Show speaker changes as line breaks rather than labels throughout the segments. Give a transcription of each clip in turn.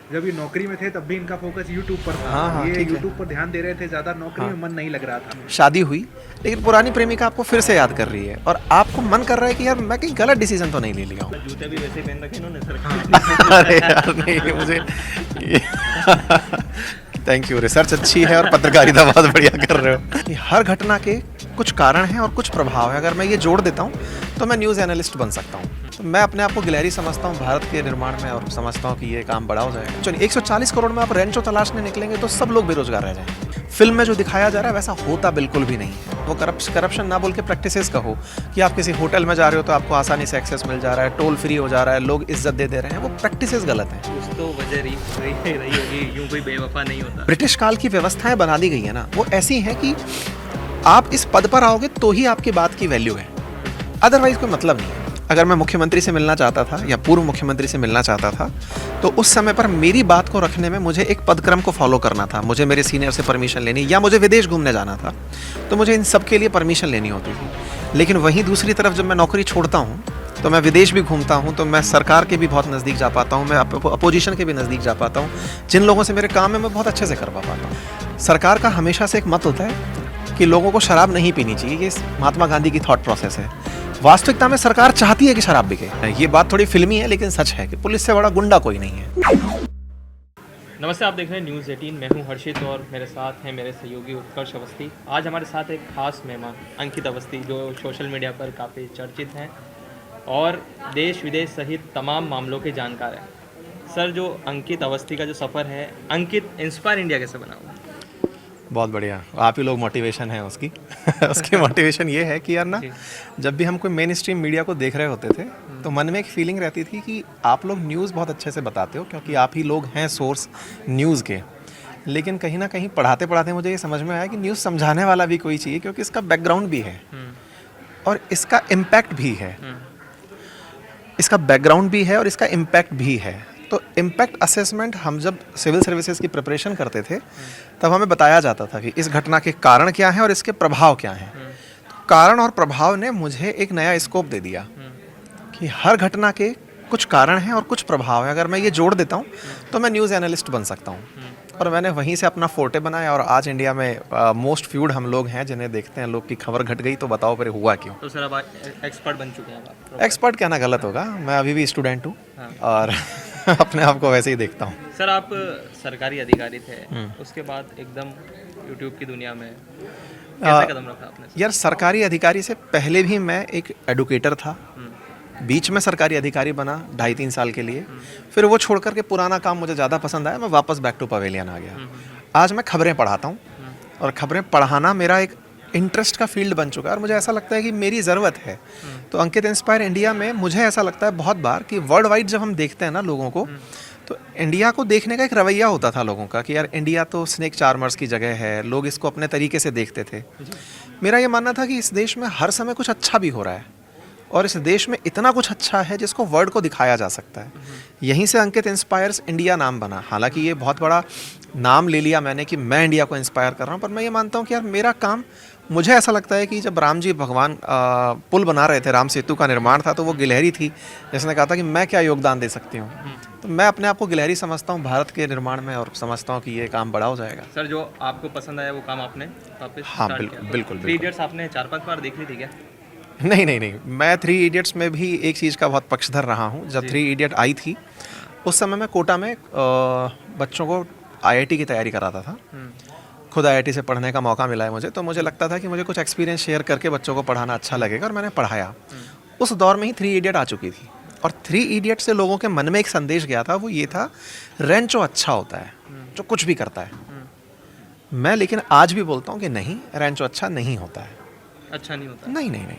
जब ये नौकरी में थे तब भी इनका फोकस यूट्यूब पर था।
हाँ, हाँ,
ये
ठीक है।
यूट्यूब पर ध्यान दे रहे थे ज़्यादा, नौकरी
हाँ।
में मन नहीं लग रहा था।
शादी हुई, लेकिन पुरानी प्रेमिका आपको फिर से याद कर रही है और आपको मन कर रहा है कि यार मैं कहीं गलत डिसीजन तो नहीं ले लिया हूँ।
जूते भी वैसे ही पहन रखे इन्होंने सर।
अरे यार नहीं, मुझे थैंक यू, रिसर्च अच्छी है और पत्रकारिता बहुत बढ़िया कर रहे हो। कि हर घटना के कुछ कारण हैं और कुछ प्रभाव है, अगर मैं ये जोड़ देता हूँ तो मैं न्यूज़ एनालिस्ट बन सकता हूँ। तो मैं अपने आप को गिलहरी समझता हूँ भारत के निर्माण में और समझता हूँ कि ये काम बड़ा हो जाएगा। चलिए 140 करोड़ में आप रेंचो तलाशने निकलेंगे तो सब लोग बेरोजगार रह जाएंगे। फिल्म में जो दिखाया जा रहा है वैसा होता बिल्कुल भी नहीं है। वो करप्शन ना बोल के प्रैक्टिसेस का हो कि आप किसी होटल में जा रहे हो तो आपको आसानी से एक्सेस मिल जा रहा है, टोल फ्री हो जा रहा है, लोग इज्जत दे रहे हैं, वो प्रैक्टिसेस गलत हैं।
कुछ तो वजह रही होगी, यूं कोई बेवफा नहीं होता।
ब्रिटिश काल की व्यवस्थाएं बना दी गई है ना, वो ऐसी हैं कि आप इस पद पर आओगे तो ही आपकी बात की वैल्यू है, अदरवाइज कोई मतलब नहीं है। अगर मैं मुख्यमंत्री से मिलना चाहता था या पूर्व मुख्यमंत्री से मिलना चाहता था तो उस समय पर मेरी बात को रखने में मुझे एक पदक्रम को फॉलो करना था, मुझे मेरे सीनियर से परमिशन लेनी, या मुझे विदेश घूमने जाना था तो मुझे इन सब के लिए परमिशन लेनी होती थी। लेकिन वहीं दूसरी तरफ जब मैं नौकरी छोड़ता हूँ तो मैं विदेश भी घूमता हूँ, तो मैं सरकार के भी बहुत नज़दीक जा पाता हूँ, मैं अपोजिशन के भी नज़दीक जा पाता हूँ। जिन लोगों से मेरे काम है मैं बहुत अच्छे से कर पाता हूँ। सरकार का हमेशा से एक मत होता है कि लोगों को शराब नहीं पीनी चाहिए, ये महात्मा गांधी की थॉट प्रोसेस है। वास्तविकता में सरकार चाहती है कि शराब बिके। ये बात थोड़ी फिल्मी है लेकिन सच है कि पुलिस से बड़ा गुंडा कोई नहीं है।
नमस्ते, आप देख रहे हैं न्यूज़ 18। मैं हूं हर्षित और मेरे साथ हैं मेरे सहयोगी उत्कर्ष अवस्थी। आज हमारे साथ एक खास मेहमान अंकित अवस्थी, जो सोशल मीडिया पर काफ़ी चर्चित हैं और देश विदेश सहित तमाम मामलों के जानकार हैं। सर, जो अंकित अवस्थी का जो सफ़र है, अंकित इंस्पायर इंडिया कैसे बना हुआ?
बहुत बढ़िया, आप ही लोग मोटिवेशन है उसकी। उसकी मोटिवेशन ये है कि यार ना, जब भी हम कोई मेन स्ट्रीम मीडिया को देख रहे होते थे तो मन में एक फीलिंग रहती थी कि आप लोग न्यूज़ बहुत अच्छे से बताते हो क्योंकि आप ही लोग हैं सोर्स न्यूज़ के। लेकिन कहीं ना कहीं पढ़ाते पढ़ाते मुझे ये समझ में आया कि न्यूज़ समझाने वाला भी कोई चाहिए, क्योंकि इसका बैकग्राउंड भी है और इसका इम्पैक्ट भी है। इसका बैकग्राउंड भी है और इसका इम्पैक्ट भी है। तो इम्पैक्ट असेसमेंट हम जब सिविल सर्विसेज की प्रिपरेशन करते थे तब हमें बताया जाता था कि इस घटना के कारण क्या हैं और इसके प्रभाव क्या हैं। तो कारण और प्रभाव ने मुझे एक नया स्कोप दे दिया कि हर घटना के कुछ कारण हैं और कुछ प्रभाव हैं। अगर मैं ये जोड़ देता हूँ तो मैं न्यूज़ एनालिस्ट बन सकता हूँ। और मैंने वहीं से अपना फोर्टे बनाया और आज इंडिया में मोस्ट व्यूड हम लोग हैं, जिन्हें देखते हैं लोग की खबर घट गई तो बताओ फिर हुआ क्यों।
तो सर, अब एक्सपर्ट बन चुके हैं आप?
एक्सपर्ट कहना गलत होगा, मैं अभी भी स्टूडेंट हूँ और अपने आप को वैसे ही देखता हूँ।
सर, आप सरकारी अधिकारी थे, उसके बाद एकदम यूट्यूब की दुनिया में कैसा कदम रखा आपने?
यार, सरकारी अधिकारी से पहले भी मैं एक एडुकेटर था। बीच में सरकारी अधिकारी बना 2.5-3 साल के लिए, फिर वो छोड़ करके पुराना काम मुझे ज़्यादा पसंद आया, मैं वापस बैक टू पवेलियन आ गया। आज मैं खबरें पढ़ाता हूँ और खबरें पढ़ाना मेरा एक इंटरेस्ट का फील्ड बन चुका है और मुझे ऐसा लगता है कि मेरी ज़रूरत है। तो अंकित इंस्पायर इंडिया में मुझे ऐसा लगता है बहुत बार कि वर्ल्ड वाइड जब हम देखते हैं ना लोगों को, तो इंडिया को देखने का एक रवैया होता था लोगों का कि यार इंडिया तो स्नेक चार्मर्स की जगह है, लोग इसको अपने तरीके से देखते थे। मेरा ये मानना था कि इस देश में हर समय कुछ अच्छा भी हो रहा है और इस देश में इतना कुछ अच्छा है जिसको वर्ल्ड को दिखाया जा सकता है। यहीं से अंकित इंस्पायर्स इंडिया नाम बना। हालांकि ये बहुत बड़ा नाम ले लिया मैंने कि मैं इंडिया को इंस्पायर कर रहा हूँ, पर मैं ये मानता हूँ कि यार मेरा काम, मुझे ऐसा लगता है कि जब राम जी भगवान पुल बना रहे थे, राम सेतु का निर्माण था, तो वो गिलहरी थी जिसने कहा था कि मैं क्या योगदान दे सकती हूँ। तो मैं अपने आप को गिलहरी समझता हूँ भारत के निर्माण में और समझता हूँ कि ये काम बड़ा हो जाएगा।
सर, जो आपको पसंद आया वो काम आपने वापस
हाँ,
स्टार्ट
बिल्कुल
किया?
बिल्कुल
थ्री इडियट्स आपने 4-5 बार देख ली थी क्या?
नहीं, मैं 3 इडियट्स में भी एक चीज़ का बहुत पक्षधर रहा हूँ। जब 3 इडियट आई थी उस समय मैं कोटा में बच्चों को आईआईटी की तैयारी कराता था। खुद आईआईटी से पढ़ने का मौका मिला है मुझे, तो मुझे लगता था कि मुझे कुछ एक्सपीरियंस शेयर करके बच्चों को पढ़ाना अच्छा लगेगा और मैंने पढ़ाया। उस दौर में ही 3 इडियट आ चुकी थी और 3 इडियट से लोगों के मन में एक संदेश गया था, वो ये था, रेंचो अच्छा होता है जो कुछ भी करता है। मैं लेकिन आज भी बोलता हूँ कि नहीं, रेंचो अच्छा नहीं होता है।
अच्छा नहीं होता?
नहीं,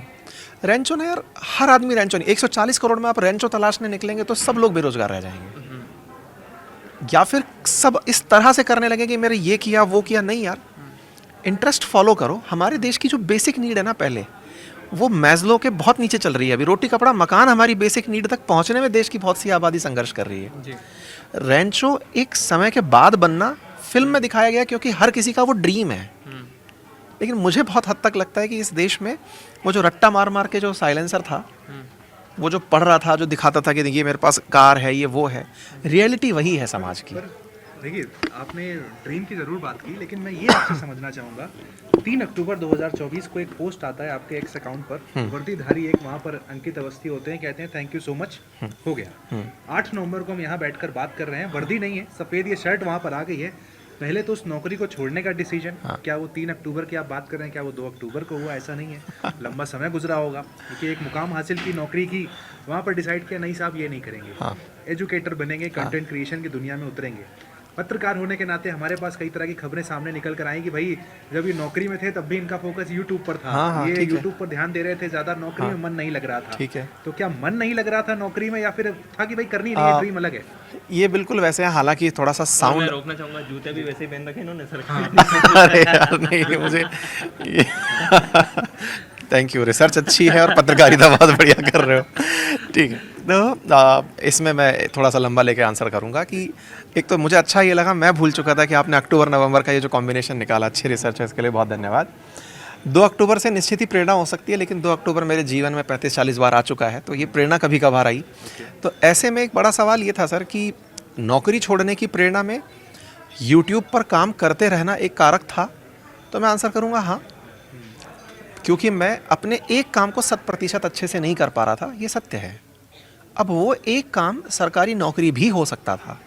रेंचो ने यार, हर आदमी रेंचो नहीं। 140 करोड़ में आप रेंचो तलाशने निकलेंगे तो सब लोग बेरोजगार रह जाएंगे, या फिर सब इस तरह से करने लगे कि मेरे ये किया वो किया। नहीं यार, इंटरेस्ट फॉलो करो। हमारे देश की जो बेसिक नीड है ना, पहले वो मैस्लो के बहुत नीचे चल रही है। अभी रोटी कपड़ा मकान हमारी बेसिक नीड तक पहुंचने में देश की बहुत सी आबादी संघर्ष कर रही है।
जी।
रेंचो एक समय के बाद बनना फिल्म में दिखाया गया क्योंकि हर किसी का वो ड्रीम है। लेकिन मुझे बहुत हद तक लगता है कि इस देश में वो जो रट्टा मार मार के जो साइलेंसर था, वो जो पढ़ रहा था, जो दिखाता था कि देखिए मेरे पास कार है, ये वो है, रियलिटी वही है समाज की।
पर देखिए, आपने ड्रीम की ज़रूर बात की, लेकिन मैं ये आपसे समझना चाहूँगा, 3 अक्टूबर 2024 को एक पोस्ट आता है आपके एक्स अकाउंट पर, वर्दीधारी एक वहाँ पर अंकित अवस्थी होते हैं, कहते हैं थैंक यू सो मच, हो गया। 8 नवंबर को हम यहाँ बैठकर बात कर रहे हैं, वर्दी नहीं है, सफ़ेद ये शर्ट वहाँ पर आ गई है। पहले तो उस नौकरी को छोड़ने का डिसीजन, क्या वो 3 अक्टूबर की आप बात कर रहे हैं, क्या वो 2 अक्टूबर को हुआ, ऐसा नहीं है, लंबा समय गुजरा होगा, क्योंकि एक मुकाम हासिल की, नौकरी की, वहाँ पर डिसाइड किया नहीं साहब ये नहीं करेंगे, एजुकेटर बनेंगे, कंटेंट क्रिएशन की दुनिया में उतरेंगे। पत्रकार होने के नाते हमारे पास कई तरह की खबरें सामने निकल कर आई कि भाई जब ये नौकरी में थे तब भी इनका फोकस यूट्यूब पर था, ये यूट्यूब पर ध्यान दे रहे थे, ज्यादा नौकरी में मन नहीं लग रहा था।
ठीक है,
तो क्या मन नहीं लग रहा था नौकरी में, या फिर था कि भाई करनी नहीं है, ड्रीम अलग है?
ये बिल्कुल वैसे है, हालांकि थोड़ा सा
मैं
साउंड
रोकना चाहूंगा, जूते भी वैसे ही पहन रखे इन्होंने सर।
अरे यार नहीं, मुझे थैंक यू, रिसर्च अच्छी है और पत्रकारिता बहुत बढ़िया कर रहे हो। ठीक है, तो इसमें मैं थोड़ा सा लंबा लेके आंसर करूंगा कि एक तो मुझे अच्छा ये लगा, मैं भूल चुका था कि आपने अक्टूबर नवंबर का ये जो कॉम्बिनेशन निकाला, अच्छी रिसर्च है, इसके लिए बहुत धन्यवाद। 2 अक्टूबर से निश्चित ही प्रेरणा हो सकती है, लेकिन 2 अक्टूबर मेरे जीवन में 35-40 बार आ चुका है, तो ये प्रेरणा कभी कभार आई। तो ऐसे में एक बड़ा सवाल ये था सर कि नौकरी छोड़ने की प्रेरणा में यूट्यूब पर काम करते रहना एक कारक था, तो मैं आंसर करूँगा हाँ, क्योंकि मैं अपने एक काम को 100% अच्छे से नहीं कर पा रहा था, ये सत्य है। अब वो एक काम सरकारी नौकरी भी हो सकता था,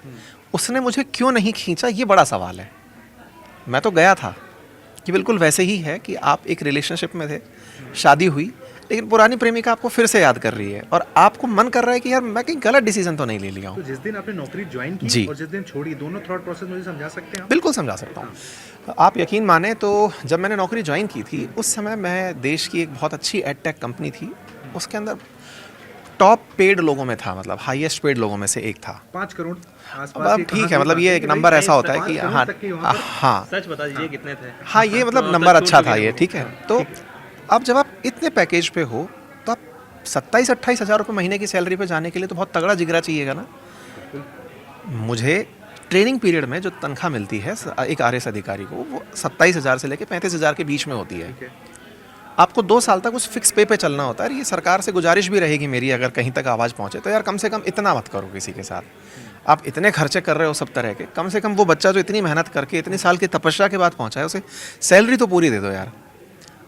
उसने मुझे क्यों नहीं खींचा, ये बड़ा सवाल है। मैं तो गया था कि बिल्कुल वैसे ही है कि आप एक रिलेशनशिप में थे, शादी हुई, लेकिन पुरानी प्रेमिका आपको फिर से याद कर रही है और आपको मन कर रहा है कि यार मैं कहीं गलत डिसीजन तो नहीं ले लिया
तो
हूँ।
जिस दिन आपने नौकरी ज्वाइन की
जी।
और जिस दिन छोड़ी, दोनों थॉट प्रोसेस मुझे समझा सकते हैं आप?
बिल्कुल समझा सकता हूँ। आप यकीन माने तो जब मैंने नौकरी ज्वाइन की थी, उस समय मैं देश की एक बहुत अच्छी एडटेक कंपनी थी, उसके अंदर टॉप पेड लोगों में था, मतलब हाईएस्ट पेड लोगों में से एक था।
5 करोड़ आसपास।
अब ठीक है, मतलब ये एक नंबर ऐसा होता है कि हाँ हाँ
सच बता दीजिए कितने थे?
हाँ, ये मतलब नंबर अच्छा था ये, ठीक है। तो अब जब आप इतने पैकेज पे हो तो आप 27-28 हज़ार रुपये महीने की सैलरी पे जाने के लिए तो बहुत तगड़ा जिगरा चाहिएगा ना। मुझे ट्रेनिंग पीरियड में जो तनख्वाह मिलती है एक आरएस अधिकारी को, वो 27,000 से लेकर 35,000 के बीच में होती है। आपको 2 साल तक उस फिक्स पे चलना होता है। ये सरकार से गुजारिश भी रहेगी मेरी, अगर कहीं तक आवाज़ पहुँचे तो यार कम से कम इतना मत करो किसी के साथ। आप इतने खर्चे कर रहे हो सब तरह के, कम से कम वो बच्चा जो इतनी मेहनत करके इतनी साल की तपस्या के बाद पहुँचा है, उसे सैलरी तो पूरी दे दो यार।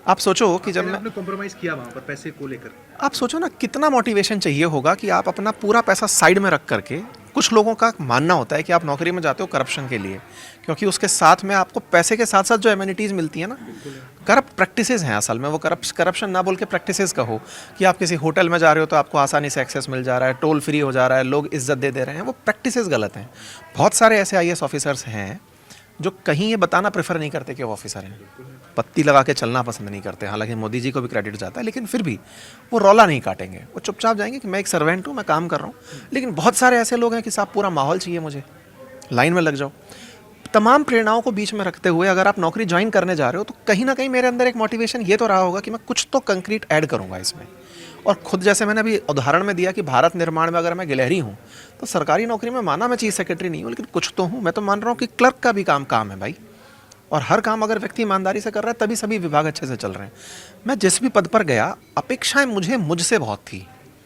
आप सोचो कि जब
आपने कॉम्प्रोमाइज़ किया वहाँ पर पैसे को लेकर,
आप सोचो ना कितना मोटिवेशन चाहिए होगा कि आप अपना पूरा पैसा साइड में रख करके, कुछ लोगों का मानना होता है कि आप नौकरी में जाते हो करप्शन के लिए, क्योंकि उसके साथ में आपको पैसे के साथ साथ जो एमिनिटीज़ मिलती है ना, करप्ट प्रैक्टिसेस हैं असल में। वो करप्शन ना बोल के प्रैक्टिसेस कहो कि आप किसी होटल में जा रहे हो तो आपको आसानी से एक्सेस मिल जा रहा है, टोल फ्री हो जा रहा है, लोग इज्जत दे रहे हैं, वो प्रैक्टिसेस गलत हैं। बहुत सारे ऐसे आईएएस ऑफिसर्स हैं जो कहीं ये बताना प्रेफर नहीं करते कि वो ऑफिसर हैं, पत्ती लगा के चलना पसंद नहीं करते। हालांकि मोदी जी को भी क्रेडिट जाता है, लेकिन फिर भी वो रौला नहीं काटेंगे, वो चुपचाप जाएंगे कि मैं एक सर्वेंट हूँ, मैं काम कर रहा हूँ। लेकिन बहुत सारे ऐसे लोग हैं कि साहब पूरा माहौल चाहिए मुझे, लाइन में लग जाओ। तमाम प्रेरणाओं को बीच में रखते हुए अगर आप नौकरी ज्वाइन करने जा रहे हो तो कहीं ना कहीं मेरे अंदर एक मोटिवेशन ये तो रहा होगा कि मैं कुछ तो कंक्रीट ऐड करूँगा इसमें। और खुद जैसे मैंने अभी उदाहरण में दिया कि भारत निर्माण में अगर मैं गिलहरी हूँ तो सरकारी नौकरी में माना मैं चीफ सेक्रेटरी नहीं हूँ, लेकिन कुछ तो हूँ। मैं तो मान रहा हूँ कि क्लर्क का भी काम है भाई, और हर काम अगर व्यक्ति ईमानदारी से कर रहा है तभी सभी विभाग अच्छे से चल रहे हैं। मैं जिस भी पद पर गया अपेक्षाएं मुझसे बहुत थी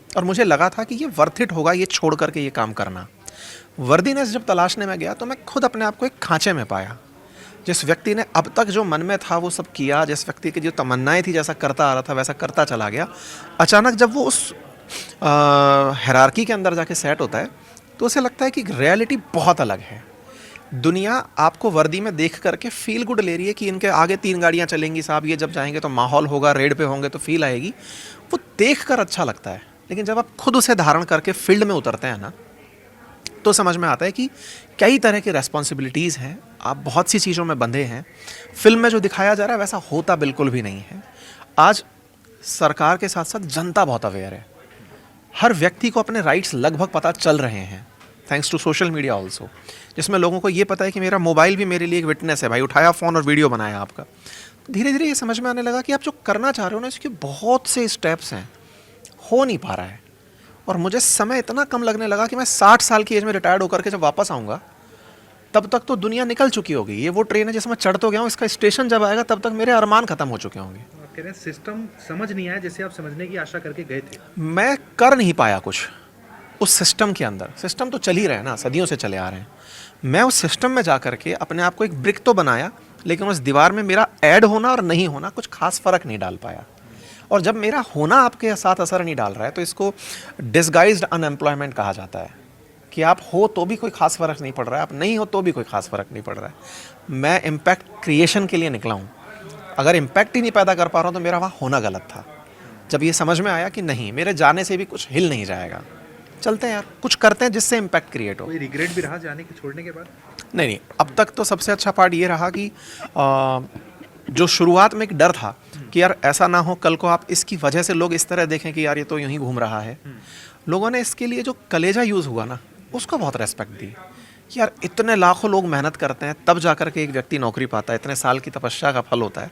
और मुझे लगा था कि ये वर्थ इट होगा ये छोड़ करके ये काम करना। वर्दीनेस जब तलाशने में गया तो मैं खुद अपने आप को एक खांचे में पाया। जिस व्यक्ति ने अब तक जो मन में था वो सब किया, जिस व्यक्ति की जो तमन्नाएं थी जैसा करता आ रहा था वैसा करता चला गया, अचानक जब वो उस हायरार्की के अंदर जाके सेट होता है तो उसे लगता है कि रियलिटी बहुत अलग है। दुनिया आपको वर्दी में देख करके फील गुड ले रही है कि इनके आगे 3 गाड़ियाँ चलेंगी साहब, ये जब जाएंगे तो माहौल होगा, रेड पे होंगे तो फील आएगी, वो देख कर अच्छा लगता है। लेकिन जब आप खुद उसे धारण करके फील्ड में उतरते हैं ना तो समझ में आता है कि कई तरह की रेस्पॉन्सिबिलिटीज़ हैं, आप बहुत सी चीज़ों में बंधे हैं। फिल्म में जो दिखाया जा रहा है वैसा होता बिल्कुल भी नहीं है। आज सरकार के साथ साथ जनता बहुत अवेयर है, हर व्यक्ति को अपने राइट्स लगभग पता चल रहे हैं thanks to social media also, जिसमें लोगों को ये पता है कि मेरा मोबाइल भी मेरे लिए एक विटनेस है भाई, उठाया फ़ोन और वीडियो बनाया आपका। धीरे धीरे ये समझ में आने लगा कि आप जो करना चाह रहे हो ना इसके बहुत से स्टेप्स हैं, हो नहीं पा रहा है। और मुझे समय इतना कम लगने लगा कि मैं 60 साल की एज में रिटायर्ड होकर के जब वापस आऊँगा तब तक तो दुनिया निकल चुकी होगी। ये वो ट्रेन है जिसमें चढ़ तो गया हूँ, इसका स्टेशन जब आएगा तब तक मेरे अरमान ख़त्म हो चुके होंगे।
कह रहे हैं सिस्टम समझ नहीं आया जैसे आप समझने की आशा करके गए थे।
मैं कर नहीं पाया कुछ उस सिस्टम के अंदर। सिस्टम तो चल ही रहे हैं ना, सदियों से चले आ रहे हैं। मैं उस सिस्टम में जा करके अपने आप को एक ब्रिक तो बनाया, लेकिन उस दीवार में मेरा ऐड होना और नहीं होना कुछ खास फर्क नहीं डाल पाया। और जब मेरा होना आपके साथ असर नहीं डाल रहा है तो इसको डिसगाइज्ड अनएम्प्लॉयमेंट कहा जाता है, कि आप हो तो भी कोई खास फर्क नहीं पड़ रहा है, आप नहीं हो तो भी कोई खास फर्क नहीं पड़ रहा है। मैं इम्पैक्ट क्रिएशन के लिए निकला हूँ। अगर इम्पैक्ट ही नहीं पैदा कर पा रहा हूँ तो मेरा वहाँ होना गलत था। जब ये समझ में आया कि नहीं, मेरे जाने से भी कुछ हिल नहीं जाएगा, चलते हैं यार, कुछ करते हैं जिससे इम्पैक्ट क्रिएट हो।
कोई रिग्रेट भी रहा जाने के छोड़ने के बाद?
नहीं, अब तक तो सबसे अच्छा पार्ट ये रहा कि जो शुरुआत में एक डर था कि यार ऐसा ना हो कल को आप इसकी वजह से लोग इस तरह देखें कि यार ये तो यूं ही घूम रहा है। लोगों ने इसके लिए जो कलेजा यूज़ हुआ ना, उसको बहुत रेस्पेक्ट दी कि यार इतने लाखों लोग मेहनत करते हैं तब जाकर के एक व्यक्ति नौकरी पाता है, इतने साल की तपस्या का फल होता है,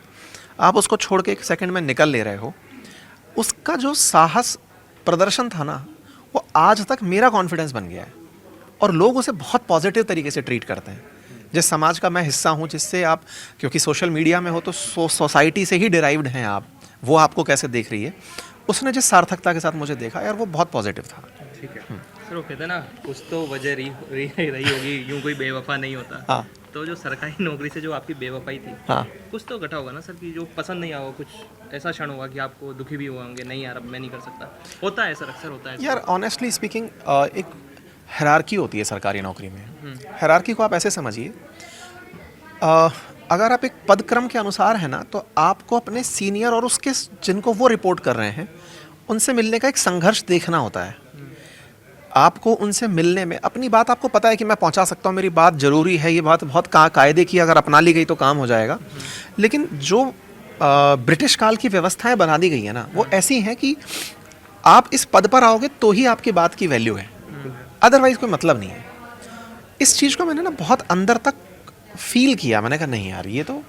आप उसको छोड़ के एक सेकंड में निकल ले रहे हो। उसका जो साहस प्रदर्शन था ना, वो आज तक मेरा कॉन्फिडेंस बन गया है और लोग उसे बहुत पॉजिटिव तरीके से ट्रीट करते हैं। जिस समाज का मैं हिस्सा हूँ, जिससे आप, क्योंकि सोशल मीडिया में हो तो सोसाइटी से ही डिराइव्ड हैं आप, वो आपको कैसे देख रही है, उसने जिस सार्थकता के साथ मुझे देखा यार, वो बहुत पॉजिटिव था।
ठीक है
सर, वो कहते हैं ना, कुछ तो वजह रही होगी, यूं कोई बेवफा नहीं होता।
हाँ।
तो जो सरकारी नौकरी से जो आपकी बेवफाई थी,
हाँ,
कुछ तो घटा होगा ना सर, कि जो पसंद नहीं आया, कुछ ऐसा क्षण होगा कि आपको दुखी भी हुआ होंगे, नहीं यार अब मैं नहीं कर सकता। होता है सर, अक्सर होता है
यार ऑनेस्टली स्पीकिंग एक हायरार्की होती है सरकारी नौकरी में। हायरार्की को आप ऐसे समझिए, अगर आप एक पदक्रम के अनुसार है ना, तो आपको अपने सीनियर और उसके जिनको वो रिपोर्ट कर रहे हैं उनसे मिलने का एक संघर्ष देखना होता है। आपको उनसे मिलने में अपनी बात आपको पता है कि मैं पहुंचा सकता हूं, मेरी बात ज़रूरी है, ये बात बहुत कायदे की अगर अपना ली गई तो काम हो जाएगा। लेकिन जो ब्रिटिश काल की व्यवस्थाएं बना दी गई है ना, वो ऐसी हैं कि आप इस पद पर आओगे तो ही आपकी बात की वैल्यू है, अदरवाइज कोई मतलब नहीं है। इस चीज़ को मैंने ना बहुत अंदर तक फील किया। मैंने कहा नहीं यार, ये तो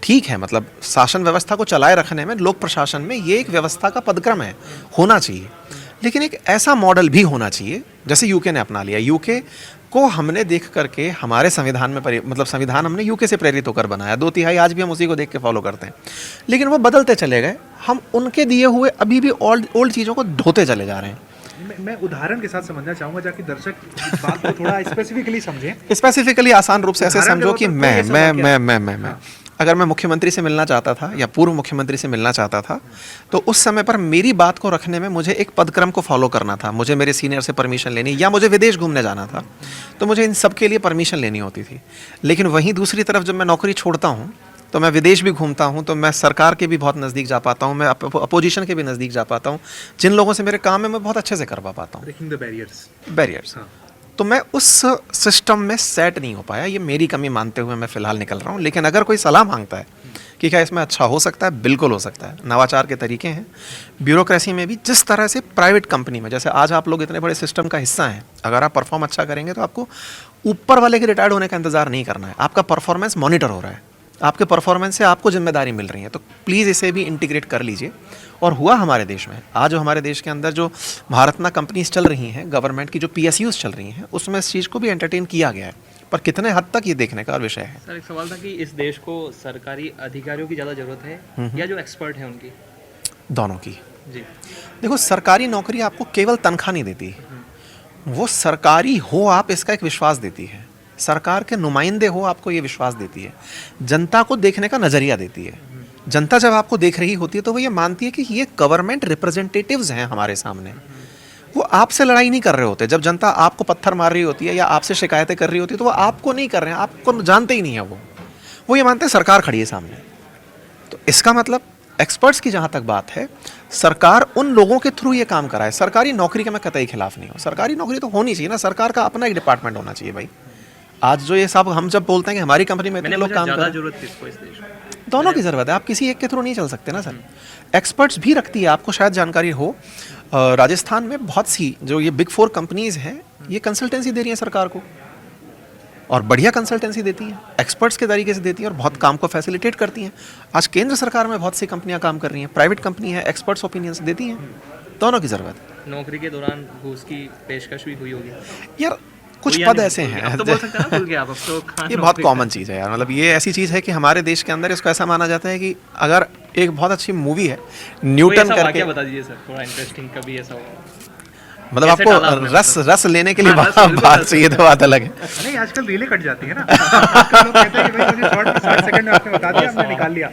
ठीक है, मतलब शासन व्यवस्था को चलाए रखने में, लोक प्रशासन में ये एक व्यवस्था का पदक्रम है, होना चाहिए। लेकिन एक ऐसा मॉडल भी होना चाहिए जैसे यूके ने अपना लिया। यूके को हमने देख करके हमारे संविधान में मतलब संविधान हमने यूके से प्रेरित होकर बनाया, 2/3 आज भी हम उसी को देख के फॉलो करते हैं। लेकिन वो बदलते चले गए, हम उनके दिए हुए अभी भी ओल्ड चीज़ों को ढोते चले जा रहे हैं।
मैं उदाहरण के साथ समझना चाहूँगा ताकि दर्शक इस बात को थोड़ा स्पेसिफिकली समझें।
स्पेसिफिकली आसान रूप से ऐसे
उदाहरण
समझो
के
कि
तौर पर कोई ऐसा
मैं अगर मैं मुख्यमंत्री से मिलना चाहता था या पूर्व मुख्यमंत्री से मिलना चाहता था, तो उस समय पर मेरी बात को रखने में मुझे एक पदक्रम को फॉलो करना था। मुझे मेरे सीनियर से परमिशन लेनी, या मुझे विदेश घूमने जाना था तो मुझे इन सब के लिए परमिशन लेनी होती थी। लेकिन वहीं दूसरी तरफ जब मैं नौकरी छोड़ता हूँ तो मैं विदेश भी घूमता हूँ, तो मैं सरकार के भी बहुत नज़दीक जा पाता हूँ, मैं अपोजिशन के भी नज़दीक जा पाता हूँ। जिन लोगों से मेरे काम है मैं बहुत अच्छे से करवा पाता हूँ।
Breaking the barriers.
बैरियर्स। तो मैं उस सिस्टम में सेट नहीं हो पाया, ये मेरी कमी मानते हुए मैं फ़िलहाल निकल रहा हूँ। लेकिन अगर कोई सलाह मांगता है कि क्या इसमें अच्छा हो सकता है, बिल्कुल हो सकता है। नवाचार के तरीके हैं ब्यूरोक्रेसी में भी। जिस तरह से प्राइवेट कंपनी में, जैसे आज आप लोग इतने बड़े सिस्टम का हिस्सा हैं, अगर आप परफॉर्म अच्छा करेंगे तो आपको ऊपर वाले के रिटायर्ड होने का इंतज़ार नहीं करना है। आपका परफॉर्मेंस मॉनिटर हो रहा है, आपके परफॉर्मेंस से आपको जिम्मेदारी मिल रही है। तो प्लीज़ इसे भी इंटीग्रेट कर लीजिए। और हुआ हमारे देश में, आज जो हमारे देश के अंदर जो भारतना कंपनीज चल रही हैं, गवर्नमेंट की जो PSUs चल रही हैं, उसमें इस चीज़ को भी एंटरटेन किया गया है। पर कितने हद तक ये देखने का विषय है।
सर, एक सवाल था कि इस देश को सरकारी अधिकारियों की ज़्यादा ज़रूरत है या जो एक्सपर्ट हैं उनकी?
दोनों की।
जी।
देखो, सरकारी नौकरी आपको केवल तनख्वाह नहीं देती, वो सरकारी हो आप इसका एक विश्वास देती है। सरकार के नुमाइंदे हो आपको ये विश्वास देती है, जनता को देखने का नज़रिया देती है। जनता जब आपको देख रही होती है तो वो ये मानती है कि ये गवर्नमेंट रिप्रेजेंटेटिव्स हैं हमारे सामने, वो आपसे लड़ाई नहीं कर रहे होते। जब जनता आपको पत्थर मार रही होती है या आपसे शिकायतें कर रही होती है तो वो आपको नहीं कर रहे हैं, आपको जानते ही नहीं है। वो ये मानते हैं सरकार खड़ी है सामने। तो इसका मतलब एक्सपर्ट्स की जहाँ तक बात है, सरकार उन लोगों के थ्रू ये काम कराए। सरकारी नौकरी का मैं कतई खिलाफ नहीं हूँ, सरकारी नौकरी तो होनी चाहिए ना, सरकार का अपना एक डिपार्टमेंट होना चाहिए भाई। आज जो ये सब हम जब बोलते हैं कि हमारी कंपनी में इतने लोग काम कर रहे हैं,
जरूरत किसको इस देश में?
दोनों की ज़रूरत है। आप किसी एक के थ्रू नहीं चल सकते ना सर। एक्सपर्ट्स भी रखती है, आपको शायद जानकारी हो, राजस्थान में बहुत सी जो ये बिग 4 कंपनीज़ हैं, ये कंसल्टेंसी दे रही हैं सरकार को, और बढ़िया कंसल्टेंसी देती हैं, एक्सपर्ट्स के तरीके से देती हैं और बहुत काम को फैसिलिटेट करती हैं। आज केंद्र सरकार में बहुत सी कंपनियां काम कर रही हैं, प्राइवेट कंपनी है, एक्सपर्ट्स ओपिनियंस देती हैं। दोनों की ज़रूरत है।
नौकरी के दौरान घूस की पेशकश भी हुई होगी
यार, कुछ पद ऐसे हैं,
अब तो बोल सकते हैं ना, भूल गए आप, अब तो
ये बहुत कॉमन चीज़ है यार। मतलब ये ऐसी चीज़ है कि हमारे देश के अंदर इसको ऐसा माना जाता है कि अगर एक बहुत अच्छी मूवी है
कोई
न्यूटन
ऐसा
करके।
वाकया बता दीजिए सर, थोड़ा इंटरेस्टिंग, कभी ऐसा हुआ?
मतलब
कैसे डाला
आपको
आपने
रस लेने के लिए
हाँ, रस, बिल्कुल
बात
रस।
चाहिए तो बात अलग है।
नहीं, आजकल रीलें कट जाती है ना। आजकल लोग कहते हैं कि भाई मुझे शॉर्ट में 60 सेकंड में आपने बता दिया, हमने निकाल लिया।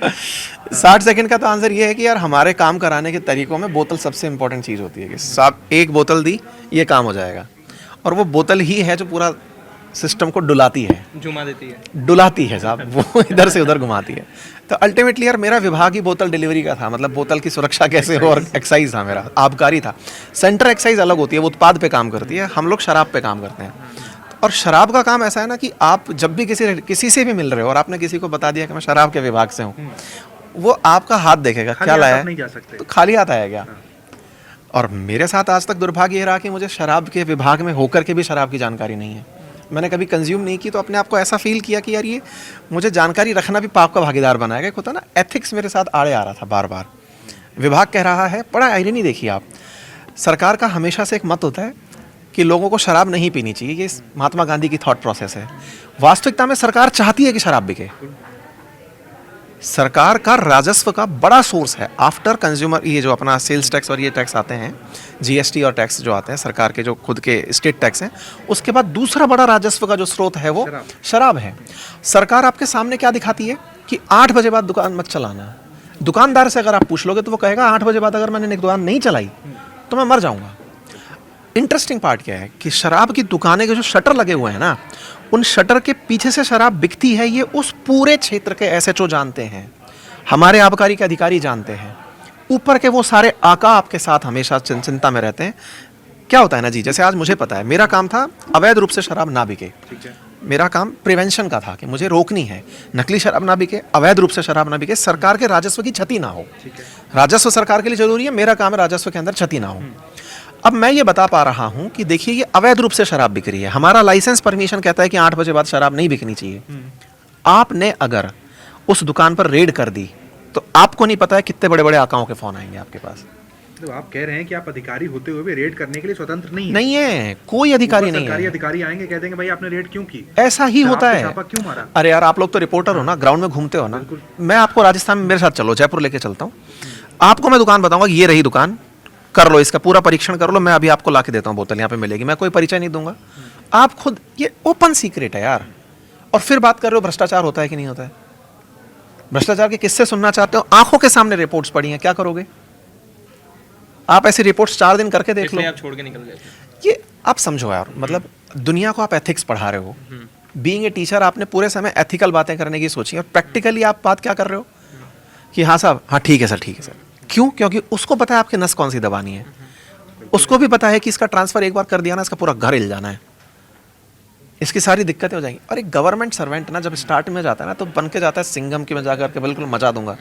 60 सेकंड का तो आंसर ये है कि यार हमारे काम कराने के तरीकों में बोतल सबसे इंपॉर्टेंट चीज़ होती है कि साहब एक बोतल दी, ये काम हो जाएगा। और वो बोतल ही है जो पूरा सिस्टम को डुलाती है,
जुमा देती है।
डुलाती है साहब, वो इधर से उधर घुमाती है। तो अल्टीमेटली यार मेरा विभाग ही बोतल डिलीवरी का था, मतलब बोतल की सुरक्षा कैसे हो, और एक्साइज था मेरा, आबकारी था। सेंटर एक्साइज अलग होती है, वो उत्पाद पे काम करती है, हम लोग शराब पे काम करते हैं। और शराब का काम ऐसा है ना कि आप जब भी किसी से भी मिल रहे हो और आपने किसी को बता दिया कि मैं शराब के विभाग से हूँ, वो आपका हाथ देखेगा
खाली
क्या
हाथ
लाया
आप
है,
नहीं जा सकते।
तो खाली हाथ आया क्या। और मेरे साथ आज तक दुर्भाग्य ये रहा कि मुझे शराब के विभाग में होकर के भी शराब की जानकारी नहीं है, मैंने कभी कंज्यूम नहीं की। तो अपने आप को ऐसा फील किया कि यार ये मुझे जानकारी रखना भी पाप का भागीदार बनाएगा। एक होता ना एथिक्स, मेरे साथ आड़े आ रहा था बार बार। विभाग कह रहा है, बड़ा आयरनी देखिए आप, सरकार का हमेशा से एक मत होता है कि लोगों को शराब नहीं पीनी चाहिए, ये महात्मा गांधी की थॉट प्रोसेस है। वास्तविकता में सरकार चाहती है कि शराब बिके। सरकार का राजस्व का बड़ा सोर्स है आफ्टर कंज्यूमर, ये जो अपना सेल्स टैक्स और ये टैक्स आते हैं, जीएसटी और टैक्स जो आते हैं सरकार के, जो खुद के स्टेट टैक्स हैं, उसके बाद दूसरा बड़ा राजस्व का जो स्रोत है वो शराब है। सरकार आपके सामने क्या दिखाती है कि 8 बजे बाद दुकान मत चलाना। दुकानदार से अगर आप पूछ लोगे तो वो कहेगा 8 बजे बाद अगर मैंने दुकान नहीं चलाई तो मैं मर जाऊंगा। इंटरेस्टिंग पार्ट क्या है कि शराब की दुकानें के जो शटर लगे हुए हैं ना, उन शटर के पीछे से शराब बिकती है, ये उस पूरे क्षेत्र के एसएचओ जानते हैं, हमारे आबकारी के अधिकारी जानते हैं, ऊपर के वो सारे आका आपके साथ हमेशा चिंता में रहते हैं। क्या होता है ना जी, जैसे आज मुझे पता है मेरा काम था अवैध रूप से शराब ना बिके, मेरा काम प्रिवेंशन का था कि मुझे रोकनी है, नकली शराब ना बिके, अवैध रूप से शराब ना बिके, सरकार के राजस्व की क्षति ना हो। राजस्व सरकार के लिए जरूरी है, मेरा काम है राजस्व के अंदर क्षति ना हो। अब मैं ये बता पा रहा हूं कि देखिए ये अवैध रूप से शराब बिक रही है, हमारा लाइसेंस परमिशन कहता है कि 8 बजे बाद शराब नहीं बिकनी चाहिए। आपने अगर उस दुकान पर रेड कर दी तो आपको नहीं पता है कितने बड़े बड़े आकाओं के फोन आएंगे आपके पास।
तो आप कह रहे हैं कि आप अधिकारी होते हुए भी रेड करने के लिए स्वतंत्र नहीं है?
नहीं है, कोई अधिकारी नहीं
सरकारी
है।
अधिकारी आएंगे, कह देंगे भाई आपने रेड क्यों की,
ऐसा ही होता
आपने
है।
छापा क्यों मारा?
अरे यार आप लोग तो रिपोर्टर हो ना, ग्राउंड में घूमते हो ना, मैं आपको राजस्थान में मेरे साथ चलो, जयपुर लेके चलता हूँ, आपको मैं दुकान बताऊंगा कि ये रही दुकान, कर लो इसका पूरा परीक्षण कर लो, मैं अभी आपको ला के देता हूँ बोतल, यहाँ पे मिलेगी, मैं कोई परिचय नहीं दूंगा, आप खुद, ये ओपन सीक्रेट है यार। और फिर बात कर रहे हो भ्रष्टाचार होता है कि नहीं होता है। भ्रष्टाचार के किस्से सुनना चाहते हो, आंखों के सामने रिपोर्ट्स पड़ी हैं, क्या करोगे आप? ऐसी रिपोर्ट्स 4 दिन करके देख लो,
इसलिए आप छोड़ के निकल गए थे।
ये आप समझो यार, मतलब दुनिया को आप एथिक्स पढ़ा रहे हो, बीइंग ए टीचर आपने पूरे समय एथिकल बातें करने की सोची, और प्रैक्टिकली आप बात क्या कर रहे हो कि हाँ साहब, हाँ ठीक है सर, ठीक है सर। क्यों? क्योंकि उसको पता है आपकी नस कौन सी दबानी है, उसको भी पता है कि इसका ट्रांसफर एक बार कर दिया ना, इसका पूरा घर हिल जाना है, इसकी सारी दिक्कतें हो जाएंगी। और एक गवर्नमेंट सर्वेंट ना जब स्टार्ट में जाता है ना, तो बन के जाता है सिंघम की, मैं जाकर के बिल्कुल मचा दूंगा।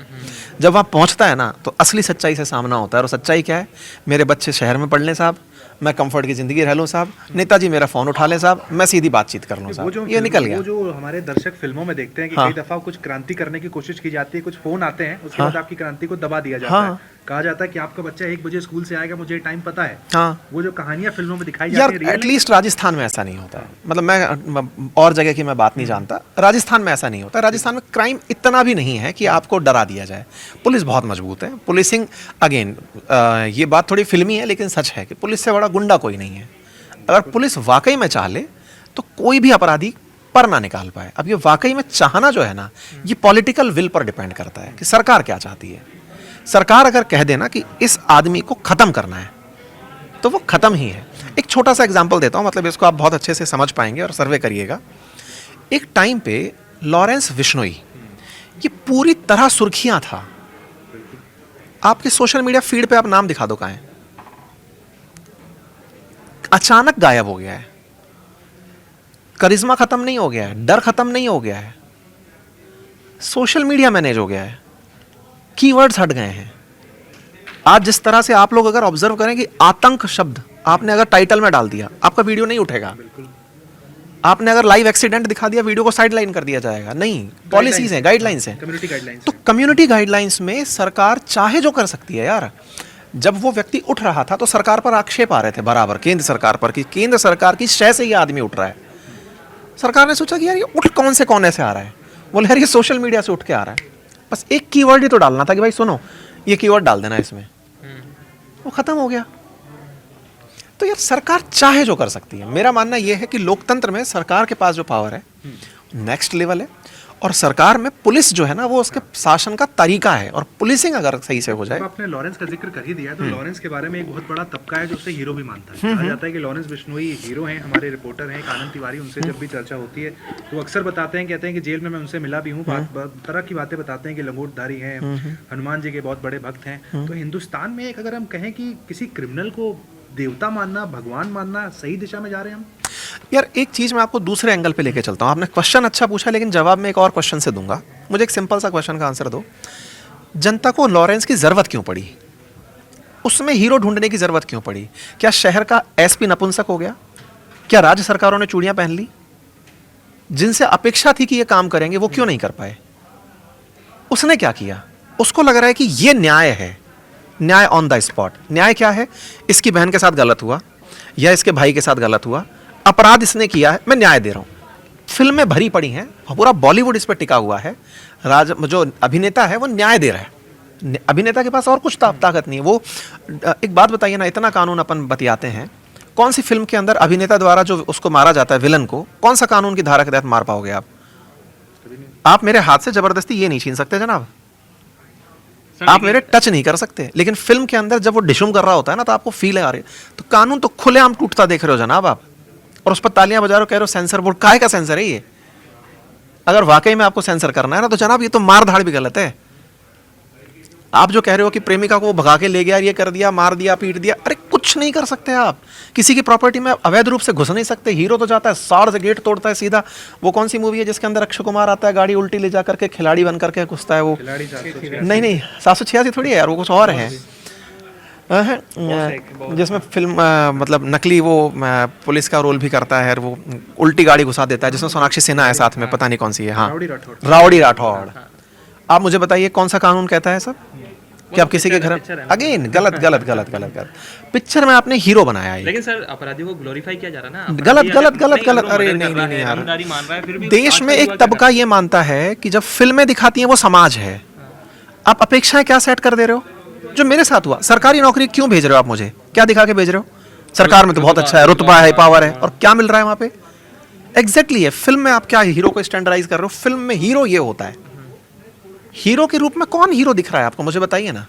जब वहाँ पहुँचता है ना, तो असली सच्चाई से सामना होता है। और सच्चाई क्या है? मेरे बच्चे शहर में पढ़ लें साहब, मैं कंफर्ट की जिंदगी रह लूँ साहब, नेताजी मेरा फोन उठा लें साहब, मैं सीधी बातचीत कर लूँ साहब, ये निकल गया।
वो जो हमारे दर्शक फिल्मों में देखते हैं कि
हाँ।
कई दफा कुछ क्रांति करने की कोशिश की जाती है, कुछ फोन आते हैं, उसके
हाँ।
बाद आपकी क्रांति को दबा दिया जाता
हाँ।
है, कहा जाता है कि आपका बच्चा 1 बजे स्कूल से आएगा, मुझे टाइम पता है।
हाँ,
वो जो कहानियां फिल्मों में दिखाई
यार
जाती है,
एटलीस्ट राजस्थान में ऐसा नहीं होता है। मतलब मैं और जगह की मैं बात नहीं जानता, राजस्थान में ऐसा नहीं होता। राजस्थान में क्राइम इतना भी नहीं है कि आपको डरा दिया जाए, पुलिस बहुत मजबूत है। पुलिसिंग अगेन ये बात थोड़ी फिल्मी है, लेकिन सच है कि पुलिस से बड़ा गुंडा कोई नहीं है। अगर पुलिस वाकई में चाह ले तो कोई भी अपराधी पर ना निकाल पाए। अब ये वाकई में चाहना जो है ना, ये पॉलिटिकल विल पर डिपेंड करता है कि सरकार क्या चाहती है। सरकार अगर कह देना कि इस आदमी को खत्म करना है तो वो खत्म ही है। एक छोटा सा एग्जांपल देता हूं, मतलब इसको आप बहुत अच्छे से समझ पाएंगे और सर्वे करिएगा। एक टाइम पे लॉरेंस बिश्नोई ये पूरी तरह सुर्खियां था, आपके सोशल मीडिया फीड पे आप नाम दिखा दो, कहां है, अचानक गायब हो गया है। करिश्मा खत्म नहीं हो गया है, डर खत्म नहीं हो गया है, सोशल मीडिया मैनेज हो गया है, कीवर्ड्स हट गए हैं। आज जिस तरह से आप लोग अगर ऑब्जर्व करें कि आतंक शब्द आपने अगर टाइटल में डाल दिया, आपका वीडियो नहीं उठेगा। आपने अगर लाइव एक्सीडेंट दिखा दिया, वीडियो को साइडलाइन कर दिया जाएगा। नहीं, पॉलिसीज हैं, गाइडलाइंस हैं,
कम्युनिटी गाइडलाइंस।
तो कम्युनिटी गाइडलाइंस में सरकार चाहे जो कर सकती है यार। जब वो व्यक्ति उठ रहा था तो सरकार पर आक्षेप आ रहे थे बराबर, केंद्र सरकार पर, कि केंद्र सरकार की शय से ये आदमी उठ रहा है। सरकार ने सोचा कि यार ये उठ कौन से कोने से आ रहा है, बोले यार ये सोशल मीडिया से उठ के आ रहा है। बस एक कीवर्ड ही तो डालना था कि भाई सुनो ये कीवर्ड डाल देना इसमें, वो खत्म हो गया। तो यार सरकार चाहे जो कर सकती है। मेरा मानना यह है कि लोकतंत्र में सरकार के पास जो पावर है नेक्स्ट लेवल है, और सरकार में पुलिस जो है ना वो उसके शासन का तरीका है, और पुलिसिंग अगर सही से हो जाए।
तो आपने लॉरेंस का जिक्र कर ही दिया, तो लॉरेंस के बारे में एक बहुत बड़ा तबका है जो उसे हीरो भी मानता है। कहा जाता है कि लॉरेंस बिश्नोई हीरो हैं, हमारे रिपोर्टर हैं आनंद तिवारी, उनसे जब भी चर्चा होती है तो अक्सर बताते हैं, कहते हैं कि जेल में मैं उनसे मिला भी हूँ, तरह की बातें बताते हैं कि लंगोटधारी हैं, हनुमान जी के बहुत बड़े भक्त हैं। तो हिंदुस्तान में एक अगर हम कहें कि किसी क्रिमिनल को देवता मानना, भगवान मानना, सही दिशा में जा रहे हैं हम?
यार एक चीज मैं आपको दूसरे एंगल पे लेके चलता हूँ। आपने क्वेश्चन अच्छा पूछा, लेकिन जवाब मैं एक और क्वेश्चन से दूंगा। मुझे एक सिंपल सा क्वेश्चन का आंसर दो। जनता को लॉरेंस की जरूरत क्यों पड़ी? उसमें हीरो ढूंढने की जरूरत क्यों पड़ी? क्या शहर का एसपी नपुंसक हो गया? क्या राज्य सरकारों ने चूड़ियां पहन ली? जिनसे अपेक्षा थी कि ये काम करेंगे वो क्यों नहीं कर पाए? उसने क्या किया? उसको लग रहा है कि ये न्याय है, न्याय ऑन द स्पॉट। न्याय क्या है? इसकी बहन के साथ गलत हुआ या इसके भाई के साथ गलत हुआ, अपराध इसने किया है, मैं न्याय दे रहा हूं। फिल्में भरी पड़ी हैं, पूरा बॉलीवुड इस पर टिका हुआ है। जो अभिनेता है वो न्याय दे रहा है। अभिनेता के पास और कुछ ताकत नहीं है। वो एक बात बताइए ना, इतना कानून अपन बतियाते हैं, कौन सी फिल्म के अंदर अभिनेता द्वारा जो उसको मारा जाता है विलन को, कौन सा कानून की धारा के तहत मार पाओगे आप? आप मेरे हाथ से जबरदस्ती ये नहीं छीन सकते जनाब, आप मेरे टच नहीं कर सकते। लेकिन फिल्म के अंदर जब वो डिशुम कर रहा होता है ना, तो आपको फील आ रही है। तो कानून तो खुलेआम टूटता देख रहे हो जनाब आप, और उस पर तालियां बजा रहे हो, कह रहे हो सेंसर बोर्ड। काहे का सेंसर है ये? अगर वाकई में आपको सेंसर करना है ना, तो जनाब ये तो मार धाड़ भी गलत है। आप जो कह रहे हो कि प्रेमिका को भगा के ले गया, ये कर दिया, मार दिया, पीट दिया, अरे कुछ नहीं कर सकते आप। किसी की प्रॉपर्टी में अवैध रूप से घुस नहीं सकते। हीरो तो जाता है साड़ से गेट तोड़ता है सीधा। वो कौन सी मूवी है जिसके अंदर अक्षय कुमार आता है, गाड़ी उल्टी ले जा करके खिलाड़ी बन करके घुसता है वो? नहीं 786 थोड़ी है यार, वो कुछ और है। जिसमें फिल्म मतलब नकली वो पुलिस का रोल भी करता है, वो उल्टी गाड़ी घुसा देता है, जिसमें सोनाक्षी सिन्हा है साथ में, पता नहीं कौन सी है। हाँ, राउडी राठौड़। आप मुझे बताइए कौन सा कानून कहता है सब कि आप किसी के घर, अगेन गलत गलत गलत गलत गलत पिक्चर में आपने हीरो बनाया है।
लेकिन सर अपराधियों को ग्लोरीफाई किया जा रहा है ना,
गलत गलत गलत गलत। अरे नहीं यार, देश में एक तबका ये मानता है कि जब फिल्में दिखाती हैं वो समाज है। आप अपेक्षाएं क्या सेट कर दे रहे हो? जो मेरे साथ हुआ, सरकारी नौकरी क्यों भेज रहे हो आप मुझे? क्या दिखा के भेज रहे हो? सरकार में तो बहुत अच्छा है, रुतबा है, पावर है, और क्या मिल रहा है वहां पे? एग्जैक्टली है। फिल्म में आप क्या हीरो को स्टैंडर्डाइज कर रहे हो? फिल्म में हीरो ये होता है। हीरो के रूप में कौन हीरो दिख रहा है आपको, मुझे बताइए ना।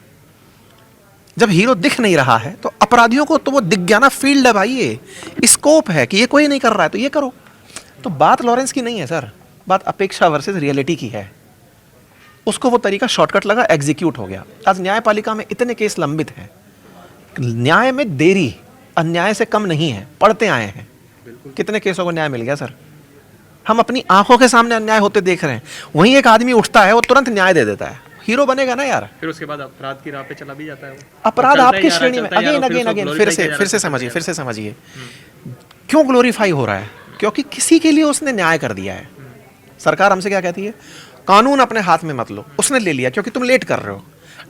जब हीरो दिख नहीं रहा है तो अपराधियों को तो वो दिख गया ना, फील्ड है भाई, ये स्कोप है कि ये कोई नहीं कर रहा है तो ये करो। तो बात लॉरेंस की नहीं है सर, बात अपेक्षा वर्सेस रियलिटी की है। उसको वो तरीका शॉर्टकट लगा, एग्जीक्यूट हो गया। आज न्यायपालिका में इतने केस लंबित हैं, न्याय में देरी अन्याय से कम नहीं है, पढ़ते आए हैं। कितने केसों को न्याय मिल गया सर? हम अपनी आंखों के सामने अन्याय होते देख रहे हैं। वहीं एक आदमी उठता है, वो तुरंत न्याय दे देता है, हीरो बनेगा ना यार।
फिर उसके बाद अपराध की राह पे चला भी जाता है वो।
अपराध आपकी श्रेणी में अगेन अगेन अगेन फिर से समझिए क्यों ग्लोरीफाई हो रहा है? क्योंकि किसी के लिए उसने न्याय कर दिया है। सरकार हमसे क्या कहती है? कानून अपने हाथ में मत लो। उसने ले लिया क्योंकि तुम लेट कर रहे हो।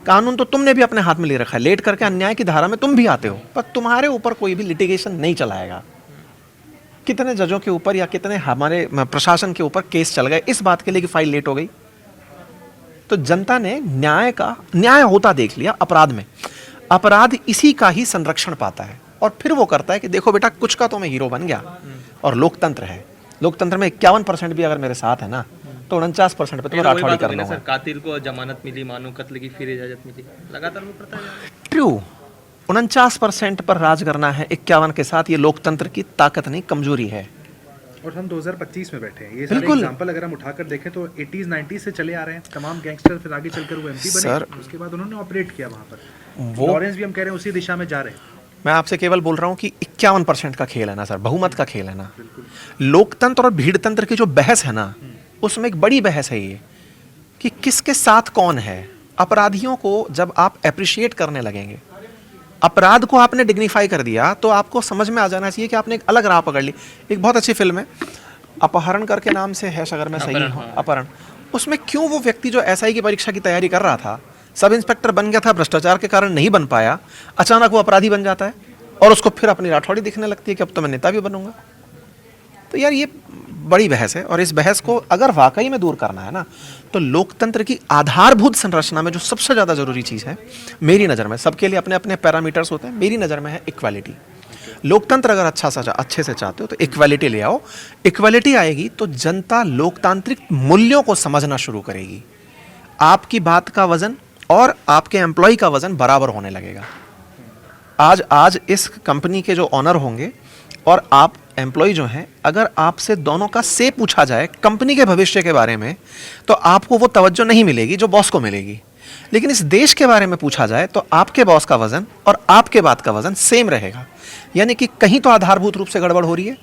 कानून तो तुमने भी अपने हाथ में ले रखा है, लेट करके अन्याय की धारा में तुम भी आते हो, पर तुम्हारे ऊपर कोई भी लिटिगेशन नहीं चलाएगा। कितने जजों के ऊपर या कितने हमारे प्रशासन के ऊपर केस चल गए इस बात के लिए कि फाइल लेट हो गई। तो जनता ने न्याय होता देख लिया अपराध में। अपराध इसी का ही संरक्षण पाता है, और फिर वो करता है कि देखो बेटा कुछ का तो मैं हीरो बन गया। और लोकतंत्र है, लोकतंत्र में 51% भी अगर मेरे साथ है ना, तो 49% पे तो मैं राठौड़ी कर लूंगा।
कातिल को जमानत मिली, मानो कत्ल की फिर इजाजत मिली, लगातार वो करता है।
ट्रू, 49% पर राज करना है 51 के साथ, ये लोकतंत्र की ताकत नहीं, कमजोरी है।
और हम 2025 में बैठे हैं। ये सारे एग्जांपल अगर हम उठाकर देखें तो 80s 90s से चले आ रहे हैं तमाम गैंगस्टर, फिर आगे चलकर वो एमपी बने, उसके बाद उन्होंने ऑपरेट किया वहां पर। लॉरेंस भी हम कह रहे हैं उसी दिशा में जा रहे हैं।
मैं आपसे केवल बोल रहा हूं कि 51% का खेल है ना सर, बहुमत का खेल है ना। लोकतंत्र और भीड़तंत्र की जो बहस है ना, उसमें एक बड़ी बहस है ये कि किसके साथ कौन है। अपराधियों को जब आप एप्रिशिएट करने लगेंगे, अपराध को आपने डिग्निफाई कर दिया, तो आपको समझ में आ जाना चाहिए कि आपने एक अलग राह पकड़ ली। एक बहुत अच्छी फिल्म है अपहरण करके नाम से है, अगर मैं सही हूँ, अपहरण। उसमें क्यों वो व्यक्ति जो एसआई की परीक्षा की तैयारी कर रहा था, सब इंस्पेक्टर बन गया था, भ्रष्टाचार के कारण नहीं बन पाया, अचानक वो अपराधी बन जाता है और उसको फिर अपनी राठौड़ी दिखने लगती है कि अब तो मैं नेता भी बनूंगा। तो यार ये बड़ी बहस है, और इस बहस को अगर वाकई में दूर करना है ना, तो लोकतंत्र की आधारभूत संरचना में जो सबसे ज़्यादा ज़रूरी चीज़ है मेरी नज़र में, सबके लिए अपने अपने पैरामीटर्स होते हैं, मेरी नज़र में है इक्वालिटी। लोकतंत्र अगर अच्छे से चाहते हो तो इक्वालिटी ले आओ। इक्वालिटी आएगी तो जनता लोकतांत्रिक मूल्यों को समझना शुरू करेगी। आपकी बात का वजन और आपके एम्प्लॉय का वजन बराबर होने लगेगा। आज इस कंपनी के जो ऑनर होंगे और आप एम्प्लॉय जो हैं, अगर आपसे दोनों का से पूछा जाए कंपनी के भविष्य के बारे में, तो आपको वो तवज्जो नहीं मिलेगी जो बॉस को मिलेगी। लेकिन इस देश के बारे में पूछा जाए तो आपके बॉस का वजन और आपके बात का वजन सेम रहेगा। यानी कि कहीं तो आधारभूत रूप से गड़बड़ हो रही है।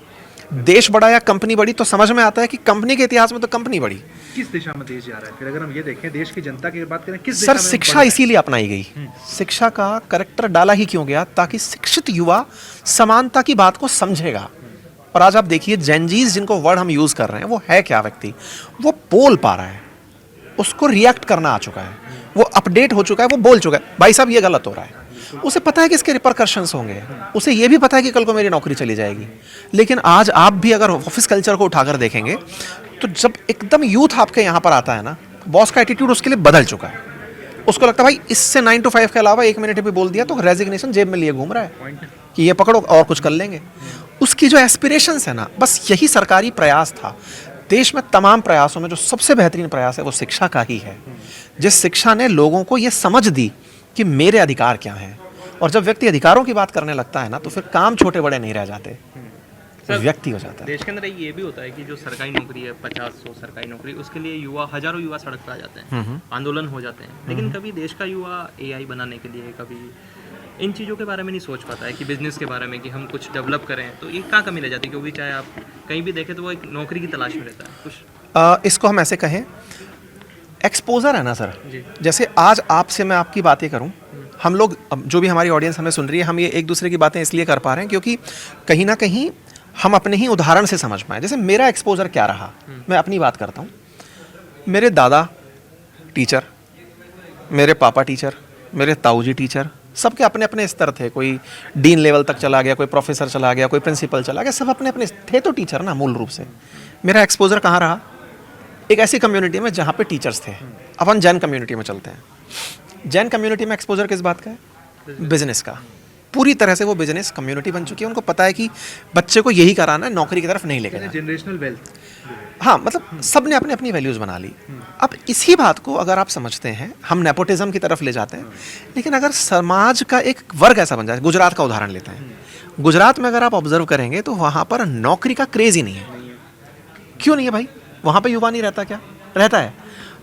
देश बड़ा या कंपनी बड़ी, तो समझ में आता है कि कंपनी के इतिहास में तो कंपनी बड़ी।
किस दिशा में देश जा रहा है फिर, अगर हम ये देखें देश की जनता की बात करें, किस दिशा
सर
में
शिक्षा
बढ़ रहा है?
इसीलिए अपनाई गई। शिक्षा का करेक्टर डाला ही क्यों गया? ताकि शिक्षित युवा समानता की बात को समझेगा। और आज आप देखिए जेनजीज जिनको वर्ड हम यूज कर रहे हैं, वो है क्या व्यक्ति? वो बोल पा रहा है, उसको रिएक्ट करना आ चुका है, वो अपडेट हो चुका है, वो बोल चुका है भाई साहब ये गलत हो रहा है। उसे पता है कि इसके रिपरकशंस होंगे, उसे ये भी पता है कि कल को मेरी नौकरी चली जाएगी। लेकिन आज आप भी अगर ऑफिस कल्चर को उठाकर देखेंगे तो जब एकदम यूथ आपके यहाँ पर आता है ना, बॉस का एटीट्यूड उसके लिए बदल चुका है। उसको लगता है भाई इससे 9 to 5 के अलावा 1 मिनट भी बोल दिया तो रेजिग्नेशन जेब में लिए घूम रहा है कि ये पकड़ो और कुछ कर लेंगे। उसकी जो एस्पिरेशंस है ना, बस यही सरकारी प्रयास था। देश में तमाम प्रयासों में जो सबसे बेहतरीन प्रयास है वो शिक्षा का ही है, जिस शिक्षा ने लोगों को ये समझ दी कि मेरे अधिकार क्या हैं। और जब व्यक्ति अधिकारों की बात करने लगता है ना, तो फिर काम छोटे बड़े नहीं रह जाते, व्यक्ति हो जाता है।
देश के अंदर ये भी होता है कि जो सरकारी नौकरी है, 50-100 सरकारी नौकरी, उसके लिए युवा, हजारों युवा सड़क पर आ जाते हैं, आंदोलन हो जाते हैं। लेकिन कभी देश का युवा एआई बनाने के लिए, कभी इन चीज़ों के बारे में नहीं सोच पाता है कि बिजनेस के बारे में कि हम कुछ डेवलप करें। तो ये कहाँ कमी रह जाती है? क्योंकि चाहे आप कहीं भी देखें तो वो एक नौकरी की तलाश में रहता है कुछ।
इसको हम ऐसे कहें, एक्सपोजर है ना सर।
जी।
जैसे आज आपसे मैं आपकी बातें करूं, हम लोग जो भी हमारी ऑडियंस हमें सुन रही है, हम ये एक दूसरे की बातें इसलिए कर पा रहे हैं क्योंकि कहीं ना कहीं हम अपने ही उदाहरण से समझ पाएं। जैसे मेरा एक्सपोजर क्या रहा, मैं अपनी बात करता हूं। मेरे दादा टीचर, मेरे पापा टीचर, मेरे ताऊजी टीचर, सबके अपने अपने स्तर थे। कोई डीन लेवल तक चला गया, कोई प्रोफेसर चला गया, कोई प्रिंसिपल चला गया, सब अपने अपने थे तो टीचर ना मूल रूप से। मेरा एक्सपोजर कहाँ रहा? एक ऐसी कम्युनिटी में जहाँ पे टीचर्स थे। अपन जैन कम्युनिटी में चलते हैं। जैन कम्युनिटी में एक्सपोजर किस बात का है? बिजनेस का। पूरी तरह से वो बिजनेस कम्युनिटी बन चुकी है। उनको पता है कि बच्चे को यही कराना है, नौकरी की तरफ नहीं लेके जाना।
Generational wealth.
हाँ, मतलब सब ने अपनी अपनी वैल्यूज़ बना ली। अब इसी बात को अगर आप समझते हैं, हम नेपोटिज्म की तरफ ले जाते हैं। लेकिन अगर समाज का एक वर्ग ऐसा बन जाए, गुजरात का उदाहरण लेते हैं। गुजरात में अगर आप ऑब्जर्व करेंगे तो वहाँ पर नौकरी का क्रेज ही नहीं है। क्यों नहीं है भाई? वहाँ पे युवा नहीं रहता क्या? रहता है।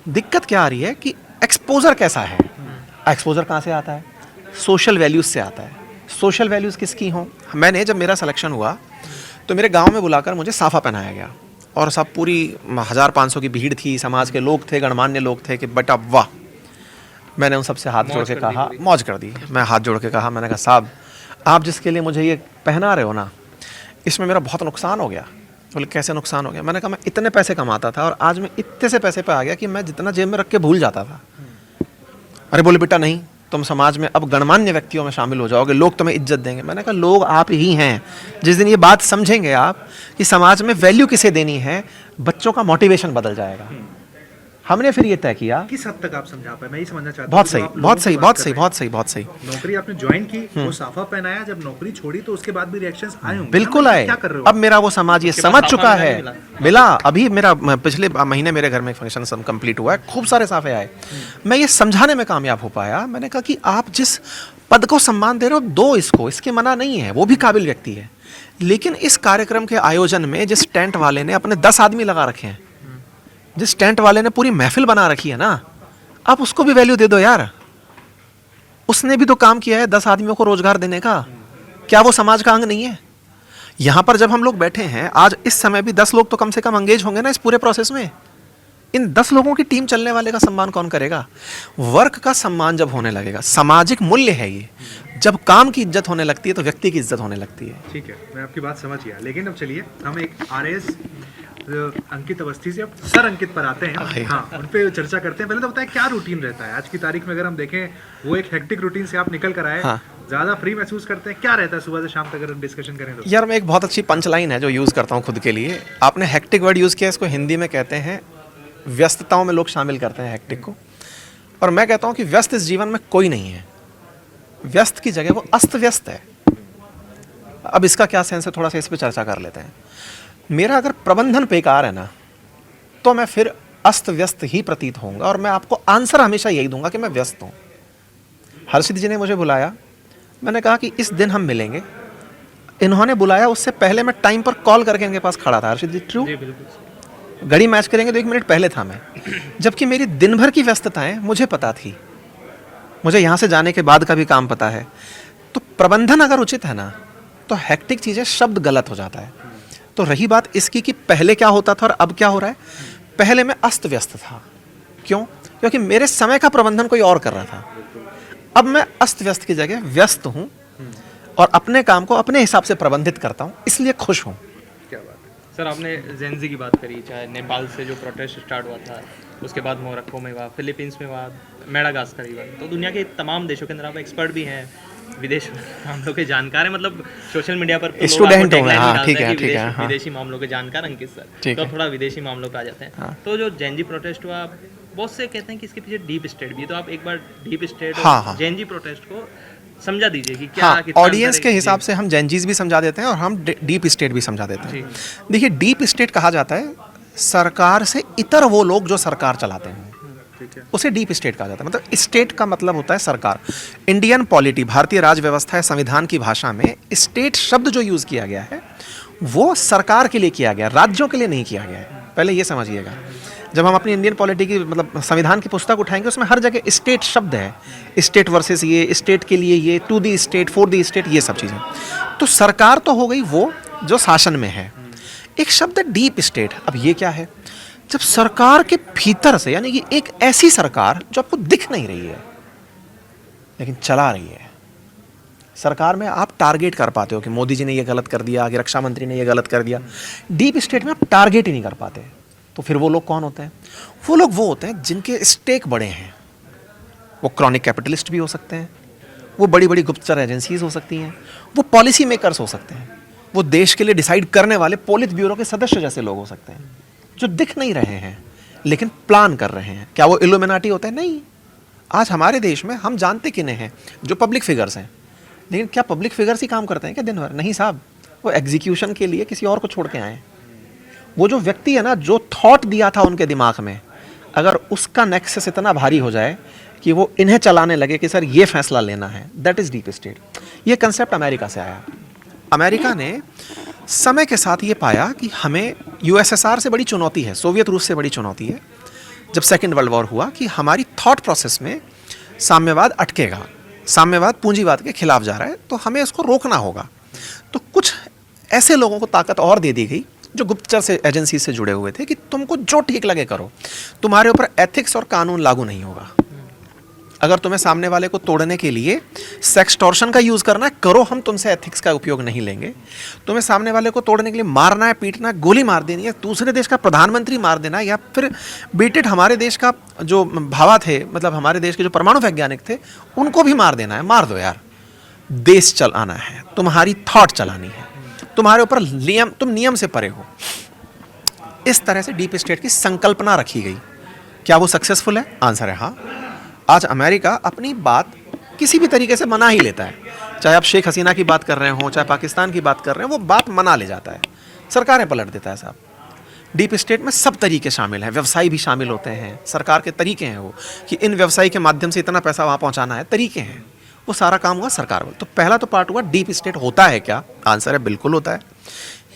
दिक्कत क्या आ रही है कि एक्सपोजर कैसा है? एक्सपोजर कहाँ से आता है? सोशल वैल्यूज़ से आता है। सोशल वैल्यूज़ किसकी हों? मैंने जब मेरा सिलेक्शन हुआ तो मेरे गांव में बुलाकर मुझे साफा पहनाया गया और सब पूरी 1500 की भीड़ थी, समाज के लोग थे, गणमान्य लोग थे कि बेटा वाह। मैंने उन सबसे हाथ जोड़ के कहा, मौज कर दी। मैं हाथ जोड़ के कहा, मैंने कहा साहब आप जिसके लिए मुझे ये पहना रहे हो ना, इसमें मेरा बहुत नुकसान हो गया। बोले कैसे नुकसान हो गया? मैंने कहा मैं इतने पैसे कमाता था और आज मैं इतने से पैसे पे आ गया कि मैं जितना जेब में रख के भूल जाता था। अरे बोले बेटा नहीं, तुम समाज में अब गणमान्य व्यक्तियों में शामिल हो जाओगे, लोग तुम्हें इज्जत देंगे। मैंने कहा लोग आप ही हैं। जिस दिन ये बात समझेंगे आप कि समाज में वैल्यू किसे देनी है, बच्चों का मोटिवेशन बदल जाएगा। हमने फिर ये तय किया।
किस हद तक आप समझा पाए? मैं ये समझना चाहता हूं।
बहुत
जो
सही,
आप लोगों
बहुत
की
सही,
बात
बहुत
कर
सही,
रहे हैं।
बहुत सही, बहुत सही।
नौकरी आपने ज्वाइन की, वो साफा पहनाया, जब नौकरी छोड़ी तो उसके बाद भी रिएक्शंस आए होंगे।
बिल्कुल
ना,
आए।
क्या कर रहे हो?
अब मेरा वो समाज ये समझ चुका है। मिला अभी मेरा पिछले महीने मेरे घर में एक फंक्शन कंप्लीट हुआ है, खूब सारे साफे आए। मैं ये समझाने में कामयाब हो पाया। मैंने कहा कि आप जिस पद को सम्मान दे रहे हो दो इसको, इसके मना नहीं है, वो भी काबिल व्यक्ति है। लेकिन इस कार्यक्रम के आयोजन में जिस टेंट वाले ने अपने 10 आदमी लगा रखे हैं, जिस टेंट वाले ने पूरी महफिल बना रखी है ना, आप उसको भी वैल्यू दे दो यार। उसने भी तो काम किया है 10 आदमियों को रोजगार देने का। क्या वो समाज का अंग नहीं है? यहां पर जब हम लोग बैठे हैं आज इस समय भी 10 लोग तो कम से कम एंगेज होंगे ना इस पूरे प्रोसेस में। इन 10 लोगों की टीम चलने वाले का सम्मान कौन करेगा? वर्क का सम्मान जब होने लगेगा, सामाजिक मूल्य है ये। जब काम की इज्जत होने लगती है तो व्यक्ति की इज्जत होने लगती है।
ठीक है, मैं आपकी बात समझ गया। लेकिन अब चलिए हम एक आरएस अंकित अवस्थी से अब सर अंकित पर आते हैं। हाँ, उन पे चर्चा करते हैं। पहले तो बताएं क्या रूटीन रहता है आज की तारीख में? अगर हम देखें वो एक हेक्टिक रूटीन से आप निकल कर आए।
हाँ।
ज़्यादा फ्री महसूस करते हैं? क्या रहता है सुबह से शाम तक अगर डिस्कशन करें तो?
यार मैं एक बहुत अच्छी पंच लाइन है जो यूज़ करता हूँ खुद के लिए। आपने हेक्टिक वर्ड यूज़ किया, इसको हिंदी में कहते हैं व्यस्तताओं में लोग शामिल करते हैं हेक्टिक को, और मैं कहता हूँ कि व्यस्त इस जीवन में कोई नहीं है। व्यस्त की जगह वो अस्त व्यस्त है। अब इसका क्या सेंस है, थोड़ा सा इस पर चर्चा कर लेते हैं। मेरा अगर प्रबंधन बेकार है ना, तो मैं फिर अस्त व्यस्त ही प्रतीत होऊंगा, और मैं आपको आंसर हमेशा यही दूंगा कि मैं व्यस्त हूँ। हर्षित जी ने मुझे बुलाया, मैंने कहा कि इस दिन हम मिलेंगे। इन्होंने बुलाया, उससे पहले मैं टाइम पर कॉल करके इनके पास खड़ा था। हर्षित जी ट्रू?
जी बिल्कुल।
घड़ी मैच करेंगे तो 1 मिनट पहले था मैं, जबकि मेरी दिन भर की व्यस्तताएं मुझे पता थी, मुझे यहाँ से जाने के बाद का भी काम पता है। तो प्रबंधन अगर उचित है ना, तो हेक्टिक चीज़ें शब्द गलत हो जाता है। तो रही बात इसकी कि पहले क्या होता था और अब क्या हो रहा है। पहले मैं अस्त व्यस्त था, क्यों? क्योंकि मेरे समय का प्रबंधन कोई और कर रहा था। अब मैं अस्त व्यस्त की जगह व्यस्त हूँ और अपने काम को अपने हिसाब से प्रबंधित करता हूँ, इसलिए खुश हूँ।
क्या बात है।
सर आपने जेनजी की बात करी, चाहे नेपाल से जो प्रोटेस्ट स्टार्ट हुआ था, उसके बाद मोरक्को में हुआ, फिलीपींस में हुआ, मेडागास्कर हुआ, तो दुनिया के तमाम देशों के अंदर आप एक्सपर्ट भी हैं, विदेश मामलों के जानकार हैं, मतलब सोशल मीडिया पर तो लोग
स्टूडेंट
आपको
हूँ मैं,
tagline
हाँ,
डालते
ठीक
हैं
है,
कि
ठीक है,
विदेश-
हाँ।
विदेशी मामलों के जानकार अंकित सर,
ठीक
तो
है।
थोड़ा विदेशी मामलों पे आ जाते हैं।
हाँ।
तो जो जेनजी प्रोटेस्ट हुआ, बहुत से कहते हैं कि इसके पीछे डीप स्टेट भी है, तो आप एक बार डीप स्टेट
हाँ,
और
हाँ।
जेनजी प्रोटेस्ट को समझा दीजिए कि क्या
हाँ,
कितना
ऑडियंस
अंतर
के
है।
हिसाब
जी।
से हम जेनजीज भी समझा देते हैं और हम डीप स्टेट भी समझा देते हैं। देखिए, डीप स्टेट कहा जाता है सरकार से इतर वो लोग जो सरकार चलाते हैं,
ठीक है।
उसे डीप स्टेट कहा जाता है। मतलब स्टेट का मतलब होता है सरकार। इंडियन पॉलिटी, भारतीय राज व्यवस्था या संविधान की भाषा में स्टेट शब्द जो यूज़ किया गया है वो सरकार के लिए किया गया, राज्यों के लिए नहीं किया गया है। पहले ये समझिएगा। जब हम अपनी इंडियन पॉलिटी की मतलब संविधान की पुस्तक उठाएंगे, उसमें हर जगह स्टेट शब्द है, स्टेट वर्सेस ये, स्टेट के लिए ये, to the state, for the state, ये सब चीज़ें। तो सरकार तो हो गई वो जो शासन में है। एक शब्द है डीप स्टेट। अब ये क्या है? जब सरकार के भीतर से, यानी कि एक ऐसी सरकार जो आपको दिख नहीं रही है लेकिन चला रही है। सरकार में आप टारगेट कर पाते हो कि मोदी जी ने ये गलत कर दिया, आगे रक्षा मंत्री ने ये गलत कर दिया। डीप स्टेट में आप टारगेट ही नहीं कर पाते। तो फिर वो लोग कौन होते हैं? वो लोग वो होते हैं जिनके स्टेक बड़े हैं। वो क्रॉनिक कैपिटलिस्ट भी हो सकते हैं, वो बड़ी बड़ी गुप्तचर एजेंसीज हो सकती हैं, वो पॉलिसी मेकर्स हो सकते हैं, वो देश के लिए डिसाइड करने वाले पोलित ब्यूरो के सदस्य जैसे लोग हो सकते हैं, जो दिख नहीं रहे हैं लेकिन प्लान कर रहे हैं। क्या वो इल्यूमिनाटी होते हैं? नहीं। आज हमारे देश में हम जानते किन्हें हैं, जो पब्लिक फिगर्स हैं। लेकिन क्या पब्लिक फिगर्स ही काम करते हैं क्या दिन भर? नहीं साहब, वो एग्जीक्यूशन के लिए किसी और को छोड़ के आए। वो जो व्यक्ति है ना, जो थॉट दिया था उनके दिमाग में, अगर उसका नेक्सस इतना भारी हो जाए कि वो इन्हें चलाने लगे कि सर ये फैसला लेना है, दैट इज डीप स्टेट। ये कंसेप्ट अमेरिका से आया। अमेरिका ने समय के साथ ये पाया कि हमें यूएसएसआर से बड़ी चुनौती है, सोवियत रूस से बड़ी चुनौती है, जब सेकेंड वर्ल्ड वॉर हुआ, कि हमारी थॉट प्रोसेस में साम्यवाद अटकेगा, साम्यवाद पूंजीवाद के खिलाफ जा रहा है, तो हमें इसको रोकना होगा। तो कुछ ऐसे लोगों को ताकत और दे दी गई जो गुप्तचर से एजेंसी से जुड़े हुए थे कि तुमको जो ठीक लगे करो, तुम्हारे ऊपर एथिक्स और कानून लागू नहीं होगा। अगर तुम्हें सामने वाले को तोड़ने के लिए सेक्सटॉर्शन का यूज़ करना है, करो, हम तुमसे एथिक्स का उपयोग नहीं लेंगे। तुम्हें सामने वाले को तोड़ने के लिए मारना है, पीटना है, गोली मार देनी है, दूसरे देश का प्रधानमंत्री मार देना है, या फिर बीटेड हमारे देश का जो भावा थे, मतलब हमारे देश के जो परमाणु वैज्ञानिक थे, उनको भी मार देना है, मार दो यार। देश चलाना है, तुम्हारी थॉट चलानी है, तुम्हारे ऊपर नियम, तुम नियम से परे हो। इस तरह से डीप स्टेट की संकल्पना रखी गई। क्या वो सक्सेसफुल है? आंसर है हाँ। आज अमेरिका अपनी बात किसी भी तरीके से मना ही लेता है। चाहे आप शेख हसीना की बात कर रहे हो, चाहे पाकिस्तान की बात कर रहे हो, वो बात मना ले जाता है, सरकारें पलट देता है साहब। डीप स्टेट में सब तरीके शामिल हैं, व्यवसायी भी शामिल होते हैं, सरकार के तरीके हैं वो कि इन व्यवसायी के माध्यम से इतना पैसा वहाँ पहुँचाना है, तरीके हैं, वो सारा काम हुआ सरकार वाला। तो पहला तो पार्ट हुआ डीप स्टेट होता है क्या? आंसर है बिल्कुल होता है।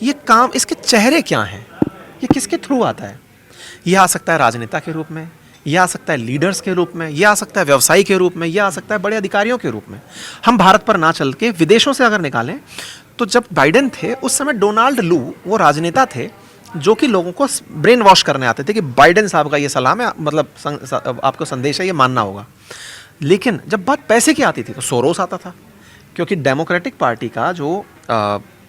ये काम, इसके चेहरे क्या हैं, ये किसके थ्रू आता है? ये आ सकता है राजनेता के रूप में, यह आ सकता है लीडर्स के रूप में, यह आ सकता है व्यवसायी के रूप में, यह आ सकता है बड़े अधिकारियों के रूप में। हम भारत पर ना चल के विदेशों से अगर निकालें, तो जब बाइडेन थे उस समय डोनाल्ड लू वो राजनेता थे जो कि लोगों को ब्रेन वॉश करने आते थे कि बाइडेन साहब का ये सलाम है, मतलब आपको संदेश है, ये मानना होगा। लेकिन जब बात पैसे की आती थी तो सोरोस आता था, क्योंकि डेमोक्रेटिक पार्टी का जो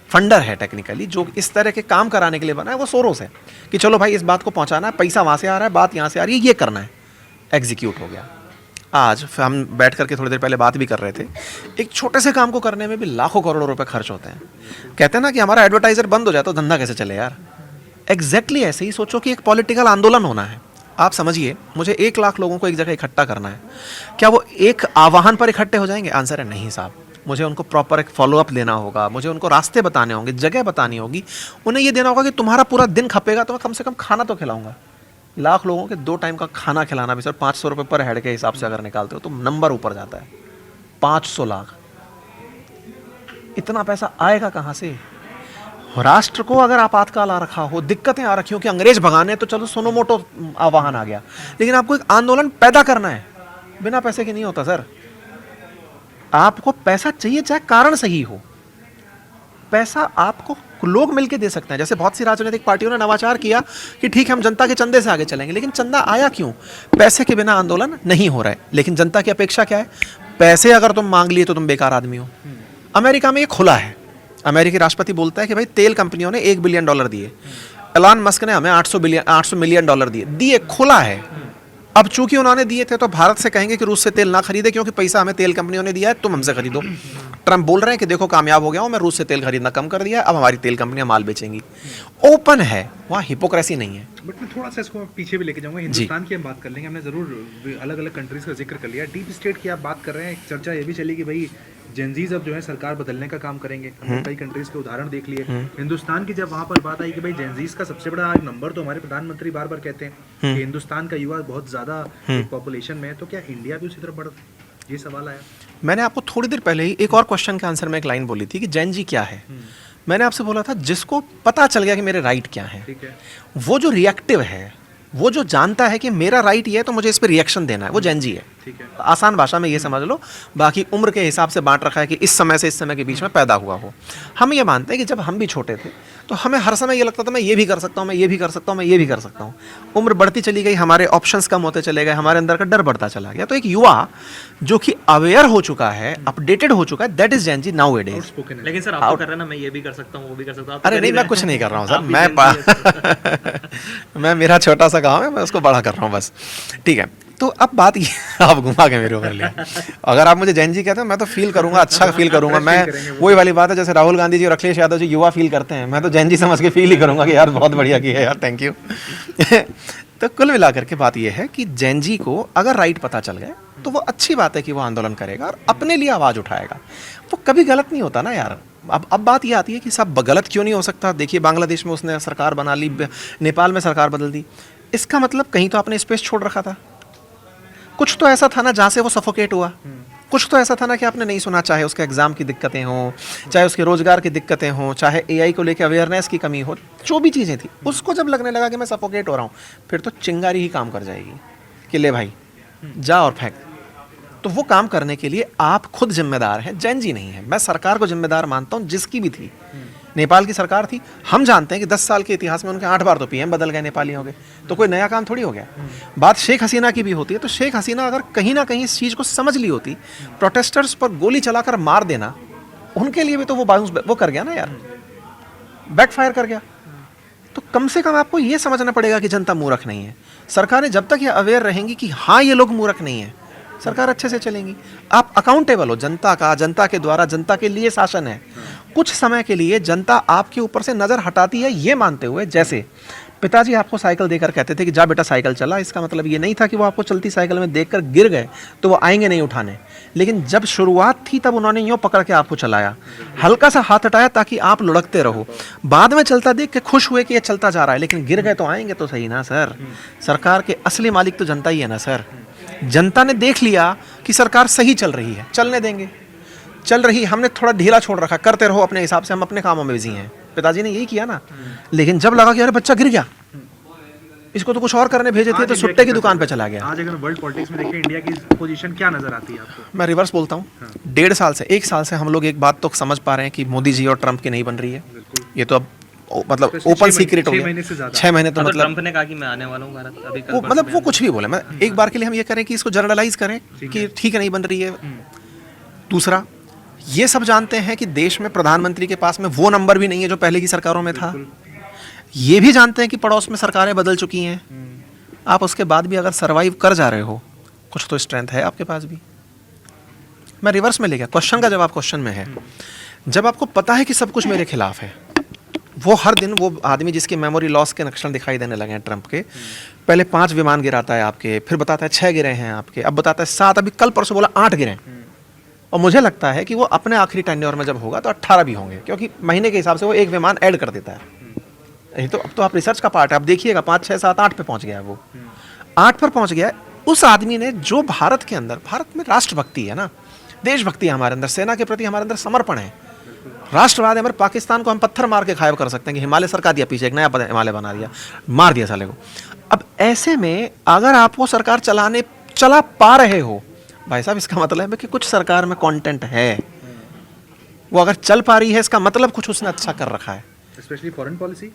फंडर है टेक्निकली, जो इस तरह के काम कराने के लिए बना है, वो सोरोस है कि चलो भाई इस बात को पहुंचाना है, पैसा वहाँ से आ रहा है, बात यहाँ से आ रही है, ये करना है, एग्जीक्यूट हो गया। आज हम बैठ करके थोड़ी देर पहले बात भी कर रहे थे, एक छोटे से काम को करने में भी लाखों करोड़ों रुपए खर्च होते हैं। कहते हैं ना कि हमारा एडवर्टाइजर बंद हो जाए तो धंधा कैसे चले यार। एग्जैक्टली ऐसे ही सोचो कि एक पॉलिटिकल आंदोलन होना है। आप समझिए, मुझे 1 लाख लोगों को एक जगह इकट्ठा करना है, क्या वो एक आह्वान पर इकट्ठे हो जाएंगे? आंसर है नहीं साहब। मुझे उनको प्रॉपर एक फॉलोअप देना होगा, मुझे उनको रास्ते बताने होंगे, जगह बतानी होगी, उन्हें ये देना होगा कि तुम्हारा पूरा दिन खपेगा तो मैं कम से कम खाना तो खिलाऊंगा। लाख लोगों के 2 टाइम का खाना खिलाना भी सर 500 रुपये पर हेड के हिसाब से अगर निकालते हो तो नंबर ऊपर जाता है। 500 लाख, इतना पैसा आएगा कहाँ से? राष्ट्र को अगर आपातकाल आ रखा हो, दिक्कतें आ रखी हो कि अंग्रेज भगाने, तो चलो सोनो मोटो आह्वान आ गया, लेकिन आपको एक आंदोलन पैदा करना है, बिना पैसे के नहीं होता सर। आपको पैसा चाहिए, चाहे कारण सही हो। पैसा आपको लोग मिलके दे सकते हैं। जैसे बहुत सी राजनीतिक पार्टियों ने नवाचार किया कि ठीक है हम जनता के चंदे से आगे चलेंगे, लेकिन चंदा आया क्यों? पैसे के बिना आंदोलन नहीं हो रहा है। लेकिन जनता की अपेक्षा क्या है? पैसे अगर तुम मांग लिए तो तुम बेकार आदमी हो। अमेरिका में ये खुला है। अमेरिकी राष्ट्रपति बोलता है कि भाई तेल कंपनियों ने $1 बिलियन दिए, एलन मस्क ने हमें 800 मिलियन डॉलर दिए, खुला है। अब चूंकि उन्होंने दिए थे तो भारत से कहेंगे कि रूस से तेल ना खरीदे, क्योंकि पैसा हमें तेल कंपनियों ने दिया है, तुम हमसे खरीदो। ट्रम्प बोल रहे हैं कि देखो कामयाब हो गया हूं, मैं रूस से तेल खरीदना कम कर दिया है, अब हमारी तेल कंपनियां माल बेचेंगी। ओपन है, वहाँ हिपोक्रेसी नहीं है।
बट मैं थोड़ा सा इसको पीछे भी लेके जाऊंगा। हिंदुस्तान की हम बात कर लेंगे, हमने जरूर अलग अलग कंट्रीज का जिक्र कर लिया। डीप स्टेट की आप बात कर रहे हैं, एक चर्चा ये भी चली कि भाई जेनजीज अब जो है सरकार बदलने का काम करेंगे। हमने कई कंट्रीज के उदाहरण देख लिए। हिंदुस्तान की जब वहां पर बात आई कि भाई जेनजीज का सबसे बड़ा नंबर, तो हमारे प्रधानमंत्री बार बार कहते हैं कि हिंदुस्तान का युवा बहुत ज्यादा पॉपुलेशन में है, तो क्या इंडिया भी उसी तरफ बढ़? ये सवाल आया।
मैंने आपको थोड़ी देर पहले ही एक और क्वेश्चन के आंसर में एक लाइन बोली थी कि जैन जी क्या है। मैंने आपसे बोला था जिसको पता चल गया कि मेरे राइट क्या है,
ठीक है,
वो जो रिएक्टिव है, वो जो जानता है कि मेरा राइट ये है तो मुझे इस पर रिएक्शन देना है, वो जैन जी है।
ठीक है।
आसान भाषा में ये समझ लो, बाकी उम्र के हिसाब से बांट रखा है कि इस समय से इस समय के बीच में पैदा हुआ हो। हम ये मानते हैं कि जब हम भी छोटे थे तो हमें हर समय ये लगता था मैं ये भी कर सकता हूँ, मैं ये भी कर सकता हूँ, मैं ये भी कर सकता हूँ। उम्र बढ़ती चली गई, हमारे ऑप्शंस कम होते चले गए, हमारे अंदर का डर बढ़ता चला गया। तो एक युवा जो कि अवेयर हो चुका है, अपडेटेड हो चुका है, that is Gen Z nowadays.
लेकिन सर आप तो कर रहे हैं ना, मैं ये भी कर सकता हूँ, वो भी कर सकता हूँ।
अरे नहीं, मैं कुछ नहीं कर रहा हूँ सर, मैं मेरा छोटा सा गाँव है, मैं उसको बड़ा कर रहा हूँ बस। ठीक है, तो अब बात ये आप घुमा के मेरे ऊपर ले, अगर आप मुझे जैन जी कहते हो मैं तो फील करूंगा, अच्छा फील करूंगा। मैं वही वाली बात है, जैसे राहुल गांधी जी और अखिलेश यादव जी युवा फील करते हैं, मैं तो जैन जी समझ के फील ही करूंगा कि यार बहुत बढ़िया किया यार, थैंक यू। तो कुल मिलाकर के बात यह है कि जैन जी को अगर राइट पता चल गए तो वो अच्छी बात है कि वो आंदोलन करेगा और अपने लिए आवाज़ उठाएगा। वो कभी गलत नहीं होता ना यार। अब बात ये आती है कि सब गलत क्यों नहीं हो सकता। देखिए बांग्लादेश में उसने सरकार बना ली, नेपाल में सरकार बदल दी, इसका मतलब कहीं तो आपने स्पेस छोड़ रखा था। कुछ तो ऐसा था ना जहाँ से वो सफोकेट हुआ, कुछ तो ऐसा था ना कि आपने नहीं सुना, चाहे उसके एग्ज़ाम की दिक्कतें हों, चाहे उसके रोज़गार की दिक्कतें हों, चाहे एआई को लेकर अवेयरनेस की कमी हो, जो भी चीज़ें थी, उसको जब लगने लगा कि मैं सफोकेट हो रहा हूँ, फिर तो चिंगारी ही काम कर जाएगी कि ले भाई जा और फेंक। तो वो काम करने के लिए आप खुद जिम्मेदार हैं, जैन जी नहीं है। मैं सरकार को जिम्मेदार मानता हूँ, जिसकी भी थी। नेपाल की सरकार थी, हम जानते हैं कि 10 साल के इतिहास में उनके 8 बार तो पीएम बदल गए नेपालियों के, तो कोई नया काम थोड़ी हो गया। बात शेख हसीना की भी होती है, तो शेख हसीना अगर कहीं ना कहीं इस चीज़ को समझ ली होती, प्रोटेस्टर्स पर गोली चलाकर मार देना उनके लिए भी तो वो कर गया ना यार, बैकफायर कर गया। तो कम से कम आपको ये समझना पड़ेगा कि जनता मूर्ख नहीं है। सरकारें जब तक ये अवेयर रहेंगी कि हाँ ये लोग मूर्ख नहीं है, सरकार अच्छे से चलेंगी। आप अकाउंटेबल हो जनता का, जनता के द्वारा, जनता के लिए शासन है। कुछ समय के लिए जनता आपके ऊपर से नज़र हटाती है ये मानते हुए, जैसे पिताजी आपको साइकिल देकर कहते थे कि जा बेटा साइकिल चला, इसका मतलब ये नहीं था कि वो आपको चलती साइकिल में देखकर गिर गए तो वो आएंगे नहीं उठाने, लेकिन जब शुरुआत थी तब उन्होंने यूँ पकड़ के आपको चलाया, हल्का सा हाथ हटाया ताकि आप लुढ़कते रहो। बाद में चलता देख के खुश हुए कि ये चलता जा रहा है, लेकिन गिर गए तो आएंगे तो सही ना सर। सरकार के असली मालिक तो जनता ही है ना सर। जनता ने देख लिया कि सरकार सही चल रही है, चलने देंगे। चल रही, हमने थोड़ा ढीला छोड़ रखा, करते रहो अपने हिसाब से, हम अपने कामों में बिजी हैं। पिताजी ने यही किया ना। लेकिन जब लगा कि अरे बच्चा गिर गया, इसको तो कुछ और करने भेजे थे, तो सुट्टे की दुकान पे चला गया।
आज अगर वर्ल्ड पॉलिटिक्स में देखें, इंडिया की पोजीशन क्या नजर आती है आपको?
मैं रिवर्स बोलता हूँ, 1.5 साल से 1 साल से हम लोग एक बात तो समझ पा रहे हैं कि मोदी जी और ट्रंप की नहीं बन रही है। ये तो अब मतलब ओपन सीक्रेट हो गया। 6 महीने तो मतलब
ट्रंप ने कहा कि मैं आने वाला हूँ भारत, अभी
वो मतलब वो कुछ भी बोले। मैं एक बार के लिए हम ये करें कि इसको जनरलाइज करें कि ठीक है नहीं बन रही है। दूसरा, ये सब जानते हैं कि देश में प्रधानमंत्री के पास में वो नंबर भी नहीं है जो पहले की सरकारों में था। ये भी जानते हैं कि पड़ोस में सरकारें बदल चुकी हैं। आप उसके बाद भी अगर सरवाइव कर जा रहे हो, कुछ तो स्ट्रेंथ है आपके पास भी। मैं रिवर्स में ले गया, क्वेश्चन का जवाब क्वेश्चन में है। जब आपको पता है कि सब कुछ मेरे खिलाफ है, वो हर दिन वो आदमी जिसके मेमोरी लॉस के लक्षण दिखाई देने लगे हैं ट्रंप के, पहले 5 विमान गिराता है आपके, फिर बताता है 6 गिरे हैं आपके, अब बताता है 7, अभी कल परसों बोला 8 गिरे। और मुझे लगता है कि वो अपने आखिरी टेन्योर में जब होगा तो 18 भी होंगे, क्योंकि महीने के हिसाब से वो एक विमान ऐड कर देता है। यही तो अब तो आप रिसर्च का पार्ट है, आप देखिएगा 5, 6, 7, 8 पे पहुंच गया है वो, 8 पर पहुंच गया है। उस आदमी ने जो भारत के अंदर, भारत में राष्ट्रभक्ति है ना, देशभक्ति है हमारे अंदर, सेना के प्रति हमारे अंदर समर्पण है, राष्ट्रवाद है हमारे। पाकिस्तान को हम पत्थर मार के गायब कर सकते हैं कि हिमालय सरका दिया पीछे, एक नया हिमालय बना दिया, मार दिया साले को। अब ऐसे में अगर आप वो सरकार चला पा रहे हो भाई साहब, इसका मतलब है कि कुछ सरकार में कंटेंट है। वो अगर चल पा रही है इसका मतलब कुछ उसने अच्छा कर रखा है।
Specially foreign policy.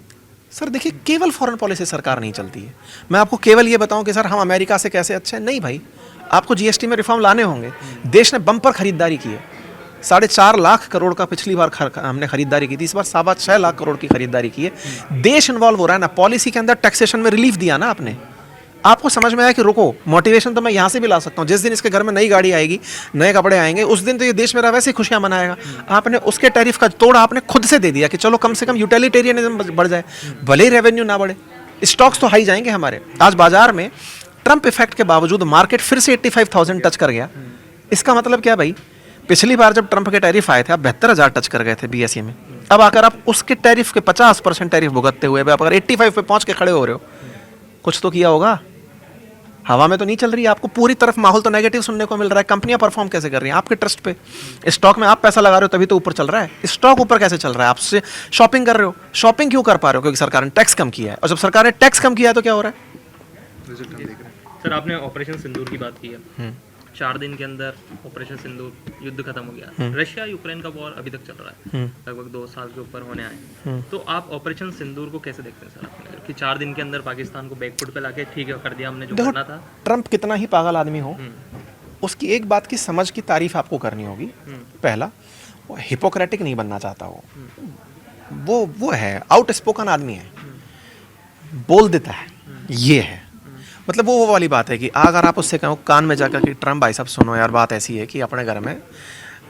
सर देखिए, केवल फॉरेन पॉलिसी सरकार नहीं चलती है। मैं आपको केवल ये बताऊं कि सर हम अमेरिका से कैसे अच्छे हैं, नहीं भाई। आपको जीएसटी में रिफॉर्म लाने होंगे। देश ने बम्पर खरीदारी की है, 4.5 लाख करोड़ का पिछली बार हमने खरीदारी की थी, इस बार 6.25 लाख करोड़ की खरीदारी की है। देश इन्वॉल्व हो रहा है ना, पॉलिसी के अंदर टैक्सेशन में रिलीफ दिया ना आपने। आपको समझ में आया कि रुको, मोटिवेशन तो मैं यहाँ से भी ला सकता हूँ। जिस दिन इसके घर में नई गाड़ी आएगी, नए कपड़े आएंगे, उस दिन तो ये देश मेरा वैसे ही खुशियाँ मनाएगा। आपने उसके टैरिफ का तोड़ आपने खुद से दे दिया कि चलो कम से कम यूटिलिटेरियनिज्म बढ़ जाए, भले ही रेवेन्यू ना बढ़े, स्टॉक्स तो हाई जाएंगे हमारे। आज बाजार में ट्रंप इफेक्ट के बावजूद मार्केट फिर से 85,000 टच कर गया। इसका मतलब क्या भाई, पिछली बार जब ट्रंप के टैरिफ आए थे आप 72,000 टच कर गए थे बीएसई में। अब आकर आप उसके टैरिफ के 50% टैरिफ भुगतते हुए आप अगर 85 पे पहुंच के खड़े हो रहे हो, कुछ तो किया होगा। हवा में तो नहीं चल रही है, आपको पूरी तरफ माहौल तो नेगेटिव सुनने को मिल रहा है। कंपनियां परफॉर्म कैसे कर रही हैं आपके ट्रस्ट पे, स्टॉक में आप पैसा लगा रहे हो तभी तो ऊपर चल रहा है। स्टॉक ऊपर कैसे चल रहा है, आपसे शॉपिंग कर रहे हो। शॉपिंग क्यों कर पा रहे हो, क्योंकि सरकार ने टैक्स कम किया है। और जब सरकार ने टैक्स कम किया है तो क्या हो रहा है।
रिजल्ट हम देख रहे हैं।
सर आपने ऑपरेशन सिंदूर की बात की है, 4 दिन के अंदर ऑपरेशन सिंदूर युद्ध खत्म हो गया। रशिया यूक्रेन का वॉर अभी तक चल रहा है, लगभग 2 साल के ऊपर होने आए। तो आप ऑपरेशन सिंदूर को कैसे देखते हैं सर आपने, कि 4 दिन के अंदर पाकिस्तान को बैकफुट पे लाके ठीक है कर दिया हमने जो करना था।
ट्रंप कितना ही पागल आदमी हो, उसकी एक बात की समझ की तारीफ आपको करनी होगी। पहला, वो हिपोक्रेटिक नहीं बनना चाहता वो है आउट स्पोकन आदमी है, बोल देता है, ये है। मतलब वो वाली बात है कि अगर आप उससे कहो कान में जाकर कि ट्रंप भाई साहब सुनो यार, बात ऐसी है कि अपने घर में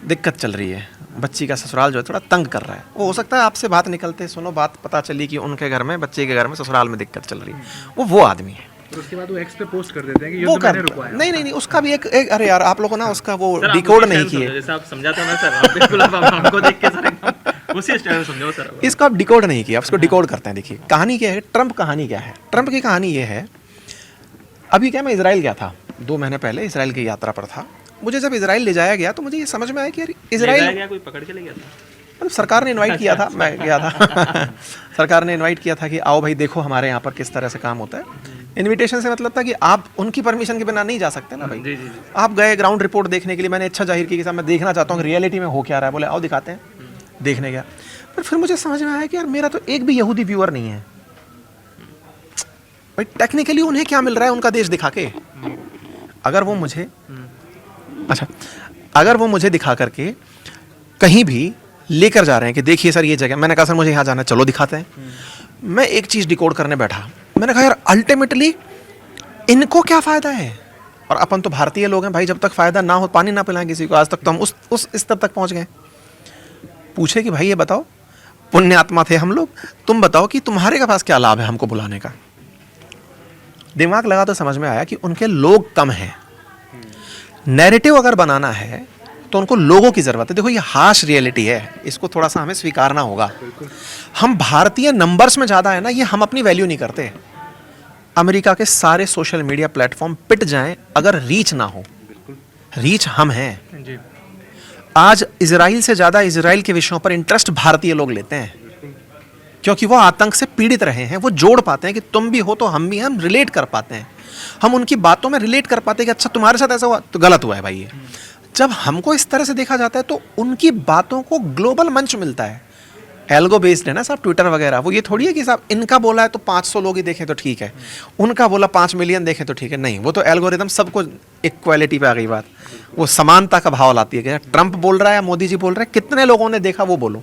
दिक्कत चल रही है, बच्ची का ससुराल जो है थोड़ा तंग कर रहा है। वो हो सकता है आपसे बात निकलते सुनो बात पता चली कि उनके घर में, बच्चे के घर में ससुराल में दिक्कत चल रही है। वो आदमी है।
और उसके बाद वो एक्स पे पोस्ट कर देते हैं कि
वो
युद्ध
कर
मैंने रुकवाया।
नहीं, उसका भी एक अरे यार आप लोगों ना उसका वो डिकोड नहीं किए।
जैसे आप समझाते हो ना सर, आप बिल्कुल आप हमको देख के सर एकदम उसी स्टाइल में समझो सर।
इसको आप डिकोड नहीं किया, उसको डिकोड करते हैं। देखिए कहानी क्या है, ट्रंप कहानी क्या है। ट्रंप की कहानी ये है, अभी क्या मैं इजराइल गया था 2 महीने पहले, इजराइल की यात्रा पर था। मुझे जब इजराइल ले जाया गया तो मुझे ये समझ में आया कि यार इजराइल
कोई पकड़ के ले गया था,
मतलब सरकार ने इनवाइट किया था, मैं गया था सरकार ने इनवाइट किया था कि आओ भाई देखो हमारे यहाँ पर किस तरह से काम होता है। इनविटेशन से मतलब था कि आप उनकी परमिशन के बिना नहीं जा सकते ना भाई। आप गए ग्राउंड रिपोर्ट देखने के लिए, मैंने इच्छा जाहिर की कि साहब मैं देखना चाहता हूँ कि रियलिटी में हो क्या रहा है। बोले आओ दिखाते हैं, देखने गया। पर फिर मुझे समझ में आया कि यार मेरा तो एक भी यहूदी व्यूअर नहीं है भाई। टेक्निकली उन्हें क्या मिल रहा है उनका देश दिखा के, अगर वो मुझे अगर वो मुझे दिखा करके कहीं भी लेकर जा रहे हैं कि देखिए सर ये जगह, मैंने कहा सर मुझे यहाँ जाना है, चलो दिखाते हैं। मैं एक चीज़ डिकोड करने बैठा, मैंने कहा यार अल्टीमेटली इनको क्या फ़ायदा है। और अपन तो भारतीय लोग हैं भाई, जब तक फ़ायदा ना हो पानी ना पिलाएं किसी को। आज तक तो हम उस स्तर तक पहुँच गए। पूछे कि भाई ये बताओ, पुण्य आत्मा थे हम लोग, तुम बताओ कि तुम्हारे पास क्या लाभ है हमको बुलाने का। दिमाग लगा तो समझ में आया कि उनके लोग कम हैं। नैरेटिव अगर बनाना है तो उनको लोगों की ज़रूरत है। देखो ये हार्श रियलिटी है, इसको थोड़ा सा हमें स्वीकारना होगा। हम भारतीय नंबर्स में ज़्यादा है ना, ये हम अपनी वैल्यू नहीं करते। अमेरिका के सारे सोशल मीडिया प्लेटफॉर्म पिट जाएं अगर रीच ना हो, रीच हम हैं। आज इजराइल से ज़्यादा इजराइल के विषयों पर इंटरेस्ट भारतीय लोग लेते हैं, क्योंकि वो आतंक से पीड़ित रहे हैं। वो जोड़ पाते हैं कि तुम भी हो तो हम भी, हम रिलेट कर पाते हैं, हम उनकी बातों में रिलेट कर पाते हैं कि अच्छा तुम्हारे साथ ऐसा हुआ तो गलत हुआ है भाई। ये जब हमको इस तरह से देखा जाता है तो उनकी बातों को ग्लोबल मंच मिलता है। एल्गो बेस्ड है ना साहब, ट्विटर वगैरह। वो ये थोड़ी है कि साहब इनका बोला है तो 500 लोग ही देखें तो ठीक है, उनका बोला 5 मिलियन देखें तो ठीक है। नहीं, वो तो एल्गोरिदम सबको इक्वालिटी पे आ गई बात। वो समानता का भाव लाती है कि ट्रंप बोल रहा है या मोदी जी बोल रहे हैं, कितने लोगों ने देखा वो बोलो।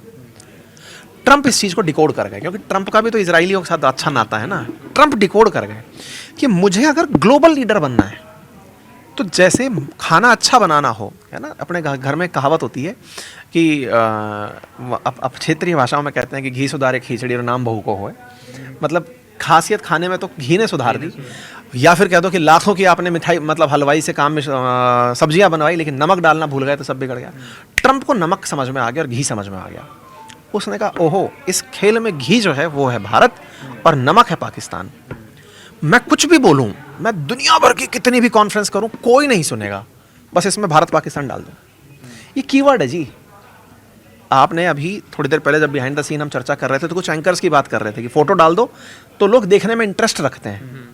ट्रंप इस चीज़ को डिकोड कर गए, क्योंकि ट्रंप का भी तो इजराइलियों के साथ अच्छा नाता है ना। ट्रंप डिकोड कर गए कि मुझे अगर ग्लोबल लीडर बनना है तो जैसे खाना अच्छा बनाना हो, है ना, अपने घर में कहावत होती है कि अब क्षेत्रीय भाषाओं में कहते हैं कि घी सुधारे खिचड़ी और नाम बहू को होए। मतलब खासियत खाने में तो घी ने सुधार दी, या फिर कह दो कि लाखों की आपने मिठाई मतलब हलवाई से काम में सब्जियां बनवाई, लेकिन नमक डालना भूल गए तो सब बिगड़ गया। ट्रंप को नमक समझ में आ गया और घी समझ में आ गया। उसने कहा ओहो, इस खेल में घी जो है वो है भारत और नमक है पाकिस्तान। मैं कुछ भी बोलूं, मैं दुनिया भर की कितनी भी कॉन्फ्रेंस करूं, कोई नहीं सुनेगा, बस इसमें भारत पाकिस्तान डाल दो। ये कीवर्ड है जी। आपने अभी थोड़ी देर पहले जब बिहाइंड द सीन हम चर्चा कर रहे थे तो कुछ एंकर्स की बात कर रहे थे कि फोटो डाल दो तो लोग देखने में इंटरेस्ट रखते हैं।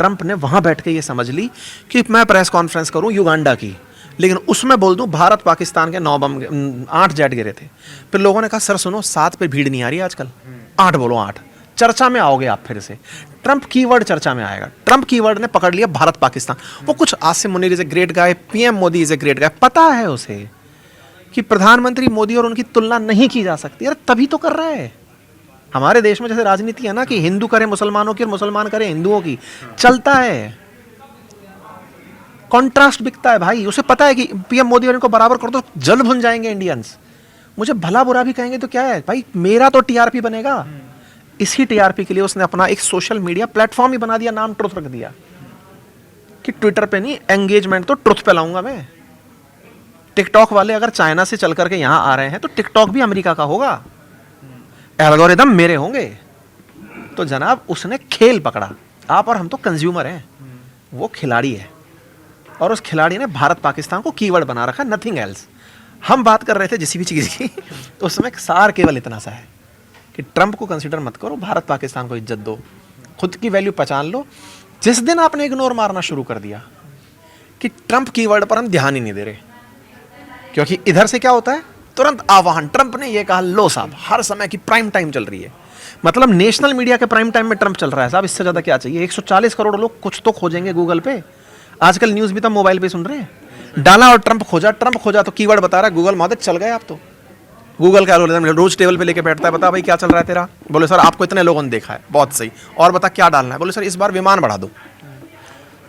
ट्रंप ने वहां बैठ के ये समझ ली कि मैं प्रेस कॉन्फ्रेंस करूं युगांडा की, लेकिन उसमें बोल दूं भारत पाकिस्तान के 9 बम 8 जेट गिरे थे। फिर लोगों ने कहा सर सुनो, 7 पे भीड़ नहीं आ रही आजकल, 8 बोलो, 8 चर्चा में आओगे आप फिर से। ट्रंप कीवर्ड चर्चा में आएगा। ट्रंप कीवर्ड ने पकड़ लिया भारत पाकिस्तान। वो कुछ Asim Munir is a great guy, PM Modi is a great guy, पता है उसे कि प्रधानमंत्री मोदी और उनकी तुलना नहीं की जा सकती। अरे तभी तो कर रहा है। हमारे देश में जैसे राजनीति है ना कि हिंदू करें मुसलमानों की और मुसलमान करें हिंदुओं की, चलता है, कॉन्ट्रास्ट बिकता है भाई। उसे पता है कि पीएम मोदी और इनको बराबर कर दो, जल भुन जाएंगे इंडियंस। मुझे भला बुरा भी कहेंगे तो क्या है भाई, मेरा तो टीआरपी बनेगा। इसी टीआरपी के लिए उसने अपना एक सोशल मीडिया प्लेटफॉर्म ही बना दिया, नाम ट्रुथ रख दिया कि ट्विटर पे नहीं, एंगेजमेंट तो ट्रुथ पे लाऊंगा मैं। टिकटॉक वाले अगर चाइना से चल करके यहां आ रहे हैं तो टिकटॉक भी अमेरिका का होगा, एल्गोरिदम मेरे होंगे। तो जनाब उसने खेल पकड़ा। आप और हम तो कंज्यूमर हैं, वो खिलाड़ी है, और उस खिलाड़ी ने भारत पाकिस्तान को कीवर्ड बना रखा, नथिंग एल्स। हम बात कर रहे थे जिस भी चीज़ की, उसमें सार केवल इतना सा है कि ट्रंप को कंसीडर मत करो, भारत पाकिस्तान को इज्जत दो, खुद की वैल्यू पहचान लो। जिस दिन आपने इग्नोर मारना शुरू कर दिया कि ट्रंप कीवर्ड पर हम ध्यान ही नहीं दे रहे, क्योंकि इधर से क्या होता है, तुरंत आह्वान, ट्रंप ने ये कहा, लो साहब हर समय की प्राइम टाइम चल रही है। मतलब नेशनल मीडिया के प्राइम टाइम में ट्रंप चल रहा है साहब, इससे ज़्यादा क्या चाहिए। 140 करोड़ लोग कुछ तो खोजेंगे गूगल पे। आजकल न्यूज़ भी तो मोबाइल पे सुन रहे हैं। डाला और ट्रंप खोजा तो कीवर्ड बता रहा है गूगल, महोदय चल गए आप तो। गूगल का एल्गोरिथम रोज टेबल पे लेके बैठता है, बता भाई क्या चल रहा है तेरा। बोले सर आपको इतने लोगों ने देखा है, बहुत सही, और बता क्या डालना है। बोले सर इस बार विमान बढ़ा दो,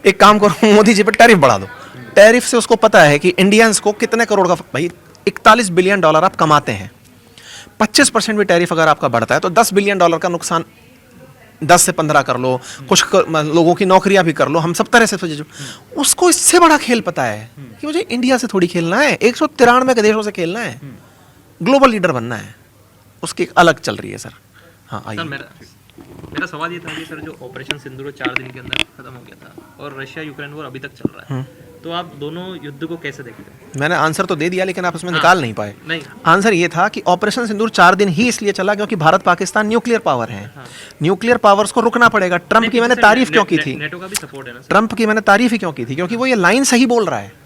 एक काम करो मोदी जी पे टैरिफ बढ़ा दो। टैरिफ से उसको पता है कि इंडियंस को कितने करोड़ का, भाई 41 बिलियन डॉलर आप कमाते हैं, 25% भी टैरिफ अगर आपका बढ़ता है तो 10 बिलियन डॉलर का नुकसान 10 से 15 कर लो, कुछ लोगों की नौकरियां भी कर लो, हम सब तरह से सोचे। उसको इससे बड़ा खेल पता है कि मुझे इंडिया से थोड़ी खेलना है, 193 देशों से खेलना है, ग्लोबल लीडर बनना है। उसकी एक अलग चल रही है सर। हाँ आइए।
मेरा सवाल ये था कि सर जो ऑपरेशन सिंदूर 4 दिन के अंदर खत्म हो गया था और रशिया यूक्रेन वॉर अभी तक चल रहा है, तो आप दोनों युद्ध को कैसे देखते हैं?
मैंने आंसर तो दे दिया लेकिन आप उसमें निकाल नहीं पाए।
नहीं,
आंसर ये था कि ऑपरेशन सिंदूर 4 दिन ही इसलिए चला क्योंकि भारत पाकिस्तान न्यूक्लियर पावर है। न्यूक्लियर पावर्स को रुकना पड़ेगा। ट्रंप की मैंने तारीफ क्यों की थी,
नेटो का भी सपोर्ट है ना।
ट्रंप की मैंने तारीफ ही क्यों की थी, क्योंकि वो ये लाइन सही बोल रहा है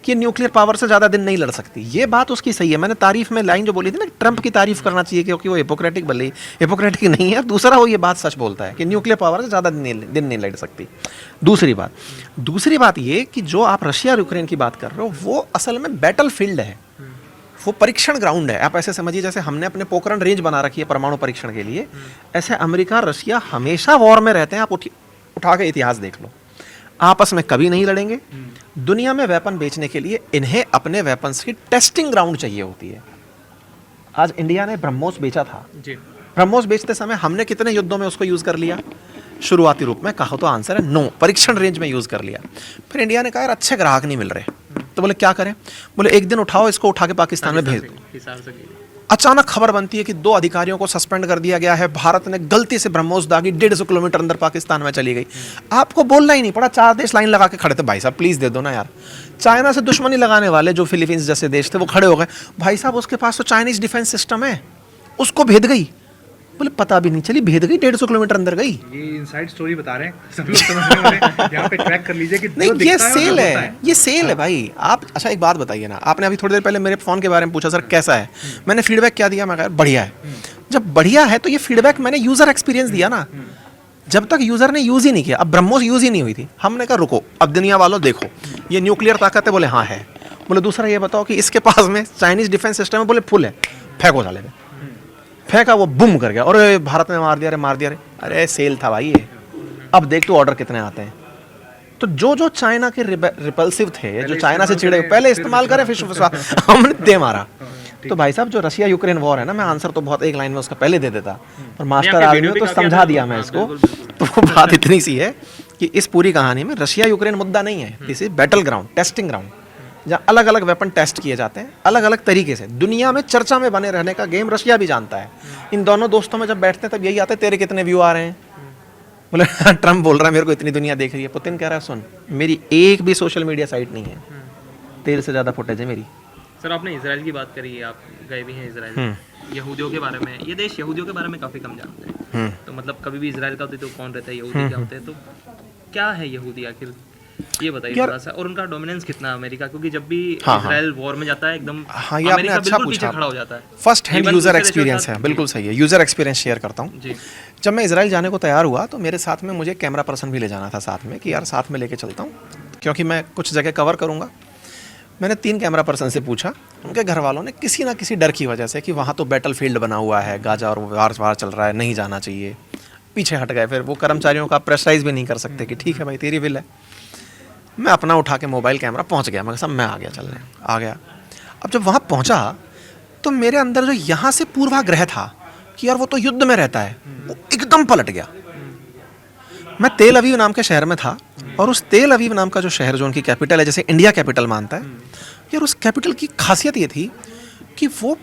कि न्यूक्लियर पावर से ज़्यादा दिन नहीं लड़ सकती। ये बात उसकी सही है। मैंने तारीफ में लाइन जो बोली थी ना, ट्रंप की तारीफ करना चाहिए क्योंकि वो हिपोक्रेटिक भले हिपोक्रेटिक नहीं है, दूसरा वो ये बात सच बोलता है कि न्यूक्लियर पावर से ज़्यादा दिन नहीं लड़ सकती। दूसरी बात ये कि जो आप रशिया और यूक्रेन की बात कर रहे हो वो असल में बैटल फील्ड है, वो परीक्षण ग्राउंड है। आप ऐसे समझिए जैसे हमने अपने पोखरण रेंज बना रखी है परमाणु परीक्षण के लिए, ऐसे अमेरिका रशिया हमेशा वॉर में रहते हैं। आप उठा के इतिहास देख लो, आपस में कभी नहीं लड़ेंगे। दुनिया में वेपन बेचने के लिए इन्हें अपने वेपन्स की टेस्टिंग ग्राउंड चाहिए होती है। आज इंडिया ने ब्रह्मोस बेचा था
जी।
ब्रह्मोस बेचते समय हमने कितने युद्धों में उसको यूज कर लिया? शुरुआती रूप में कहा तो आंसर है नो, परीक्षण रेंज में यूज कर लिया। फिर इंडिया ने कहा यार अच्छे ग्राहक नहीं मिल रहे, तो बोले क्या करें? बोले एक दिन उठाओ इसको, उठा के पाकिस्तान में भेज दो। अचानक खबर बनती है कि 2 अधिकारियों को सस्पेंड कर दिया गया है, भारत ने गलती से ब्रह्मोस दागी 150 किलोमीटर अंदर पाकिस्तान में चली गई। आपको बोलना ही नहीं पड़ा, 4 देश लाइन लगा के खड़े थे, भाई साहब प्लीज दे दो ना यार। चाइना से दुश्मनी लगाने वाले जो फिलीपींस जैसे देश थे वो खड़े हो गए, भाई साहब उसके पास तो चाइनीज डिफेंस सिस्टम है, उसको भेद गई। बोले पता भी नहीं चली, भेद गई, 150 किलोमीटर अंदर गई।
ये इनसाइड स्टोरी बता रहे हैं, सब लोग समझने वाले यहाँ पे ट्रैक कर लीजिए कि
नहीं
जो
ये
दिखता है
सेल
वो
है,
होता है।
ये सेल है भाई। आप अच्छा एक बात बताइए ना, आपने अभी थोड़ी देर पहले मेरे फोन के बारे में पूछा सर कैसा है, मैंने फीडबैक क्या दिया? मैं कहा बढ़िया है। जब बढ़िया है तो ये फीडबैक मैंने यूजर एक्सपीरियंस दिया ना। जब तक यूजर ने यूज ही नहीं किया, अब ब्रह्मोस यूज ही नहीं हुई थी, हमने कहा रुको अब दुनिया वालों देखो ये न्यूक्लियर ताकत है। बोले हाँ है। बोले दूसरा ये बताओ कि इसके पास में चाइनीज डिफेंस सिस्टम है। बोले फुल है। फेंको साले में, फेंका वो बुम कर गया और भारत ने मार दिया रे। अरे सेल था भाई ये, अब देख तू ऑर्डर कितने आते हैं। तो जो चाइना के रिपल्सिव थे, जो चाइना से चिड़े, पहले इस्तेमाल करें फिर विश्वास हमने दे मारा। तो भाई साहब जो रशिया यूक्रेन वॉर है ना, मैं आंसर तो बहुत एक लाइन में उसका पहले दे देता, पर मास्टर आदमी तो समझा दिया मैं इसको। तो वो बात इतनी सी है कि इस पूरी कहानी में रशिया यूक्रेन मुद्दा नहीं है, this is battle ground, testing ground, जहाँ अलग अलग वेपन टेस्ट किए जाते हैं अलग अलग तरीके से। दुनिया में चर्चा में बने रहने का गेम रशिया भी जानता है। इन दोनों दोस्तों में जब बैठते हैं तब यही आता है, तेरे कितने व्यू आ रहे हैं, बोले ट्रम्प बोल रहा है मेरे को इतनी दुनिया देख रही है, पुतिन कह रहा है सुन मेरी एक भी सोशल मीडिया साइट नहीं है, तेरे से ज़्यादा फुटेज है मेरी।
सर आपने इसराइल की बात करी है, आप गए भी हैं इसराइल, यहूदियों के बारे में, ये देश यहूदियों के बारे में काफ़ी कम जानते हैं, तो मतलब कभी भी इसराइल का होते तो कौन रहता है, यहूदी क्या होते हैं, तो क्या है यहूदी आखिर, ये बताइए थोड़ा सा। और उनका डोमिनेंस कितना है अमेरिका, क्योंकि जब भी इसराइल वॉर में जाता है एकदम
ये आपने अच्छा पूछा,
खड़ा हो जाता है।
फर्स्ट हैंड यूज़र एक्सपीरियंस है, बिल्कुल सही है, यूज़र एक्सपीरियंस शेयर करता हूँ। जब मैं इसराइल जाने को तैयार हुआ तो मेरे साथ में मुझे कैमरा पर्सन भी ले जाना था साथ में, कि यार साथ में लेके चलता हूँ क्योंकि मैं कुछ जगह कवर करूँगा। मैंने 3 कैमरा पर्सन से पूछा, उनके घर वालों ने किसी ना किसी डर की वजह से कि वहाँ तो बैटल फील्ड बना हुआ है, गाजा और वार चल रहा है, नहीं जाना चाहिए, पीछे हट गए। फिर वो कर्मचारियों का प्रेशराइज भी नहीं कर सकते कि ठीक है भाई तेरी विल है। मैं अपना उठा के मोबाइल कैमरा पहुँच गया, मैं सब मैं आ गया चलने आ गया। अब जब वहाँ पहुँचा तो मेरे अंदर जो यहाँ से पूर्वाग्रह था कि यार वो तो युद्ध में रहता है, वो एकदम पलट गया। मैं तेल अवीव नाम के शहर में था और उस तेल अवीव नाम का जो शहर जो उनकी कैपिटल है, जैसे इंडिया कैपिटल मानता है, यार उस कैपिटल की खासियत ये थी कि वो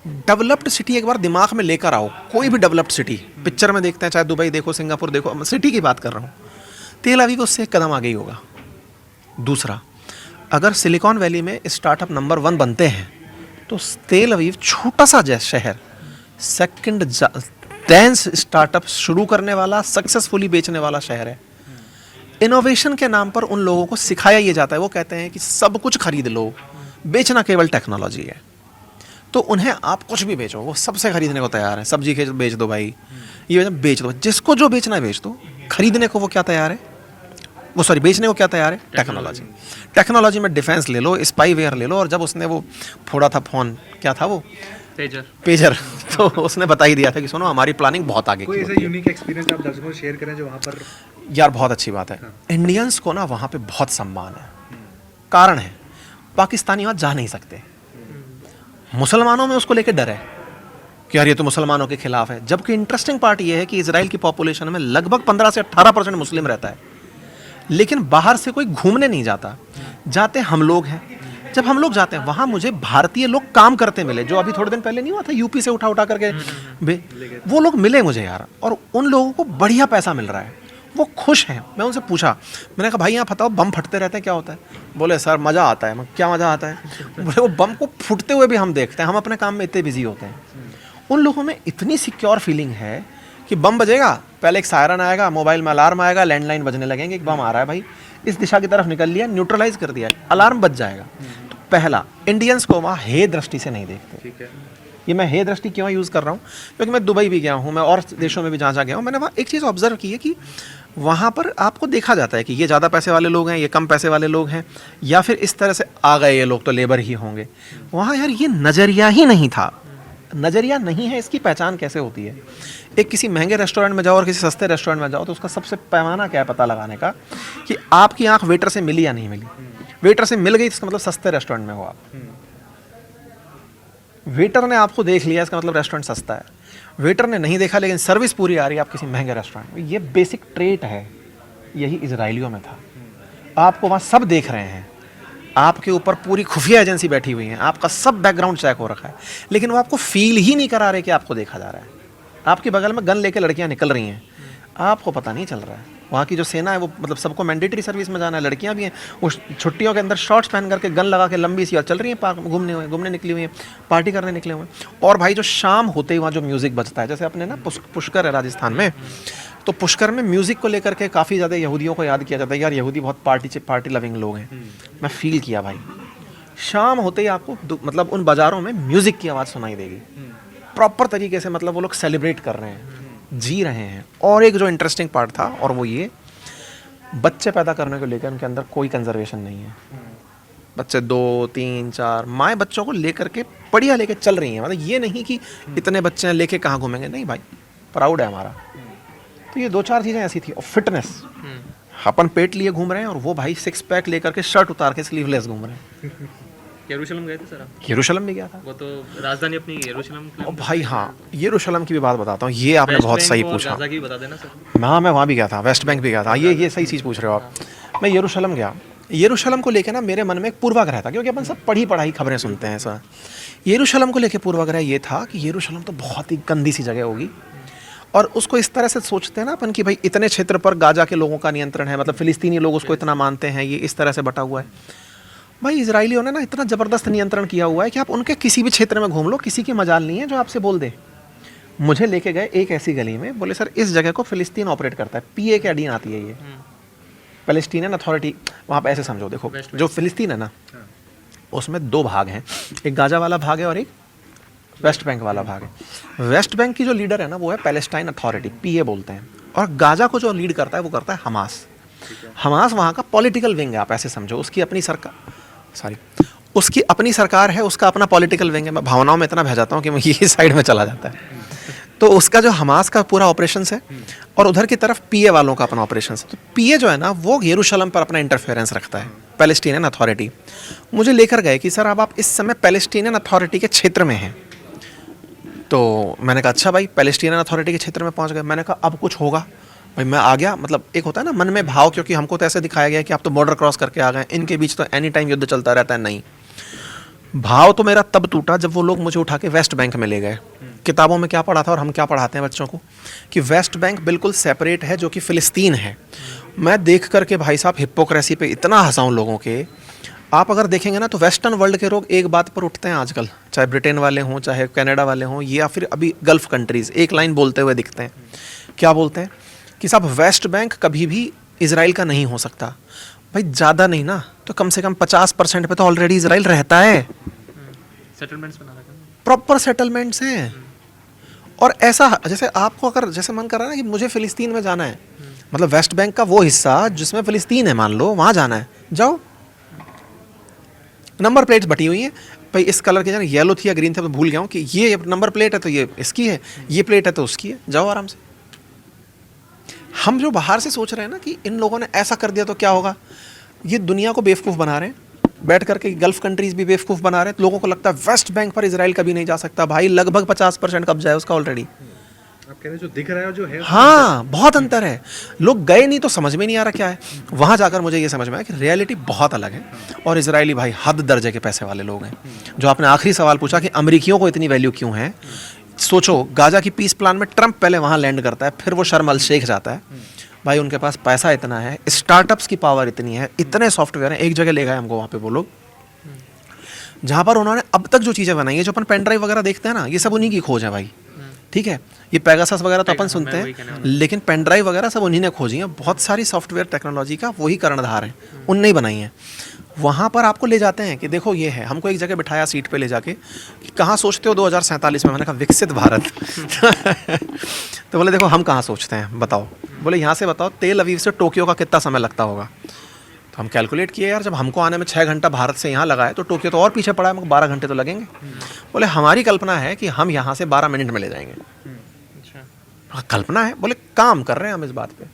डेवलप्ड सिटी एक बार दिमाग में लेकर आओ, कोई भी डेवलप्ड सिटी पिक्चर में देखते हैं, चाहे दुबई देखो, सिंगापुर देखो, सिटी की बात कर रहा हूँ, तेल अवीव उससे एक कदम आगे ही होगा। दूसरा, अगर सिलिकॉन वैली में स्टार्टअप नंबर 1 बनते हैं तो तेल अवीव छोटा सा शहर सेकंड डेंस स्टार्टअप शुरू करने वाला, सक्सेसफुली बेचने वाला शहर है। इनोवेशन के नाम पर उन लोगों को सिखाया ये जाता है, वो कहते हैं कि सब कुछ खरीद लो, बेचना केवल टेक्नोलॉजी है। तो उन्हें आप कुछ भी बेचो, वो सबसे खरीदने को तैयार है। सब्जी के बेच दो भाई, ये बेच दो, जिसको जो बेचना है बेच दो। खरीदने को वो क्या तैयार है, वो सॉरी बेचने को क्या तैयार है, टेक्नोलॉजी। टेक्नोलॉजी में डिफेंस ले लो, स्पाईवेयर ले लो। और जब उसने वो फोड़ा था फोन, क्या था वो, पेजर तो उसने बता ही दिया था कि सुनो हमारी प्लानिंग बहुत आगे
कोई
की
ऐसा
होती है।
यूनिक एक्सपीरियंस आप दर्शकों को शेयर करें जो वहाँ पर।
यार बहुत अच्छी बात है, इंडियंस को ना वहाँ पे बहुत सम्मान है। कारण है, पाकिस्तानी वहाँ जा नहीं सकते, मुसलमानों में उसको लेके डर है कि यार ये तो मुसलमानों के खिलाफ है। जबकि इंटरेस्टिंग पार्ट ये है कि इजराइल की पॉपुलेशन में लगभग 15 से 18% मुस्लिम रहता है, लेकिन बाहर से कोई घूमने नहीं जाता, जाते हम लोग हैं। जब हम लोग जाते हैं वहाँ मुझे भारतीय लोग काम करते मिले, जो अभी थोड़े दिन पहले नहीं हुआ था यूपी से उठा करके वो लोग मिले मुझे यार, और उन लोगों को बढ़िया पैसा मिल रहा है, वो खुश हैं। मैं उनसे पूछा, मैंने कहा भाई यहाँ बताओ बम फटते रहते हैं क्या होता है? बोले सर मज़ा आता है। मैं क्या मज़ा आता है? बोले वो बम को फूटते हुए भी हम देखते हैं, हम अपने काम में इतने बिजी होते हैं। उन लोगों में इतनी सिक्योर फीलिंग है कि बम बजेगा, पहले एक सायरन आएगा, मोबाइल में अलार्म आएगा, लैंडलाइन बजने लगेंगे, एक बम आ रहा है भाई, इस दिशा की तरफ निकल लिया, न्यूट्रलाइज कर दिया, अलार्म बज जाएगा। तो पहला, इंडियंस को वहाँ हे दृष्टि से नहीं देखते।
ठीक है,
ये मैं हे दृष्टि क्यों यूज़ कर रहा हूँ, क्योंकि मैं दुबई भी गया हूँ, मैं और देशों में भी जहाँ गया हूँ, मैंने वहाँ एक चीज़ ऑब्जर्व की है कि वहाँ पर आपको देखा जाता है कि ये ज़्यादा पैसे वाले लोग हैं, ये कम पैसे वाले लोग हैं, या फिर इस तरह से आ गए ये लोग तो लेबर ही होंगे। वहाँ यार ये नज़रिया ही नहीं था, नज़रिया नहीं है, इसकी पहचान कैसे होती है? एक किसी महंगे रेस्टोरेंट में जाओ और किसी सस्ते रेस्टोरेंट में जाओ तो उसका सबसे पैमाना क्या है पता लगाने का, कि आपकी आंख वेटर से मिली या नहीं मिली। वेटर से मिल गई इसका मतलब सस्ते रेस्टोरेंट में हो आप, वेटर ने आपको देख लिया इसका मतलब रेस्टोरेंट सस्ता है। वेटर ने नहीं देखा लेकिन सर्विस पूरी आ रही है आप किसी महंगे रेस्टोरेंट में, ये बेसिक ट्रेट है। यही इजराइलियों में था, आपको वहाँ सब देख रहे हैं, आपके ऊपर पूरी खुफिया एजेंसी बैठी हुई है, आपका सब बैकग्राउंड चेक हो रखा है, लेकिन वो आपको फील ही नहीं करा रहे कि आपको देखा जा रहा है। आपके बगल में गन लेके लड़कियां निकल रही हैं, आपको पता नहीं चल रहा है। वहाँ की जो सेना है वो मतलब सबको मैंडेटरी सर्विस में जाना है, लड़कियां भी हैं, वो छुट्टियों के अंदर शॉर्ट्स पहन करके गन लगा के लंबी सी और चल रही हैं, पार्क में घूमने निकली हुई हैं, पार्टी करने निकले हुए हैं। और भाई जो शाम होते ही वहाँ जो म्यूज़िक बजता है, जैसे अपने ना पुष्कर है राजस्थान में, तो पुष्कर में म्यूज़िक को लेकर के काफ़ी ज़्यादा यहूदियों को याद किया जाता है, यार यहूदी बहुत पार्टी लविंग लोग हैं। मैं फील किया भाई, शाम होते ही आपको मतलब उन बाज़ारों में म्यूज़िक की आवाज़ सुनाई देगी प्रॉपर तरीके से, मतलब वो लोग सेलिब्रेट कर रहे हैं, जी रहे हैं। और एक जो इंटरेस्टिंग पार्ट था, और वो ये, बच्चे पैदा करने को लेकर उनके अंदर कोई कंजर्वेशन नहीं है। बच्चे 2, 3, 4 माएँ बच्चों को लेकर के बढ़िया लेके चल रही हैं, मतलब ये नहीं कि इतने बच्चे हैं लेके कहाँ घूमेंगे, नहीं भाई, प्राउड है हमारा। तो ये 2-4 चीज़ें ऐसी थी। और फिटनेस, अपन पेट लिए घूम रहे हैं और वो भाई 6 पैक लेकर के शर्ट उतार के स्लीवलेस घूम रहे हैं।
यरूशलेम गए थे सर आप?
यरूशलेम भी गया था।
वो तो राजधानी अपनी यरूशलेम
और भाई हाँ, यरूशलेम की भी बात बताता हूँ, ये आपने बहुत सही पूछा।
गाजा की बता देना सर।
हाँ, मैं वहाँ भी गया था, वेस्ट बैंक भी गया था। ये सही चीज़ पूछ रहे हो आप। मैं यरूशलेम गया। यरूशलेम को लेकर ना मेरे मन में एक पूर्वाग्रह था, क्योंकि अपन सब पढ़ाई खबरें सुनते हैं सर। यरूशलेम को लेकर पूर्वाग्रह ये था कि यरूशलेम तो बहुत ही गंदी सी जगह होगी, और उसको इस तरह से सोचते हैं ना अपन कि भाई इतने क्षेत्र पर गाजा के लोगों का नियंत्रण है, मतलब फिलिस्तीनी लोग उसको इतना मानते हैं, ये इस तरह से बटा हुआ है। भाई इजरायलियों ने ना इतना ज़बरदस्त नियंत्रण किया हुआ है कि आप उनके किसी भी क्षेत्र में घूम लो, किसी की मजाल नहीं है जो आपसे बोल दे। मुझे लेके गए एक ऐसी गली में, बोले सर इस जगह को फिलिस्तीन ऑपरेट करता है, PAKD आती है ये, पैलेस्टीनियन अथॉरिटी। वहाँ पर ऐसे समझो, देखो जो फिलिस्तीन है ना, उसमें 2 भाग हैं, एक गाजा वाला भाग है और एक वेस्ट बैंक वाला भाग है। वेस्ट बैंक की जो लीडर है ना, वो है पैलेस्टाइन अथॉरिटी, PA बोलते हैं, और गाजा को जो लीड करता है वो करता है हमास। हमास वहाँ का पॉलिटिकल विंग है, आप ऐसे समझो। उसकी अपनी सरकार है, उसका अपना पॉलिटिकल विंग है। मैं भावनाओं में इतना बह जाता हूँ कि मैं ये साइड में चला जाता है। तो उसका जो हमास का पूरा ऑपरेशन है, और उधर की तरफ PA वालों का अपना ऑपरेशन है। तो PA जो है ना, वो यरूशलेम पर अपना इंटरफेरेंस रखता है, पैलेस्टीनियन अथॉरिटी। मुझे लेकर गए कि सर अब आप इस समय पैलेस्टीनियन अथॉरिटी के क्षेत्र में हैं। तो मैंने कहा अच्छा भाई, पैलेस्टीनियन अथॉरिटी के क्षेत्र में पहुंच गए। मैंने कहा अब कुछ होगा भाई। मैं आ गया, मतलब एक होता है ना मन में भाव, क्योंकि हमको तो ऐसे दिखाया गया कि आप तो बॉर्डर क्रॉस करके आ गए, इनके बीच तो एनी टाइम युद्ध चलता रहता है। नहीं, भाव तो मेरा तब टूटा जब वो लोग मुझे उठा के वेस्ट बैंक में ले गए। किताबों में क्या पढ़ा था और हम क्या पढ़ाते हैं बच्चों को, कि वेस्ट बैंक बिल्कुल सेपरेट है, जो कि फ़िलिस्तीन है। मैं देख करके भाई साहब हिपोक्रेसी पे इतना हंसा हूँ लोगों के। आप अगर देखेंगे ना, तो वेस्टर्न वर्ल्ड के लोग एक बात पर उठते हैं आजकल, चाहे ब्रिटेन वाले हों, चाहे कनाडा वाले हों, या फिर अभी गल्फ़ कंट्रीज़, एक लाइन बोलते हुए दिखते हैं। क्या बोलते हैं कि साहब वेस्ट बैंक कभी भी इजराइल का नहीं हो सकता। भाई ज़्यादा नहीं ना, तो कम से कम 50% पे तो ऑलरेडी इजराइल रहता है।
सेटलमेंट्स बना रखा है,
प्रॉपर सेटलमेंट्स हैं। और ऐसा जैसे आपको अगर जैसे मन कर रहा है ना कि मुझे फ़िलिस्तीन में जाना है, मतलब वेस्ट बैंक का वो हिस्सा जिसमें फ़िलिस्तीन है, मान लो वहाँ जाना है, जाओ। नंबर प्लेट्स बटी हुई हैं भाई, इस कलर के जाना, येलो थी या ग्रीन थे तो भूल गया हूँ, कि ये नंबर प्लेट है तो ये इसकी है, ये प्लेट है तो उसकी है, जाओ आराम से। हम जो बाहर से सोच रहे हैं ना कि इन लोगों ने ऐसा कर दिया तो क्या होगा, ये दुनिया को बेवकूफ़ बना रहे हैं। बैठ करके गल्फ़ कंट्रीज़ भी बेवकूफ़ बना रहे हैं। लोगों को लगता है वेस्ट बैंक पर इजराइल कभी नहीं जा सकता। भाई लगभग 50% कब्जा है उसका ऑलरेडी।
आप कह रहे हैं जो दिख रहा है जो है,
हाँ, बहुत अंतर है। लोग गए नहीं तो समझ में नहीं आ रहा क्या है। वहाँ जाकर मुझे ये समझ में आया कि रियलिटी बहुत अलग है, और इजरायली भाई हद दर्जे के पैसे वाले लोग हैं। जो आपने आखिरी सवाल पूछा कि अमेरिकियों को इतनी वैल्यू क्यों है, सोचो गाजा की पीस प्लान में ट्रंप पहले वहाँ लैंड करता है, फिर वो शर्म अल शेख जाता है। भाई उनके पास पैसा इतना है, स्टार्टअप्स की पावर इतनी है, इतने सॉफ्टवेयर हैं। एक जगह ले गए हमको वहाँ पे वो लोग, जहाँ पर उन्होंने अब तक जो चीज़ें बनाई है, जो अपन पेन ड्राइव वगैरह देखते हैं ना, ये सब उन्हीं की खोज है भाई। ठीक है, ये पेगासस वगैरह तो अपन सुनते हैं, लेकिन पेन ड्राइव वगैरह सब उन्हीं ने खोजी हैं। बहुत सारी सॉफ्टवेयर टेक्नोलॉजी का वही कर्णधार हैं, उनने ही बनाई हैं। वहाँ पर आपको ले जाते हैं कि देखो ये है। हमको एक जगह बिठाया सीट पे ले जाके, कि कहाँ सोचते हो 2047 में। मैंने कहा विकसित भारत। तो बोले देखो हम कहाँ सोचते हैं बताओ। बोले यहाँ से बताओ तेल अवीव से टोक्यो का कितना समय लगता होगा। तो हम कैलकुलेट किए यार, जब हमको आने में 6 घंटा भारत से यहाँ लगा है, तो टोक्यो तो और पीछे पड़ा है, हमको 12 घंटे तो लगेंगे। बोले हमारी कल्पना है कि हम यहाँ से 12 मिनट में ले जाएंगे। अच्छा, कल्पना है। बोले काम कर रहे हैं हम इस बात पे।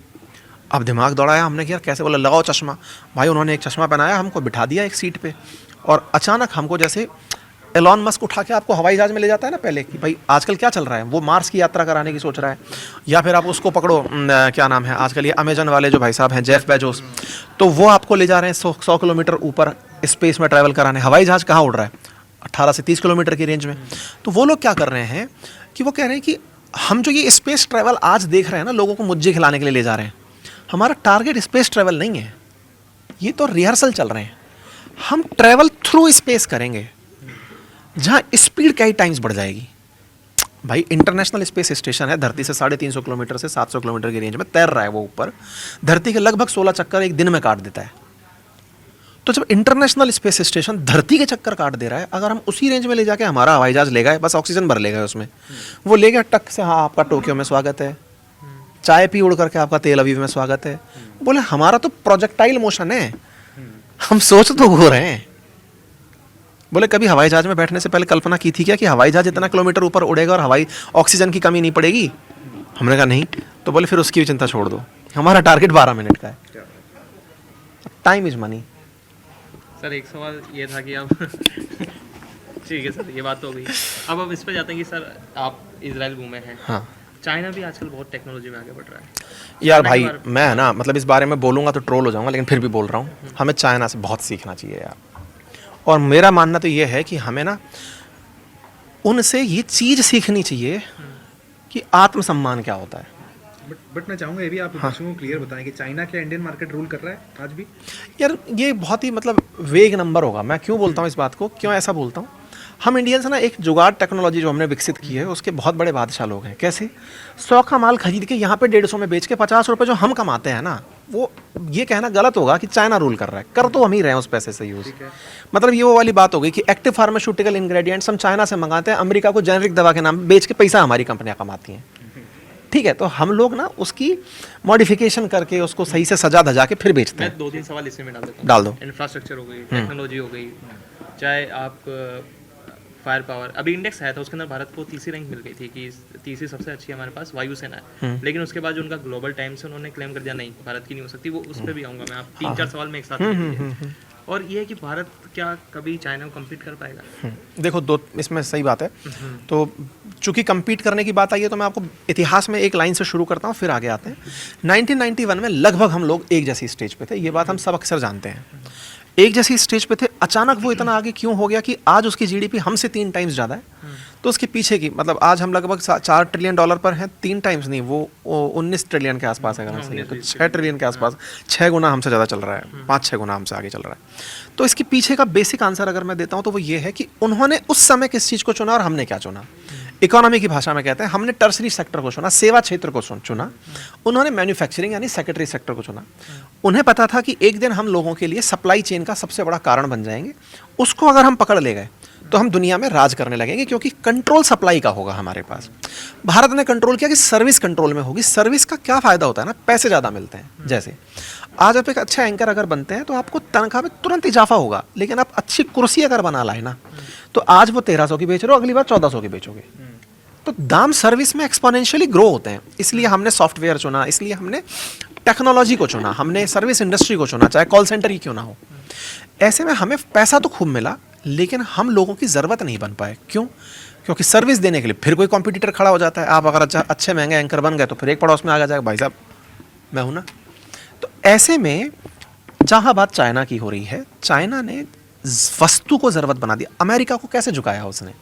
अब दिमाग दौड़ाया हमने कि यार कैसे। बोले लगाओ चश्मा। भाई उन्होंने एक चश्मा पहनाया, हमको बिठा दिया एक सीट पे, और अचानक हमको जैसे एलॉन मस्क उठा के आपको हवाई जहाज में ले जाता है ना पहले, कि भाई आजकल क्या चल रहा है, वो मार्स की यात्रा कराने की सोच रहा है। या फिर आप उसको पकड़ो, क्या नाम है आजकल ये अमेजन वाले जो भाई साहब हैं, जेफ बेजोस, तो वो आपको ले जा रहे हैं 100 किलोमीटर ऊपर स्पेस में ट्रैवल कराने। हवाई जहाज कहाँ उड़ रहा है, 18 से 30 किलोमीटर की रेंज में। तो वो लोग क्या कर रहे हैं कि वो कह रहे हैं कि हम जो ये स्पेस ट्रैवल आज देख रहे हैं ना, लोगों को मुज्जे खिलाने के लिए ले जा रहे हैं। हमारा टारगेट स्पेस ट्रैवल नहीं है, ये तो रिहर्सल चल रहे हैं। हम ट्रैवल थ्रू स्पेस करेंगे, जहाँ स्पीड कई टाइम्स बढ़ जाएगी। भाई इंटरनेशनल स्पेस स्टेशन है, धरती से 350 किलोमीटर से 700 किलोमीटर की रेंज में तैर रहा है वो ऊपर। धरती के लगभग 16 चक्कर एक दिन में काट देता है। तो जब इंटरनेशनल स्पेस स्टेशन धरती के चक्कर काट दे रहा है, अगर हम उसी रेंज में ले जाके हमारा हवाई जहाज ले गए, बस ऑक्सीजन भर ले गए उसमें, वो ले गया टक से, हाँ आपका टोक्यो में स्वागत है, चाय पी उड़ करके आपका तेल अवीव में स्वागत है। बोले हमारा तो प्रोजेक्टाइल मोशन है, हम सोच तो हो रहे हैं। बोले कभी हवाई जहाज में बैठने से पहले कल्पना की थी क्या कि हवाई जहाज इतना किलोमीटर ऊपर उड़ेगा और हवाई ऑक्सीजन की कमी नहीं पड़ेगी? हमने कहा नहीं। तो बोले फिर उसकी भी चिंता छोड़ दो, हमारा टारगेट 12 मिनट का है। Time is money.
सर एक सवाल ये था कि अब ठीक है सर, ये बात तो हो गई। अब हम इस पर जाते हैं कि सर आप इजराइल घूमे हैं,
हाँ
चाइना भी आजकल बहुत टेक्नोलॉजी में आगे बढ़ रहा है।
यार भाई, मैं है ना, मतलब इस बारे में बोलूँगा तो ट्रोल हो जाऊँगा, लेकिन फिर भी बोल रहा हूँ, हमें चाइना से बहुत सीखना चाहिए यार। और मेरा मानना तो ये है कि हमें ना उनसे ये चीज़ सीखनी चाहिए कि आत्मसम्मान क्या होता है।
बट मैं चाहूँगा ये भी आप दर्शकों को क्लियर बताएं कि चाइना क्या इंडियन मार्केट रूल कर रहा है आज भी?
यार ये बहुत ही मतलब वेग नंबर होगा। मैं क्यों बोलता हूँ इस बात को, क्यों ऐसा बोलता हूँ, हम इंडियंस ना एक जुगाड़ टेक्नोलॉजी जो हमने विकसित की है उसके बहुत बड़े बादशाह लोग हैं। कैसे? 100 का माल खरीद के यहाँ पे 150 में बेच के 50 रुपये जो हम कमाते हैं ना, वो ये कहना गलत होगा कि चाइना रूल कर रहा है। कर तो हम ही रहे हैं उस पैसे से यूज़। मतलब ये वो वाली बात हो गई कि एक्टिव फार्मास्यूटिकल इंग्रेडिएंट्स हम चाइना से मंगाते हैं, अमेरिका को जेनरिक दवा के नाम बेच के पैसा हमारी कंपनियाँ कमाती हैं। ठीक है, तो हम लोग ना उसकी मॉडिफिकेशन करके उसको सही से सजा धजा के फिर बेचते हैं।
मैं 2-3 सवाल इसमें में डाल देता हूँ।
डाल दो।
इंफ्रास्ट्रक्चर हो गई, टेक्नोलॉजी हो गई, चाहे आप फायर पावर, अभी इंडेक्स आया था उसके अंदर भारत को तीसरी रैंक मिल गई थी कि तीसरी सबसे अच्छी हमारे पास वायुसेना है। लेकिन उसके बाद जो उनका ग्लोबल टाइम्स है उन्होंने क्लेम कर दिया नहीं भारत की नहीं हो सकती। वो उस पर भी आऊँगा मैं, आप 3-4 सवाल में एक साथ। और ये है कि भारत क्या कभी चाइना को कम्पीट कर पाएगा?
देखो, दो इसमें सही बात है। तो चूंकि कम्पीट करने की बात आई है तो मैं आपको इतिहास में एक लाइन से शुरू करता हूँ, फिर आगे आते हैं। 1991 में लगभग हम लोग एक जैसी स्टेज पे थे, ये बात हम सब अक्सर जानते हैं। एक जैसी स्टेज पे थे, अचानक वो इतना आगे क्यों हो गया कि आज उसकी जीडीपी हमसे 3 टाइम्स ज़्यादा है। तो उसके पीछे की मतलब आज हम लगभग $4 ट्रिलियन पर हैं, 3 टाइम्स नहीं, वो 19 ट्रिलियन के आसपास है अगर हम सही है तो 6 ट्रिलियन के आसपास, 6 गुना हमसे ज़्यादा चल रहा है, 5-6 गुना हमसे आगे चल रहा है। तो इसके पीछे का बेसिक आंसर अगर मैं देता हूँ तो वो ये है कि उन्होंने उस समय किस चीज़ को चुना और हमने क्या चुना। इकोनॉमी की भाषा में कहते हैं हमने टर्सरी सेक्टर को चुना, सेवा क्षेत्र को चुना, उन्होंने मैन्युफैक्चरिंग यानी सेकेंडरी सेक्टर को चुना। उन्हें पता था कि एक दिन हम लोगों के लिए सप्लाई चेन का सबसे बड़ा कारण बन जाएंगे, उसको अगर हम पकड़ ले गए तो हम दुनिया में राज करने लगेंगे, क्योंकि कंट्रोल सप्लाई का होगा हमारे पास। भारत ने कंट्रोल किया कि सर्विस कंट्रोल में होगी। सर्विस का क्या फ़ायदा होता है ना, पैसे ज़्यादा मिलते हैं। जैसे आज आप एक अच्छा एंकर अगर बनते हैं तो आपको तनख्वाह में तुरंत इजाफा होगा, लेकिन आप अच्छी कुर्सी अगर बना लाए ना तो आज वो 1300 की बेच रहे हो, अगली बार 1400 की बेचोगे। तो दाम सर्विस में एक्सपोनेंशियली ग्रो होते हैं। इसलिए हमने सॉफ्टवेयर चुना, इसलिए हमने टेक्नोलॉजी को चुना, हमने सर्विस इंडस्ट्री को चुना, चाहे कॉल सेंटर ही क्यों ना हो। ऐसे में हमें पैसा तो खूब मिला, लेकिन हम लोगों की ज़रूरत नहीं बन पाए। क्यों? क्योंकि सर्विस देने के लिए फिर कोई कॉम्पिटिटर खड़ा हो जाता है। आप अगर अच्छे महंगे एंकर बन गए तो फिर एक पड़ोस में आ जाएगा, भाई साहब मैं हूं ना। तो ऐसे में जहां बात चाइना की हो रही है, चाइना ने वस्तु को ज़रूरत बना दिया। अमेरिका को कैसे झुकाया उसने?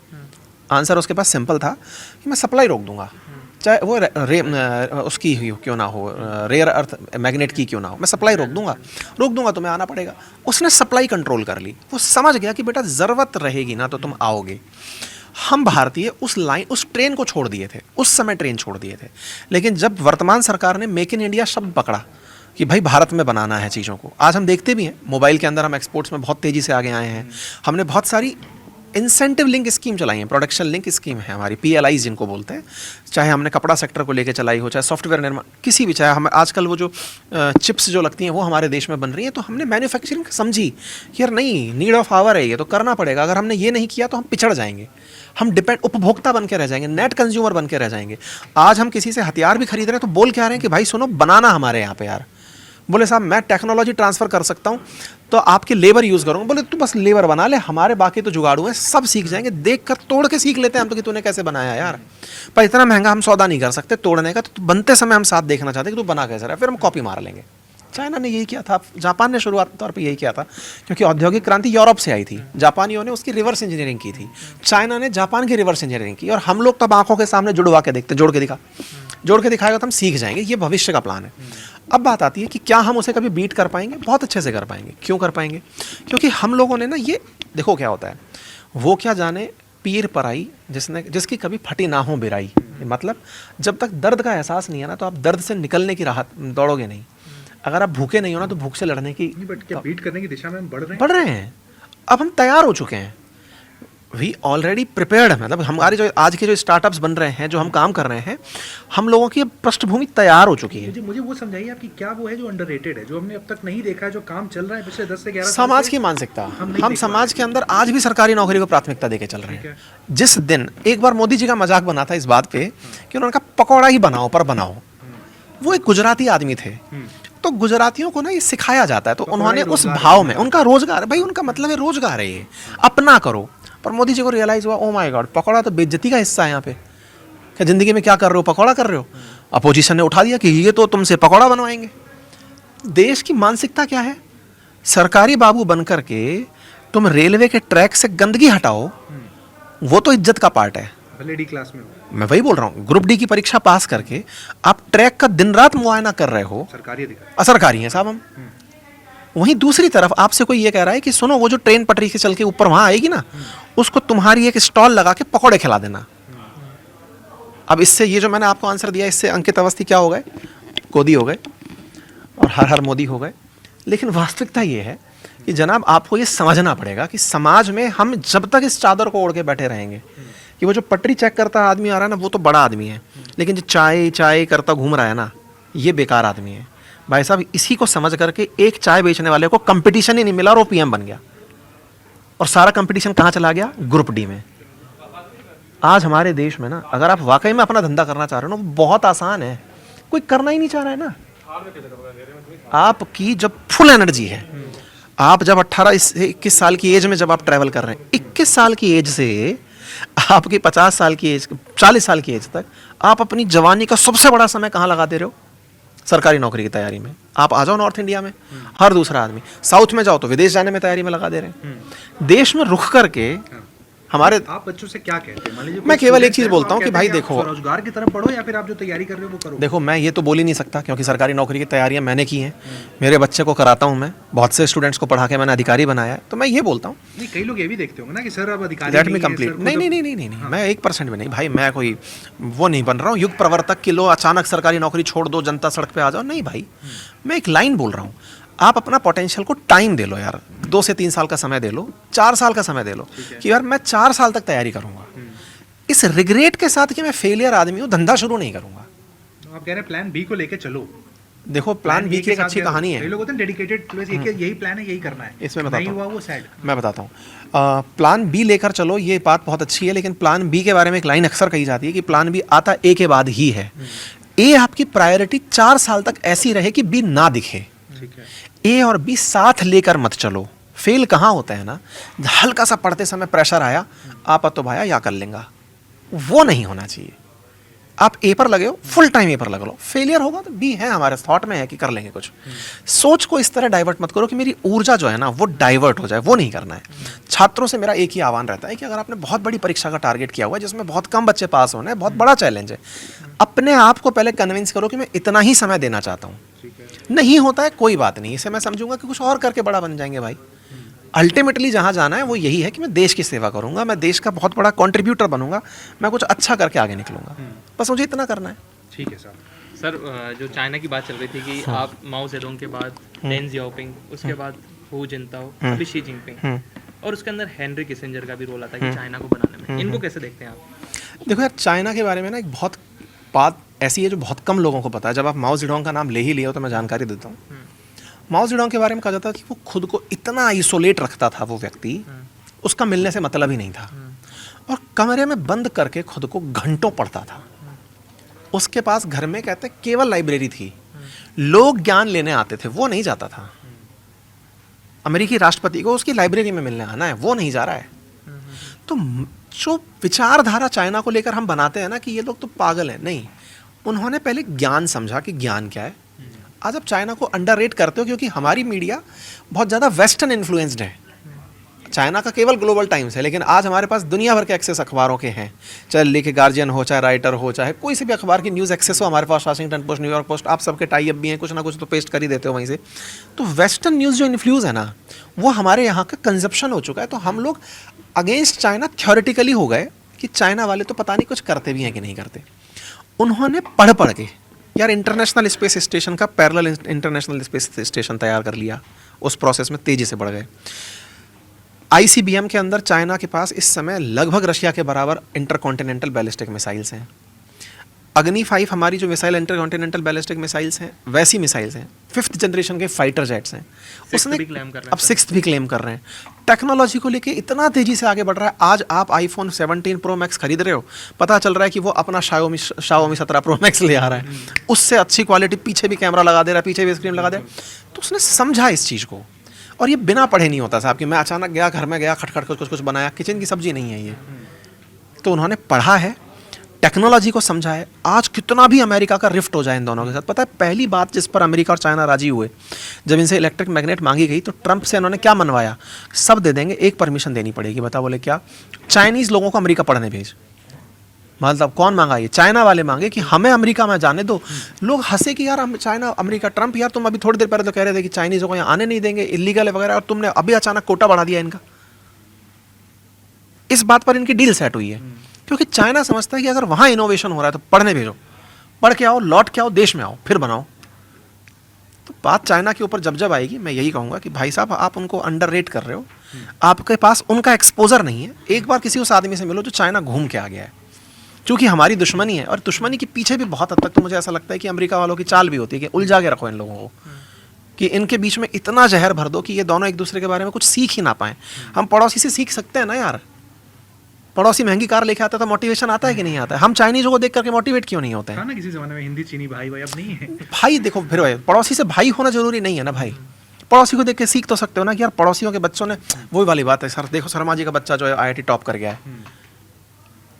आंसर उसके पास सिंपल था कि मैं सप्लाई रोक दूंगा, चाहे वो उसकी ही क्यों ना हो, रेयर अर्थ मैग्नेट की क्यों ना हो, मैं सप्लाई रोक दूंगा तुम्हें आना पड़ेगा। उसने सप्लाई कंट्रोल कर ली। वो समझ गया कि बेटा ज़रूरत रहेगी ना तो तुम आओगे। हम भारतीय उस ट्रेन को छोड़ दिए थे, उस समय ट्रेन छोड़ दिए थे। लेकिन जब वर्तमान सरकार ने मेक इन इंडिया शब्द पकड़ा कि भाई भारत में बनाना है चीज़ों को, आज हम देखते भी हैं मोबाइल के अंदर हम एक्सपोर्ट्स में बहुत तेज़ी से आगे आए हैं। हमने बहुत सारी इंसेंटिव लिंक स्कीम चलाई है, प्रोडक्शन लिंक स्कीम है हमारी, PLI जिनको बोलते हैं। चाहे हमने कपड़ा सेक्टर को लेकर चलाई हो, चाहे सॉफ्टवेयर निर्माण, किसी भी, चाहे हम आजकल वो जो चिप्स जो लगती हैं वो हमारे देश में बन रही हैं। तो हमने मैन्युफैक्चरिंग समझी कि यार नहीं, नीड ऑफ आवर है, ये तो करना पड़ेगा। अगर हमने ये नहीं किया तो हम पिछड़ जाएंगे, हम उपभोक्ता बन के रह जाएंगे, नेट कंज्यूमर बन के रह जाएंगे। आज हम किसी से हथियार भी खरीद रहे हैं तो बोल क्या रहे हैं कि भाई सुनो, बनाना हमारे यहाँ पे यार। बोले साहब मैं टेक्नोलॉजी ट्रांसफ़र कर सकता हूँ तो आपके लेबर यूज़ करूँगा। बोले तू बस लेबर बना ले, हमारे बाकी तो जुगाड़ू हैं, सब सीख जाएंगे। देख कर तोड़ के सीख लेते हैं हम तो कि तूने कैसे बनाया यार। पर इतना महंगा हम सौदा नहीं कर सकते तोड़ने का, तो बनते समय हम साथ देखना चाहते कि तू बना कैसे रहा है, फिर हम कॉपी मार लेंगे। चाइना ने यही किया था, जापान ने शुरुआत तौर पर यही किया था, क्योंकि औद्योगिक क्रांति यूरोप से आई थी। जापानियों ने उसकी रिवर्स इंजीनियरिंग की थी, चाइना ने जापान की रिवर्स इंजीनियरिंग की। और हम लोग तब आंखों के सामने जुड़वा के देखते, जोड़ के दिखाएगा तो हम सीख जाएंगे। ये भविष्य का प्लान है। अब बात आती है कि क्या हम उसे कभी बीट कर पाएंगे? बहुत अच्छे से कर पाएंगे। क्यों कर पाएंगे? क्योंकि हम लोगों ने ना, ये देखो क्या होता है, वो क्या जाने पीर पराई जिसकी कभी फटी ना हो बिराई। मतलब जब तक दर्द का एहसास नहीं है ना तो आप दर्द से निकलने की राहत दौड़ोगे नहीं। अगर आप भूखे नहीं हो ना तो भूख से लड़ने की,
बट क्या बीट करने की दिशा में हम
बढ़ रहे हैं। अब हम तैयार हो चुके हैं, वी ऑलरेडी प्रिपेयर्ड है। मतलब हमारे जो आज के जो स्टार्टअप्स बन रहे हैं, जो हम काम कर रहे हैं, हम लोगों की पृष्ठभूमि तैयार हो चुकी है।
मुझे वो समझाइए आपकी क्या वो है जो अंडररेटेड है, जो हमने अब तक नहीं देखा है, जो काम चल रहा है पिछले 10 से 11 साल
समाज
से?
की मानसिकता।
हम
समाज के अंदर आज भी सरकारी नौकरी को प्राथमिकता देके चल रहे हैं। जिस दिन एक बार मोदी जी का मजाक बना था इस बात पे कि उन्होंने कहा पकौड़ा ही बनाओ पर बनाओ। वो एक गुजराती आदमी थे, तो गुजरातियों को ना ये सिखाया जाता है, तो
पकौड़ा
उन्होंने
ही
उस
रोजगार
भाव
है।
में उनका रोजगार भाई, उनका मतलब है रोजगार है, ये अपना करो। पर मोदी जी को रियलाइज हुआ, ओ माय गॉड, पकौड़ा तो बेइज्जती का हिस्सा है यहाँ पे, क्या जिंदगी में क्या कर रहे हो, पकौड़ा कर रहे हो। अपोजिशन ने उठा दिया कि ये तो तुमसे पकौड़ा बनवाएंगे। देश की मानसिकता क्या है, सरकारी बाबू बनकर के तुम रेलवे के ट्रैक से गंदगी हटाओ, वो तो इज्जत का पार्ट है।
भले डी क्लास में हो,
मैं वही बोल रहा हूँ, ग्रुप डी की परीक्षा पास करके आप ट्रैक का दिन रात मुआयना कर रहे हो,
सरकारी अधिकारी।
असरकारी हैं साहब हम। वहीं दूसरी तरफ आपसे कोई ये कह रहा है कि सुनो, वो जो ट्रेन पटरी से चल के ऊपर वहां आएगी ना, उसको तुम्हारी एक स्टॉल लगा के पकौड़े खिला देना। अब इससे ये जो मैंने आपको आंसर दिया, इससे अंकित अवस्थी क्या हो गए, कोदी हो गए और हर हर मोदी हो गए। लेकिन वास्तविकता ये है कि जनाब आपको ये समझना पड़ेगा कि समाज में हम जब तक इस चादर को ओढ़ के बैठे रहेंगे कि वो जो पटरी चेक करता आदमी आ रहा है ना, वो तो बड़ा आदमी है, लेकिन जो चाय चाय करता घूम रहा है ना, ये बेकार आदमी है। भाई साहब, इसी को समझ करके एक चाय बेचने वाले को कंपटीशन ही नहीं मिला और वो पीएम बन गया, और सारा कंपटीशन कहाँ चला गया, ग्रुप डी में। आज हमारे देश में ना, अगर आप वाकई में अपना धंधा करना चाह रहे हो ना, बहुत आसान है, कोई करना ही नहीं चाह रहा है ना। आपकी जब फुल एनर्जी है, आप जब 18 से 21 साल की एज में जब आप ट्रैवल कर रहे हैं, 21 साल की एज से आपकी 50 साल की एज, 40 साल की एज तक आप अपनी जवानी का सबसे बड़ा समय कहाँ लगा दे रहे हो, सरकारी नौकरी की तैयारी में। आप आ जाओ नॉर्थ इंडिया में, हर दूसरा आदमी, साउथ में जाओ तो विदेश जाने में तैयारी में लगा दे रहे हैं। देश में रुक करके हमारे,
आप बच्चों से क्या कहते हैं? मान लीजिए
मैं
कोई
केवल एक
student
चीज
है,
बोलता
आप
हूँ कि
कहते हैं
भाई
आप
देखो,
स्वरोजगार की तरफ बढ़ो, या फिर आप जो तैयारी कर रहे हो वो करो।
देखो मैं ये तो बोल ही नहीं सकता, क्योंकि सरकारी नौकरी की तैयारियां मैंने की हैं, मेरे बच्चे को कराता हूं मैं, बहुत से स्टूडेंट्स को पढ़ा के मैंने अधिकारी बनाया है, तो मैं ये बोलता हूँ,
नहीं, कई लोग ये भी देखते होंगे ना कि सर अब अधिकारी
लेट मी
नहीं है,
कंप्लीट।
सर को
नहीं
तो-
नहीं नहीं नहीं नहीं नहीं, मैं 1% भी नहीं भाई, मैं कोई वो नहीं बन रहा हूँ युग प्रवर्तक कि लो अचानक सरकारी नौकरी छोड़ दो, जनता सड़क पे आ जाओ, नहीं भाई। मैं एक लाइन बोल रहा हूँ, आप अपना पोटेंशियल को टाइम दे लो यार, 2 से 3 साल का समय दे लो, 4 साल का समय दे लो कि यार मैं 4 साल तक तैयारी करूंगा, इस रिग्रेट के साथ कि मैं फेलियर आदमी हूँ, धंधा शुरू नहीं करूंगा।
आप कह रहे हैं प्लान बी को लेके चलो।
देखो प्लान बी की एक
साथ
अच्छी
क्या-
कहानी
कई
है,
लोग होते हैं डेडिकेटेड, यही प्लान है, यही करना है,
इसमें
नहीं
बताता
हुआ
हूँ,
वो सैड।
मैं बताता हूँ। प्लान बी लेकर चलो, ये बात बहुत अच्छी है, लेकिन प्लान बी के बारे में एक लाइन अक्सर कही जाती है कि प्लान बी आता ए के बाद ही है। ए आपकी प्रायोरिटी 4 साल तक ऐसी रहे कि बी ना दिखे।
ठीक है,
ए और बी साथ लेकर मत चलो। फेल कहाँ होता है ना, हल्का सा पढ़ते समय प्रेशर आया, आप तो भाया या कर लेंगा, वो नहीं होना चाहिए। आप ए पर लगे हो, फुल टाइम ए पर लग लो, फेलियर होगा तो बी है, हमारे थॉट में है कि कर लेंगे कुछ। सोच को इस तरह डाइवर्ट मत करो कि मेरी ऊर्जा जो है ना वो डाइवर्ट हो जाए, वो नहीं करना है। छात्रों से मेरा एक ही आह्वान रहता है कि अगर आपने बहुत बड़ी परीक्षा का टारगेट किया हुआ है जिसमें बहुत कम बच्चे पास होने हैं, बहुत बड़ा चैलेंज है, अपने आप को पहले कन्विंस करो कि मैं इतना ही समय देना चाहता हूँ।
ठीक है,
नहीं होता है कोई बात नहीं, इसे मैं समझूंगा कि कुछ और करके बड़ा बन जाएंगे भाई। अल्टीमेटली जहाँ जाना है वो यही है कि मैं देश की सेवा करूंगा, मैं देश का बहुत बड़ा कंट्रीब्यूटर बनूंगा, मैं कुछ अच्छा करके आगे निकलूंगा, बस मुझे इतना करना है।
ठीक है सर।
सर जो चाइना की बात चल रही थी कि आप माओ जेडोंग के बाद डेंग जियाओपिंग, उसके बाद हू जिनताओ, अभी शी जिनपिंग, और उसके अंदर हेनरी किसिंजर का भी रोल आता है कि चाइना को बनाने में, इनको कैसे देखते हैं आप?
देखो यार, चाइना के बारे में ना एक बहुत बात ऐसी है जो बहुत कम लोगों को पता है। जब आप माओ जेडोंग का नाम ले ही लिया हो तो मैं जानकारी देता हूँ। माओ जेडोंग के बारे में कहा जाता है कि वो खुद को इतना आइसोलेट रखता था, वो व्यक्ति, उसका मिलने से मतलब ही नहीं था, और कमरे में बंद करके खुद को घंटों पढ़ता था। उसके पास घर में कहते हैं केवल लाइब्रेरी थी, लोग ज्ञान लेने आते थे, वो नहीं जाता था। अमेरिकी राष्ट्रपति को उसकी लाइब्रेरी में मिलने आना है, वो नहीं जा रहा है। तो जो विचारधारा चाइना को लेकर हम बनाते हैं ना कि ये लोग तो पागल हैं, नहीं, उन्होंने पहले ज्ञान समझा कि ज्ञान क्या है। आज आप चाइना को अंडररेट करते हो क्योंकि हमारी मीडिया बहुत ज़्यादा वेस्टर्न इन्फ्लुएंस्ड है। चाइना का केवल ग्लोबल टाइम्स है, लेकिन आज हमारे पास दुनिया भर के एक्सेस अखबारों के हैं, चाहे लिखे गार्जियन हो, चाहे राइटर हो, चाहे कोई से भी अखबार की न्यूज़ एक्सेस हो हमारे पास, वाशिंगटन पोस्ट, न्यूयॉर्क पोस्ट, आप सबके टाई अप भी हैं, कुछ ना कुछ तो पेस्ट कर ही देते हो वहीं से। तो वेस्टर्न न्यूज़ जो इन्फ्लूज़ है ना, वो हमारे यहाँ का कंजप्शन हो चुका है। तो हम लोग अगेंस्ट चाइना थ्योरेटिकली हो गए कि चाइना वाले तो पता नहीं कुछ करते भी हैं कि नहीं करते। उन्होंने पढ़ पढ़ के यार इंटरनेशनल स्पेस स्टेशन का पैरेलल इंटरनेशनल स्पेस स्टेशन तैयार कर लिया, उस प्रोसेस में तेज़ी से बढ़ गए। ICBM के अंदर चाइना के पास इस समय लगभग रशिया के बराबर इंटरकॉन्टिनेंटल बैलिस्टिक मिसाइल्स हैं। अग्नि 5 हमारी जो मिसाइल इंटरकॉन्टिनेंटल बैलिस्टिक मिसाइल्स हैं वैसी मिसाइल्स हैं, 5th जनरेशन के फाइटर जेट्स हैं, उसने
भी claim कर रहे हैं
अब 6th भी क्लेम कर रहे हैं। टेक्नोलॉजी को लेके इतना तेजी से आगे बढ़ रहा है। आज आप आईफोन 17 प्रो मैक्स खरीद रहे हो, पता चल रहा है कि वो अपना Xiaomi 17 प्रो मैक्स ले आ रहा है, उससे अच्छी क्वालिटी, पीछे भी कैमरा लगा दे रहा है, पीछे भी स्क्रीन लगा दे रहा है। तो उसने समझा इस चीज़ को, और ये बिना पढ़े नहीं होता साहब कि मैं अचानक गया घर में गया खटखट कुछ बनाया, किचन की सब्जी नहीं है ये। तो उन्होंने पढ़ा है, टेक्नोलॉजी को समझा है। आज कितना भी अमेरिका का रिफ्ट हो जाए इन दोनों के साथ, पता है पहली बात जिस पर अमेरिका और चाइना राजी हुए, जब इनसे इलेक्ट्रिक मैग्नेट मांगी गई तो ट्रंप से इन्होंने क्या मनवाया, सब दे देंगे, एक परमिशन देनी पड़ेगी। बता बोले क्या, चाइनीज़ लोगों को अमेरिका पढ़ने भेज। मतलब कौन मांगा ये, चाइना वाले मांगे कि हमें अमेरिका में जाने दो। लोग हंसे कि यार चाइना अमेरिका ट्रंप, यार तुम अभी थोड़ी देर पहले तो कह रहे थे कि चाइनीज़ों को यहाँ आने नहीं देंगे, इलीगल है वगैरह, और तुमने अभी अचानक कोटा बढ़ा दिया इनका। इस बात पर इनकी डील सेट हुई है, क्योंकि चाइना समझता है कि अगर वहाँ इनोवेशन हो रहा है तो पढ़ने भेजो, पढ़ के आओ, लौट के आओ, देश में आओ, फिर बनाओ। तो बात चाइना के ऊपर जब आएगी, मैं यही कहूँगा कि भाई साहब आप उनको अंडररेट कर रहे हो, आपके पास उनका एक्सपोजर नहीं है। एक बार किसी उस आदमी से मिलो जो चाइना घूम के आ गया है, क्योंकि हमारी दुश्मनी है, और दुश्मनी के पीछे भी बहुत हद तक तो मुझे ऐसा लगता है कि अमेरिका वालों की चाल भी होती है कि उलझा के रखो इन लोगों को, कि इनके बीच में इतना जहर भर दो कि ये दोनों एक दूसरे के बारे में कुछ सीख ही ना पाएं। हम पड़ोसी से सीख सकते हैं ना यार, पड़ोसी महंगी कार लेके आता है तो मोटिवेशन आता है कि नहीं आता है? हम चाइनीज़ों को देख करके मोटिवेट क्यों नहीं होते हैं?
ना किसी ज़माने में हिंदी चीनी भाई भाई, अब नहीं है
भाई देखो, फिर भाई पड़ोसी से भाई होना जरूरी नहीं है ना भाई। पड़ोसी को देख के सीख तो सकते हो ना कि यार पड़ोसियों के बच्चों ने, वही वाली बात है सर, देखो शर्मा जी का बच्चा जो है IIT टॉप कर गया है,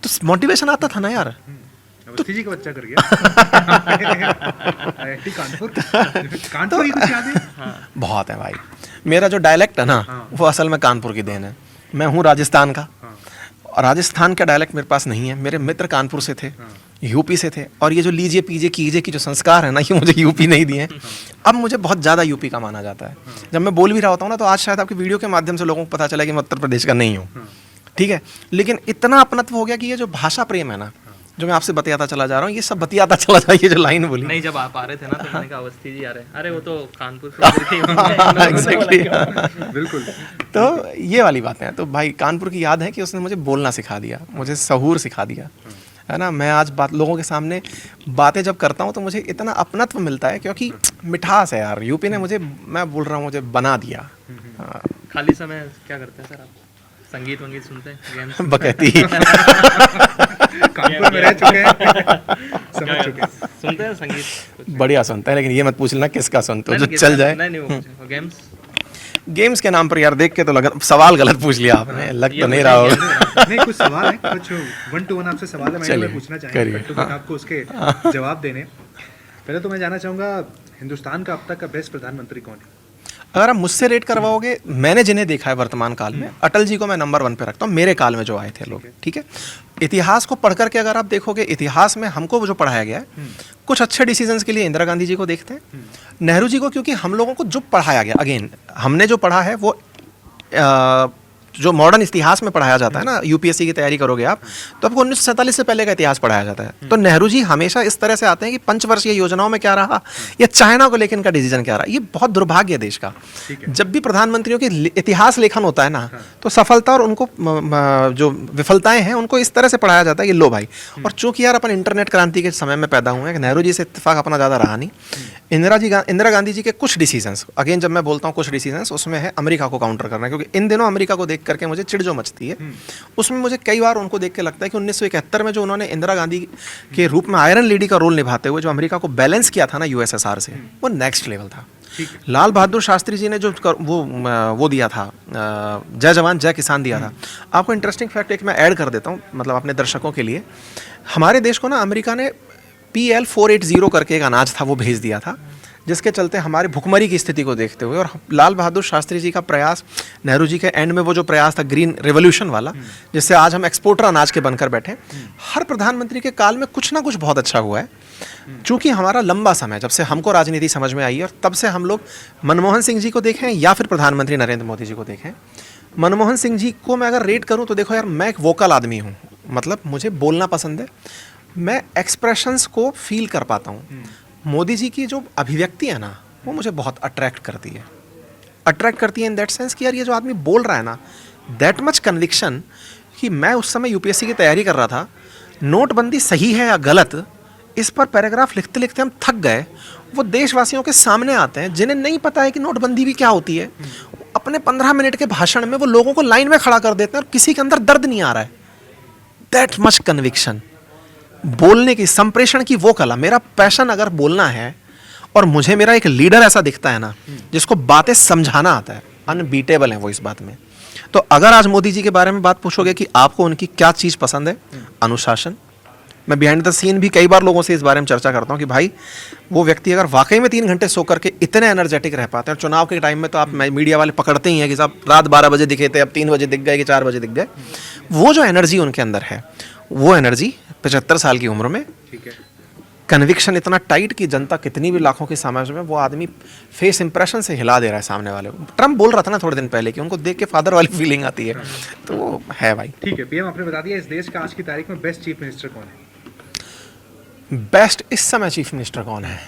तो मोटिवेशन आता था ना यार।
अवस्थी जी का बच्चा कर गया IIT कानपुर कानपुर ही कुछ याद है?
बहुत है भाई। मेरा जो डायलेक्ट है ना, वो असल में कानपुर की देन है। मैं हूँ राजस्थान का, और राजस्थान का डायलेक्ट मेरे पास नहीं है। मेरे मित्र कानपुर से थे, यूपी से थे, और ये जो लीजिए पीजिए कीजिए की जो संस्कार है ना, ये मुझे यूपी नहीं दिए हैं। अब मुझे बहुत ज़्यादा यूपी का माना जाता है। जब मैं बोल भी रहा होता हूँ ना, तो आज शायद आपकी वीडियो के माध्यम से लोगों को पता चला कि मैं उत्तर प्रदेश का नहीं हूँ, ठीक है। लेकिन इतना अपनत्व हो गया कि ये जो भाषा प्रेम है ना, जो मैं आपसे बतियाता चला जा रहा हूँ, ये सब बतियाता चला जा, ये जो लाइन बोली
नहीं, जब आप आ रहे थे ना तो मैंने कहा अवस्थी जी आ रहे हैं, अरे वो तो कानपुर से
एग्जैक्टली।
बिल्कुल।
तो ये वाली बातें हैं। तो भाई कानपुर की याद है कि उसने मुझे बोलना सिखा दिया, मुझे सहूर सिखा दिया, है ना। मैं आज लोगों के सामने बातें जब करता हूँ तो मुझे इतना अपनत्व मिलता है, क्योंकि मिठास है यार। यूपी ने मुझे, मैं बोल रहा हूँ, मुझे बना दिया।
खाली समय क्या करते हैं सर आप? संगीत वंगीत सुनते हैं, गेम्स?
बकैती
कानपुर में रह चुके हैं, समझ चुके हैं।
सुनते हैं संगीत?
बढ़िया सुनता है, लेकिन ये मत पूछना किसका सुनते हो, जो
नहीं,
चल जाए।
नहीं वो गेम्स
गेम्स के नाम पर यार देख के तो लगा, सवाल गलत पूछ लिया आपने, लग तो नहीं रहा होगा।
नहीं, कुछ सवाल है, कुछ 1 to 1 आपसे सवाल है, मैं पूछना चाहूँगा, तो आपको उसके जवाब देने। पहले तो मैं जानना चाहूँगा, हिंदुस्तान का अब तक का बेस्ट प्रधानमंत्री कौन है?
अगर आप मुझसे रेट करवाओगे, मैंने जिन्हें देखा है वर्तमान काल में, अटल जी को मैं नंबर 1 पे रखता हूँ, मेरे काल में जो आए थे लोग, ठीक है। इतिहास को पढ़ करके अगर आप देखोगे, इतिहास में हमको जो पढ़ाया गया है, कुछ अच्छे डिसीजंस के लिए इंदिरा गांधी जी को देखते हैं, नेहरू जी को, क्योंकि हम लोगों को जो पढ़ाया गया, अगेन हमने जो पढ़ा है वो जो मॉडर्न इतिहास में पढ़ाया जाता है ना, यूपीएससी की तैयारी करोगे आप, तो आपको 1947 से पहले का इतिहास पढ़ाया जाता है। तो नेहरू जी हमेशा इस तरह से आते हैं कि पंचवर्षीय योजनाओं में क्या रहा, या चाइना को लेकर इनका डिसीजन क्या रहा। ये बहुत दुर्भाग्य है देश का। जब भी प्रधानमंत्रियों के इतिहास लेखन होता है ना, तो सफलता और उनको जो विफलताएं हैं उनको इस तरह से पढ़ाया जाता है कि लो भाई। और चूंकि यार अपन इंटरनेट क्रांति के समय में पैदा हुए हैं, नेहरू जी से इत्तेफाक अपना ज़्यादा रहा नहीं। इंदिरा गांधी जी के कुछ डिसीजंस, अगेन जब मैं बोलता हूँ कुछ डिसीजंस, उसमें है अमेरिका को काउंटर करना, क्योंकि इन दिनों अमेरिका को देख करके मुझे चिड़ जो मचती है, उसमें मुझे कई बार उनको देख के लगता है कि 1971 में जो उन्होंने इंदिरा गांधी के रूप में आयरन लेडी का रोल निभाते हुए जो अमेरिका को बैलेंस किया था ना यूएसएसआर से, वो नेक्स्ट लेवल था। लाल बहादुर शास्त्री जी ने जो वो दिया था, जय जवान जय किसान दिया था। आपको इंटरेस्टिंग फैक्ट एक मैं ऐड कर देता हूँ, मतलब अपने दर्शकों के लिए। हमारे देश को ना अमेरिका ने PL 480 करके एक अनाज था, वो भेज दिया था, जिसके चलते हमारे भुखमरी की स्थिति को देखते हुए, और लाल बहादुर शास्त्री जी का प्रयास, नेहरू जी के एंड में वो जो प्रयास था ग्रीन रेवोल्यूशन वाला, जिससे आज हम एक्सपोर्टर अनाज के बनकर बैठे, हर प्रधानमंत्री के काल में कुछ ना कुछ बहुत अच्छा हुआ है। चूँकि हमारा लंबा समय, जब से हमको राजनीति समझ में आई है, और तब से हम लोग मनमोहन सिंह जी को देखें या फिर प्रधानमंत्री नरेंद्र मोदी जी को देखें। मनमोहन सिंह जी को मैं अगर रेट करूँ तो देखो यार, मैं एक वोकल आदमी हूँ, मतलब मुझे बोलना पसंद है, मैं एक्सप्रेशंस को फील कर पाता हूँ। मोदी जी की जो अभिव्यक्ति है ना, वो मुझे बहुत अट्रैक्ट करती है इन दैट सेंस कि यार ये जो आदमी बोल रहा है ना, दैट मच कन्विक्शन, कि मैं उस समय यूपीएससी की तैयारी कर रहा था, नोटबंदी सही है या गलत इस पर पैराग्राफ लिखते लिखते हम थक गए। वो देशवासियों के सामने आते हैं जिन्हें नहीं पता है कि नोटबंदी भी क्या होती है, अपने 15 मिनट के भाषण में वो लोगों को लाइन में खड़ा कर देते हैं और किसी के अंदर दर्द नहीं आ रहा है। दैट मच कन्विक्शन, बोलने की, संप्रेषण की वो कला। मेरा पैशन अगर बोलना है और मुझे मेरा एक लीडर ऐसा दिखता है ना जिसको बातें समझाना आता है, अनबीटेबल है वो इस बात में। तो अगर आज मोदी जी के बारे में बात पूछोगे कि आपको उनकी क्या चीज़ पसंद है, अनुशासन। मैं बिहाइंड द सीन भी कई बार लोगों से इस बारे में चर्चा करता हूँ कि भाई वो व्यक्ति अगर वाकई में 3 घंटे सो करके इतने एनर्जेटिक रह पाते हैं, और चुनाव के टाइम में तो आप मीडिया वाले पकड़ते ही हैं कि साहब रात 12 बजे दिखे थे, अब 3 बजे दिख गए कि 4 बजे दिख गए। वो जो एनर्जी उनके अंदर है, वो एनर्जी 75 साल की उम्र में,
ठीक है,
कन्विक्शन इतना टाइट कि जनता कितनी भी लाखों की समाज में, वो आदमी फेस इंप्रेशन से हिला दे रहा है सामने वाले को। ट्रम्प बोल रहा था ना थोड़े दिन पहले कि उनको देख के फादर वाली फीलिंग आती है, तो वो है भाई।
ठीक है। पीएम, आपने बता दिया इस देश का आज की तारीख में बेस्ट चीफ मिनिस्टर कौन है?
बेस्ट इस समय चीफ मिनिस्टर कौन है?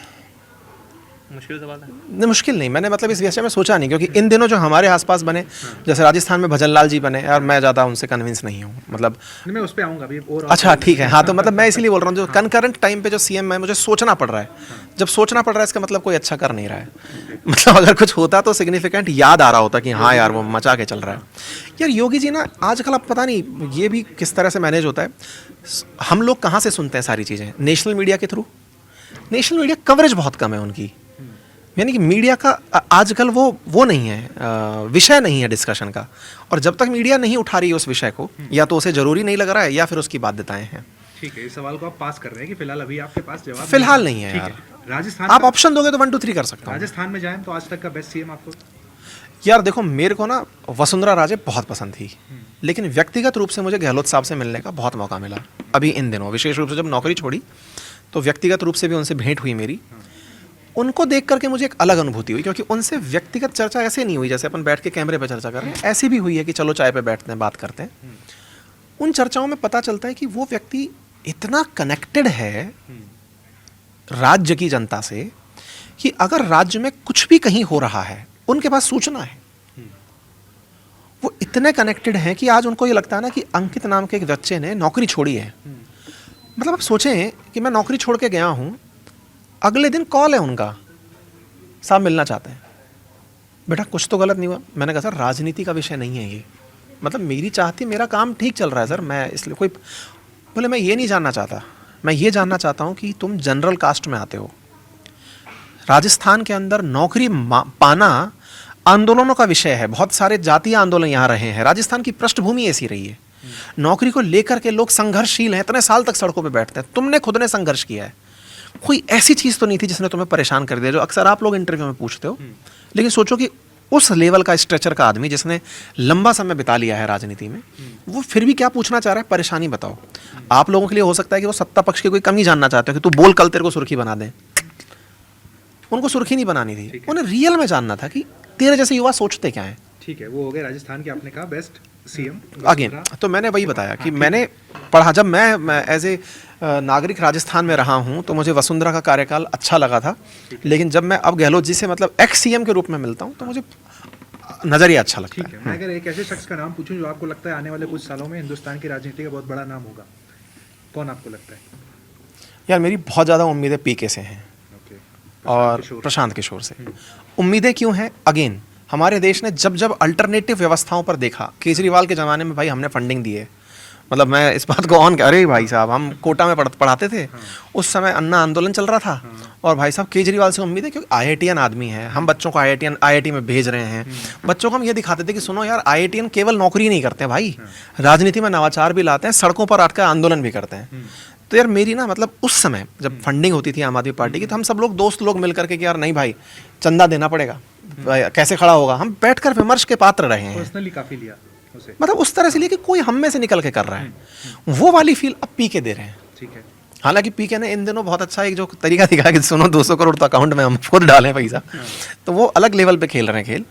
मुश्किल सवाल है।
नहीं, मुश्किल नहीं, मैंने मतलब इस विषय में सोचा नहीं, क्योंकि इन दिनों जो हमारे आसपास बने, जैसे राजस्थान में भजन लाल जी बने, और मैं ज़्यादा उनसे कन्विंस नहीं हूँ, मतलब
मैं उस पे आऊंगा अभी और।
अच्छा ठीक है, हाँ, तो मतलब मैं इसीलिए बोल रहा हूँ जो कनकरेंट टाइम पे जो सीएम है, मुझे सोचना पड़ रहा है। जब सोचना पड़ रहा है इसका मतलब कोई अच्छा कर नहीं रहा है। मतलब अगर कुछ होता तो सिग्निफिकेंट याद आ रहा होता कि हाँ यार वो मचा के चल रहा है। यार योगी जी ना आजकल, अब पता नहीं ये भी किस तरह से मैनेज होता है, हम लोग कहाँ से सुनते हैं सारी चीज़ें? नेशनल मीडिया के थ्रू। नेशनल मीडिया कवरेज बहुत कम है उनकी, यानी कि मीडिया का आजकल वो नहीं है, विषय नहीं है डिस्कशन का। और जब तक मीडिया नहीं उठा रही है उस विषय को, या तो उसे जरूरी नहीं लग रहा है या फिर उसकी बाध्यताएं हैं।
ठीक है, इस सवाल को आप पास कर रहे हैं कि फिलहाल अभी आपके पास जवाब
फिलहाल नहीं है
ठीक
यार।
है। राजस्थान
आप ऑप्शन दोगे तो 1 2 3 कर सकता हूँ।
राजस्थान में जाएं तो आज तक का बेस्ट सीएम आपको?
यार देखो, मेरे को ना वसुंधरा राजे बहुत पसंद थी, लेकिन व्यक्तिगत रूप से मुझे गहलोत साहब से मिलने का बहुत मौका मिला अभी इन दिनों, विशेष रूप से जब नौकरी छोड़ी तो व्यक्तिगत रूप से भी उनसे भेंट हुई मेरी। उनको देख करके मुझे एक अलग अनुभूति हुई, क्योंकि उनसे व्यक्तिगत चर्चा ऐसे नहीं हुई जैसे अपन बैठ के कैमरे पर चर्चा कर रहे हैं, ऐसी भी हुई है कि चलो चाय पे बैठते हैं, बात करते हैं। उन चर्चाओं में पता चलता है कि वो व्यक्ति इतना कनेक्टेड है राज्य की जनता से कि अगर राज्य में कुछ भी कहीं हो रहा है उनके पास सूचना है। वो इतने कनेक्टेड हैं कि आज उनको ये लगता है ना कि अंकित नाम के एक बच्चे ने नौकरी छोड़ी है। मतलब आप सोचें कि मैं नौकरी छोड़ के गया हूँ, अगले दिन कॉल है उनका, साहब मिलना चाहते हैं। बेटा कुछ तो गलत नहीं हुआ? मैंने कहा सर राजनीति का विषय नहीं है ये, मतलब मेरी चाहती, मेरा काम ठीक चल रहा है सर, मैं इसलिए कोई। बोले मैं ये नहीं जानना चाहता, मैं ये जानना चाहता हूँ कि तुम जनरल कास्ट में आते हो, राजस्थान के अंदर नौकरी पाना आंदोलनों का विषय है, बहुत सारे जातीय आंदोलन यहाँ रहे हैं, राजस्थान की पृष्ठभूमि ऐसी रही है, नौकरी को लेकर के लोग संघर्षशील हैं, इतने साल तक सड़कों पे बैठते हैं, तुमने खुद ने संघर्ष किया है, कोई ऐसी चीज़ तो नहीं थी जिसने तुम्हें परेशान कर दिया, जो अक्सर आप लोग इंटरव्यू में पूछते हो। लेकिन सोचो कि उस लेवल का स्ट्रेचर का आदमी जिसने लंबा समय बिता लिया है राजनीति में, वो फिर भी क्या पूछना चाह रहा है, परेशानी बताओ। आप लोगों के लिए हो सकता है कि वो सत्ता पक्ष की कोई कमी जानना चाहते हो कि तू बोल कल तेरे को सुर्खी बना दें, उनको सुर्खी नहीं बनानी थी, उन्हें रियल में जानना था कि तेरे जैसे युवा सोचते क्या हैं।
ठीक है, वो हो गया राजस्थान के, आपने कहा बेस्ट सीएम
अगेन। तो मैंने वही बताया कि मैंने पढ़ा, जब मैं एज ए नागरिक राजस्थान में रहा हूं तो मुझे वसुंधरा का कार्यकाल अच्छा लगा था, लेकिन जब मैं अब गहलोत जी से मतलब एक्स सीएम के रूप में मिलता हूं तो मुझे नज़रिया अच्छा लगता
ठीक है। मैं अगर एक ऐसे शख्स का नाम पूछूं जो आपको लगता है आने वाले कुछ सालों में हिंदुस्तान की राजनीति का बहुत बड़ा नाम होगा, कौन आपको लगता है?
यार मेरी बहुत ज़्यादा उम्मीदें पीके से हैं और प्रशांत किशोर से। उम्मीदें क्यों हैं? अगेन हमारे देश ने जब जब अल्टरनेटिव व्यवस्थाओं पर देखा, केजरीवाल के ज़माने में भाई हमने फंडिंग दी है, मतलब मैं इस बात को ऑन कर, अरे भाई साहब हम कोटा में पढ़ाते थे, उस समय अन्ना आंदोलन चल रहा था, और भाई साहब केजरीवाल से उम्मीद है क्योंकि IITian आदमी है, हम बच्चों को IIT में भेज रहे हैं, बच्चों को हम ये दिखाते थे कि सुनो यार IITian केवल नौकरी नहीं करते हैं भाई, राजनीति में नवाचार भी लाते हैं, सड़कों पर आकर आंदोलन भी करते हैं। तो यार मेरी ना मतलब उस समय जब फंडिंग होती थी आम आदमी पार्टी की, तो हम सब लोग दोस्त लोग मिल करके कि यार नहीं भाई चंदा देना पड़ेगा, कैसे खड़ा होगा, हम बैठकर विमर्श के पात्र रहे हैं।
पर्सनली काफी लिया उसे,
मतलब उस तरह से लिए कि कोई हम में से निकल के कर रहा है, वो वाली फील अब पीके दे रहे हैं।
ठीक है।
हालांकि पीके ने इन दिनों बहुत अच्छा एक जो तरीका दिखाया कि सुनो 200 करोड़ तो अकाउंट में हम खुद डालें पैसा, तो वो अलग लेवल पे खेल रहे हैं खेल,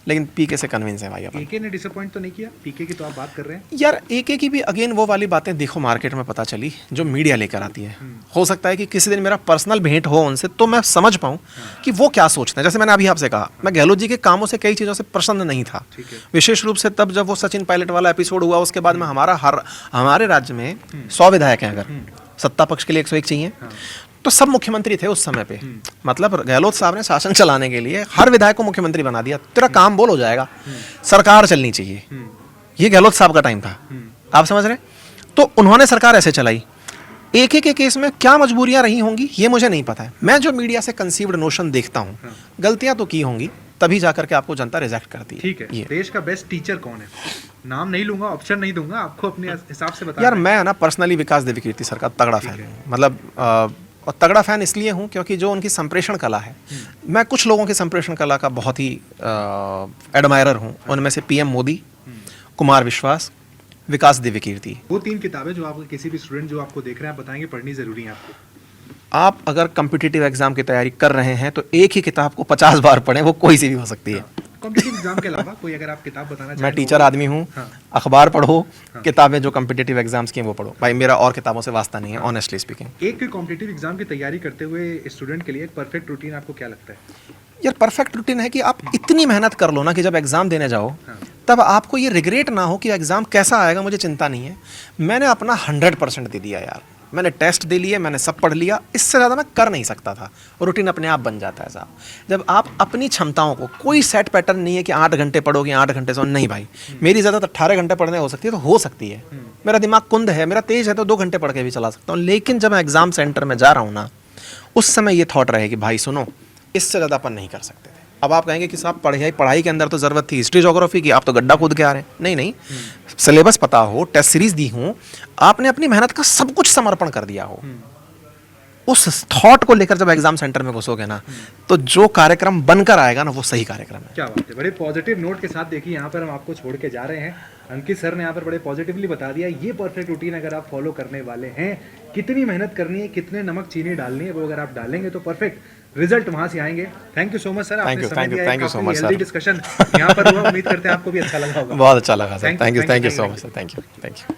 लेकिन पीके से कन्विंस है भाई अपन।
एके ने डिसअपॉइंट तो नहीं किया? पीके की तो आप बात कर रहे हैं
यार, एके की भी अगेन वो वाली बातें देखो मार्केट में पता चली जो मीडिया लेकर आती है। हो सकता है कि किसी दिन मेरा पर्सनल भेंट हो उनसे तो मैं समझ पाऊँ कि वो क्या सोचते हैं। जैसे मैंने अभी आपसे कहा, मैं गहलोत जी के कामों से कई चीज़ों से प्रसन्न नहीं था, विशेष रूप से तब जब वो सचिन पायलट वाला एपिसोड हुआ, उसके बाद में हमारे राज्य में 100 विधायक हैं, अगर सत्ता पक्ष के लिए 101 चाहिए, तो सब मुख्यमंत्री थे उस समय पे। मतलब गहलोत साहब ने शासन चलाने के लिए हर विधायक को मुख्यमंत्री बना दिया, तेरा काम बोल हो जाएगा, सरकार चलनी चाहिए। ये गहलोत साहब का टाइम था, आप समझ रहे हैं? तो उन्होंने सरकार ऐसे चलाई। एक एक के केस में क्या मजबूरियां रही होंगी ये मुझे नहीं पता है। मैं जो मीडिया से कंसीव्ड नोशन देखता हूँ, गलतियां तो की होंगी, तभी जाकर के आपको जनता रिजेक्ट करती है।
ठीक है,
ये
देश का बेस्ट टीचर कौन है? नाम नहीं लूंगा, ऑप्शन नहीं दूंगा, आपको अपने हिसाब से बता।
यार मैं ना पर्सनली विकास देवीकीर्ति सर का तगड़ा फैन हूँ। मतलब और तगड़ा फैन इसलिए हूँ क्योंकि जो उनकी संप्रेषण कला है, मैं कुछ लोगों की संप्रेषण कला का बहुत ही एडमायरर हूँ। उनमें से पीएम मोदी, कुमार विश्वास, विकास देवीकीर्ति।
वो 3 किताबें जो आपको किसी भी स्टूडेंट जो आपको देख रहे हैं आप बताएंगे पढ़नी जरूरी है आपको।
आप अगर कम्पिटिटिव एग्जाम की तैयारी कर रहे हैं तो एक ही किताब को 50 बार पढ़ें, वो कोई सी भी हो सकती है।
कॉम्पिटिटिव एग्जाम के अलावा कोई अगर आप किताब बताना चाहें?
मैं टीचर आदमी हूँ, अखबार पढ़ो, किताबें जो कम्पिटिटिव एग्जाम्स की हैं वो पढ़ो। भाई मेरा और किताबों से वास्ता नहीं है, ऑनेस्टली स्पीकिंग।
एक कॉम्पिटिटिव एग्जाम की तैयारी करते हुए स्टूडेंट के लिए एक परफेक्ट रूटीन आपको क्या लगता है?
यार परफेक्ट रूटीन है कि आप इतनी मेहनत कर लो ना कि जब एग्जाम देने जाओ तब आपको ये रिग्रेट ना हो कि एग्जाम कैसा आएगा मुझे चिंता नहीं है। मैंने अपना 100% दे दिया यार, मैंने टेस्ट दे लिए, मैंने सब पढ़ लिया, इससे ज़्यादा मैं कर नहीं सकता था। रूटीन अपने आप बन जाता है साहब जब आप अपनी क्षमताओं को, कोई सेट पैटर्न नहीं है कि 8 घंटे पढ़ोगे 8 घंटे से, नहीं भाई। मेरी ज़्यादा 18 घंटे पढ़ने हो सकती है तो हो सकती है, मेरा दिमाग कुंद है, मेरा तेज है तो 2 घंटे पढ़ के भी चला सकता हूँ। लेकिन जब मैं एग्जाम सेंटर में जा रहा हूँ ना, उस समय ये थॉट रहे कि भाई सुनो, इससे ज़्यादा अपन नहीं कर सकते थे। अब आप कहेंगे कि साहब पढ़ाई के अंदर तो ज़रूरत थी हिस्ट्री ज्योग्राफी की, आप तो गड्ढा कूद के आ रहे हैं। नहीं नहीं, सिलेबस पता हो, टेस्ट सीरीज दी हो, आपने अपनी मेहनत का सब कुछ समर्पण कर दिया हो, उस थॉट को लेकर जब एग्जाम सेंटर में घुसोगे ना, तो जो कार्यक्रम बनकर आएगा ना वो सही कार्यक्रम है।
क्या बात है, बड़े पॉजिटिव नोट के साथ देखिए यहाँ पर हम आपको छोड़ के जा रहे हैं। अंकित सर ने यहाँ पर बड़े पॉजिटिवली बता दिया ये परफेक्ट रूटीन अगर आप फॉलो करने वाले हैं, कितनी मेहनत करनी है, कितने नमक चीनी डालनी है, वो अगर आप डालेंगे तो परफेक्ट रिजल्ट वहां से आएंगे। Thank you so much sir, आपने समय दिया,
thank you so much sir.
Discussion यहाँ पर हुआ, उम्मीद करते हैं आपको भी अच्छा लगा होगा।
बहुत अच्छा लगा sir, thank you so much sir, thank you.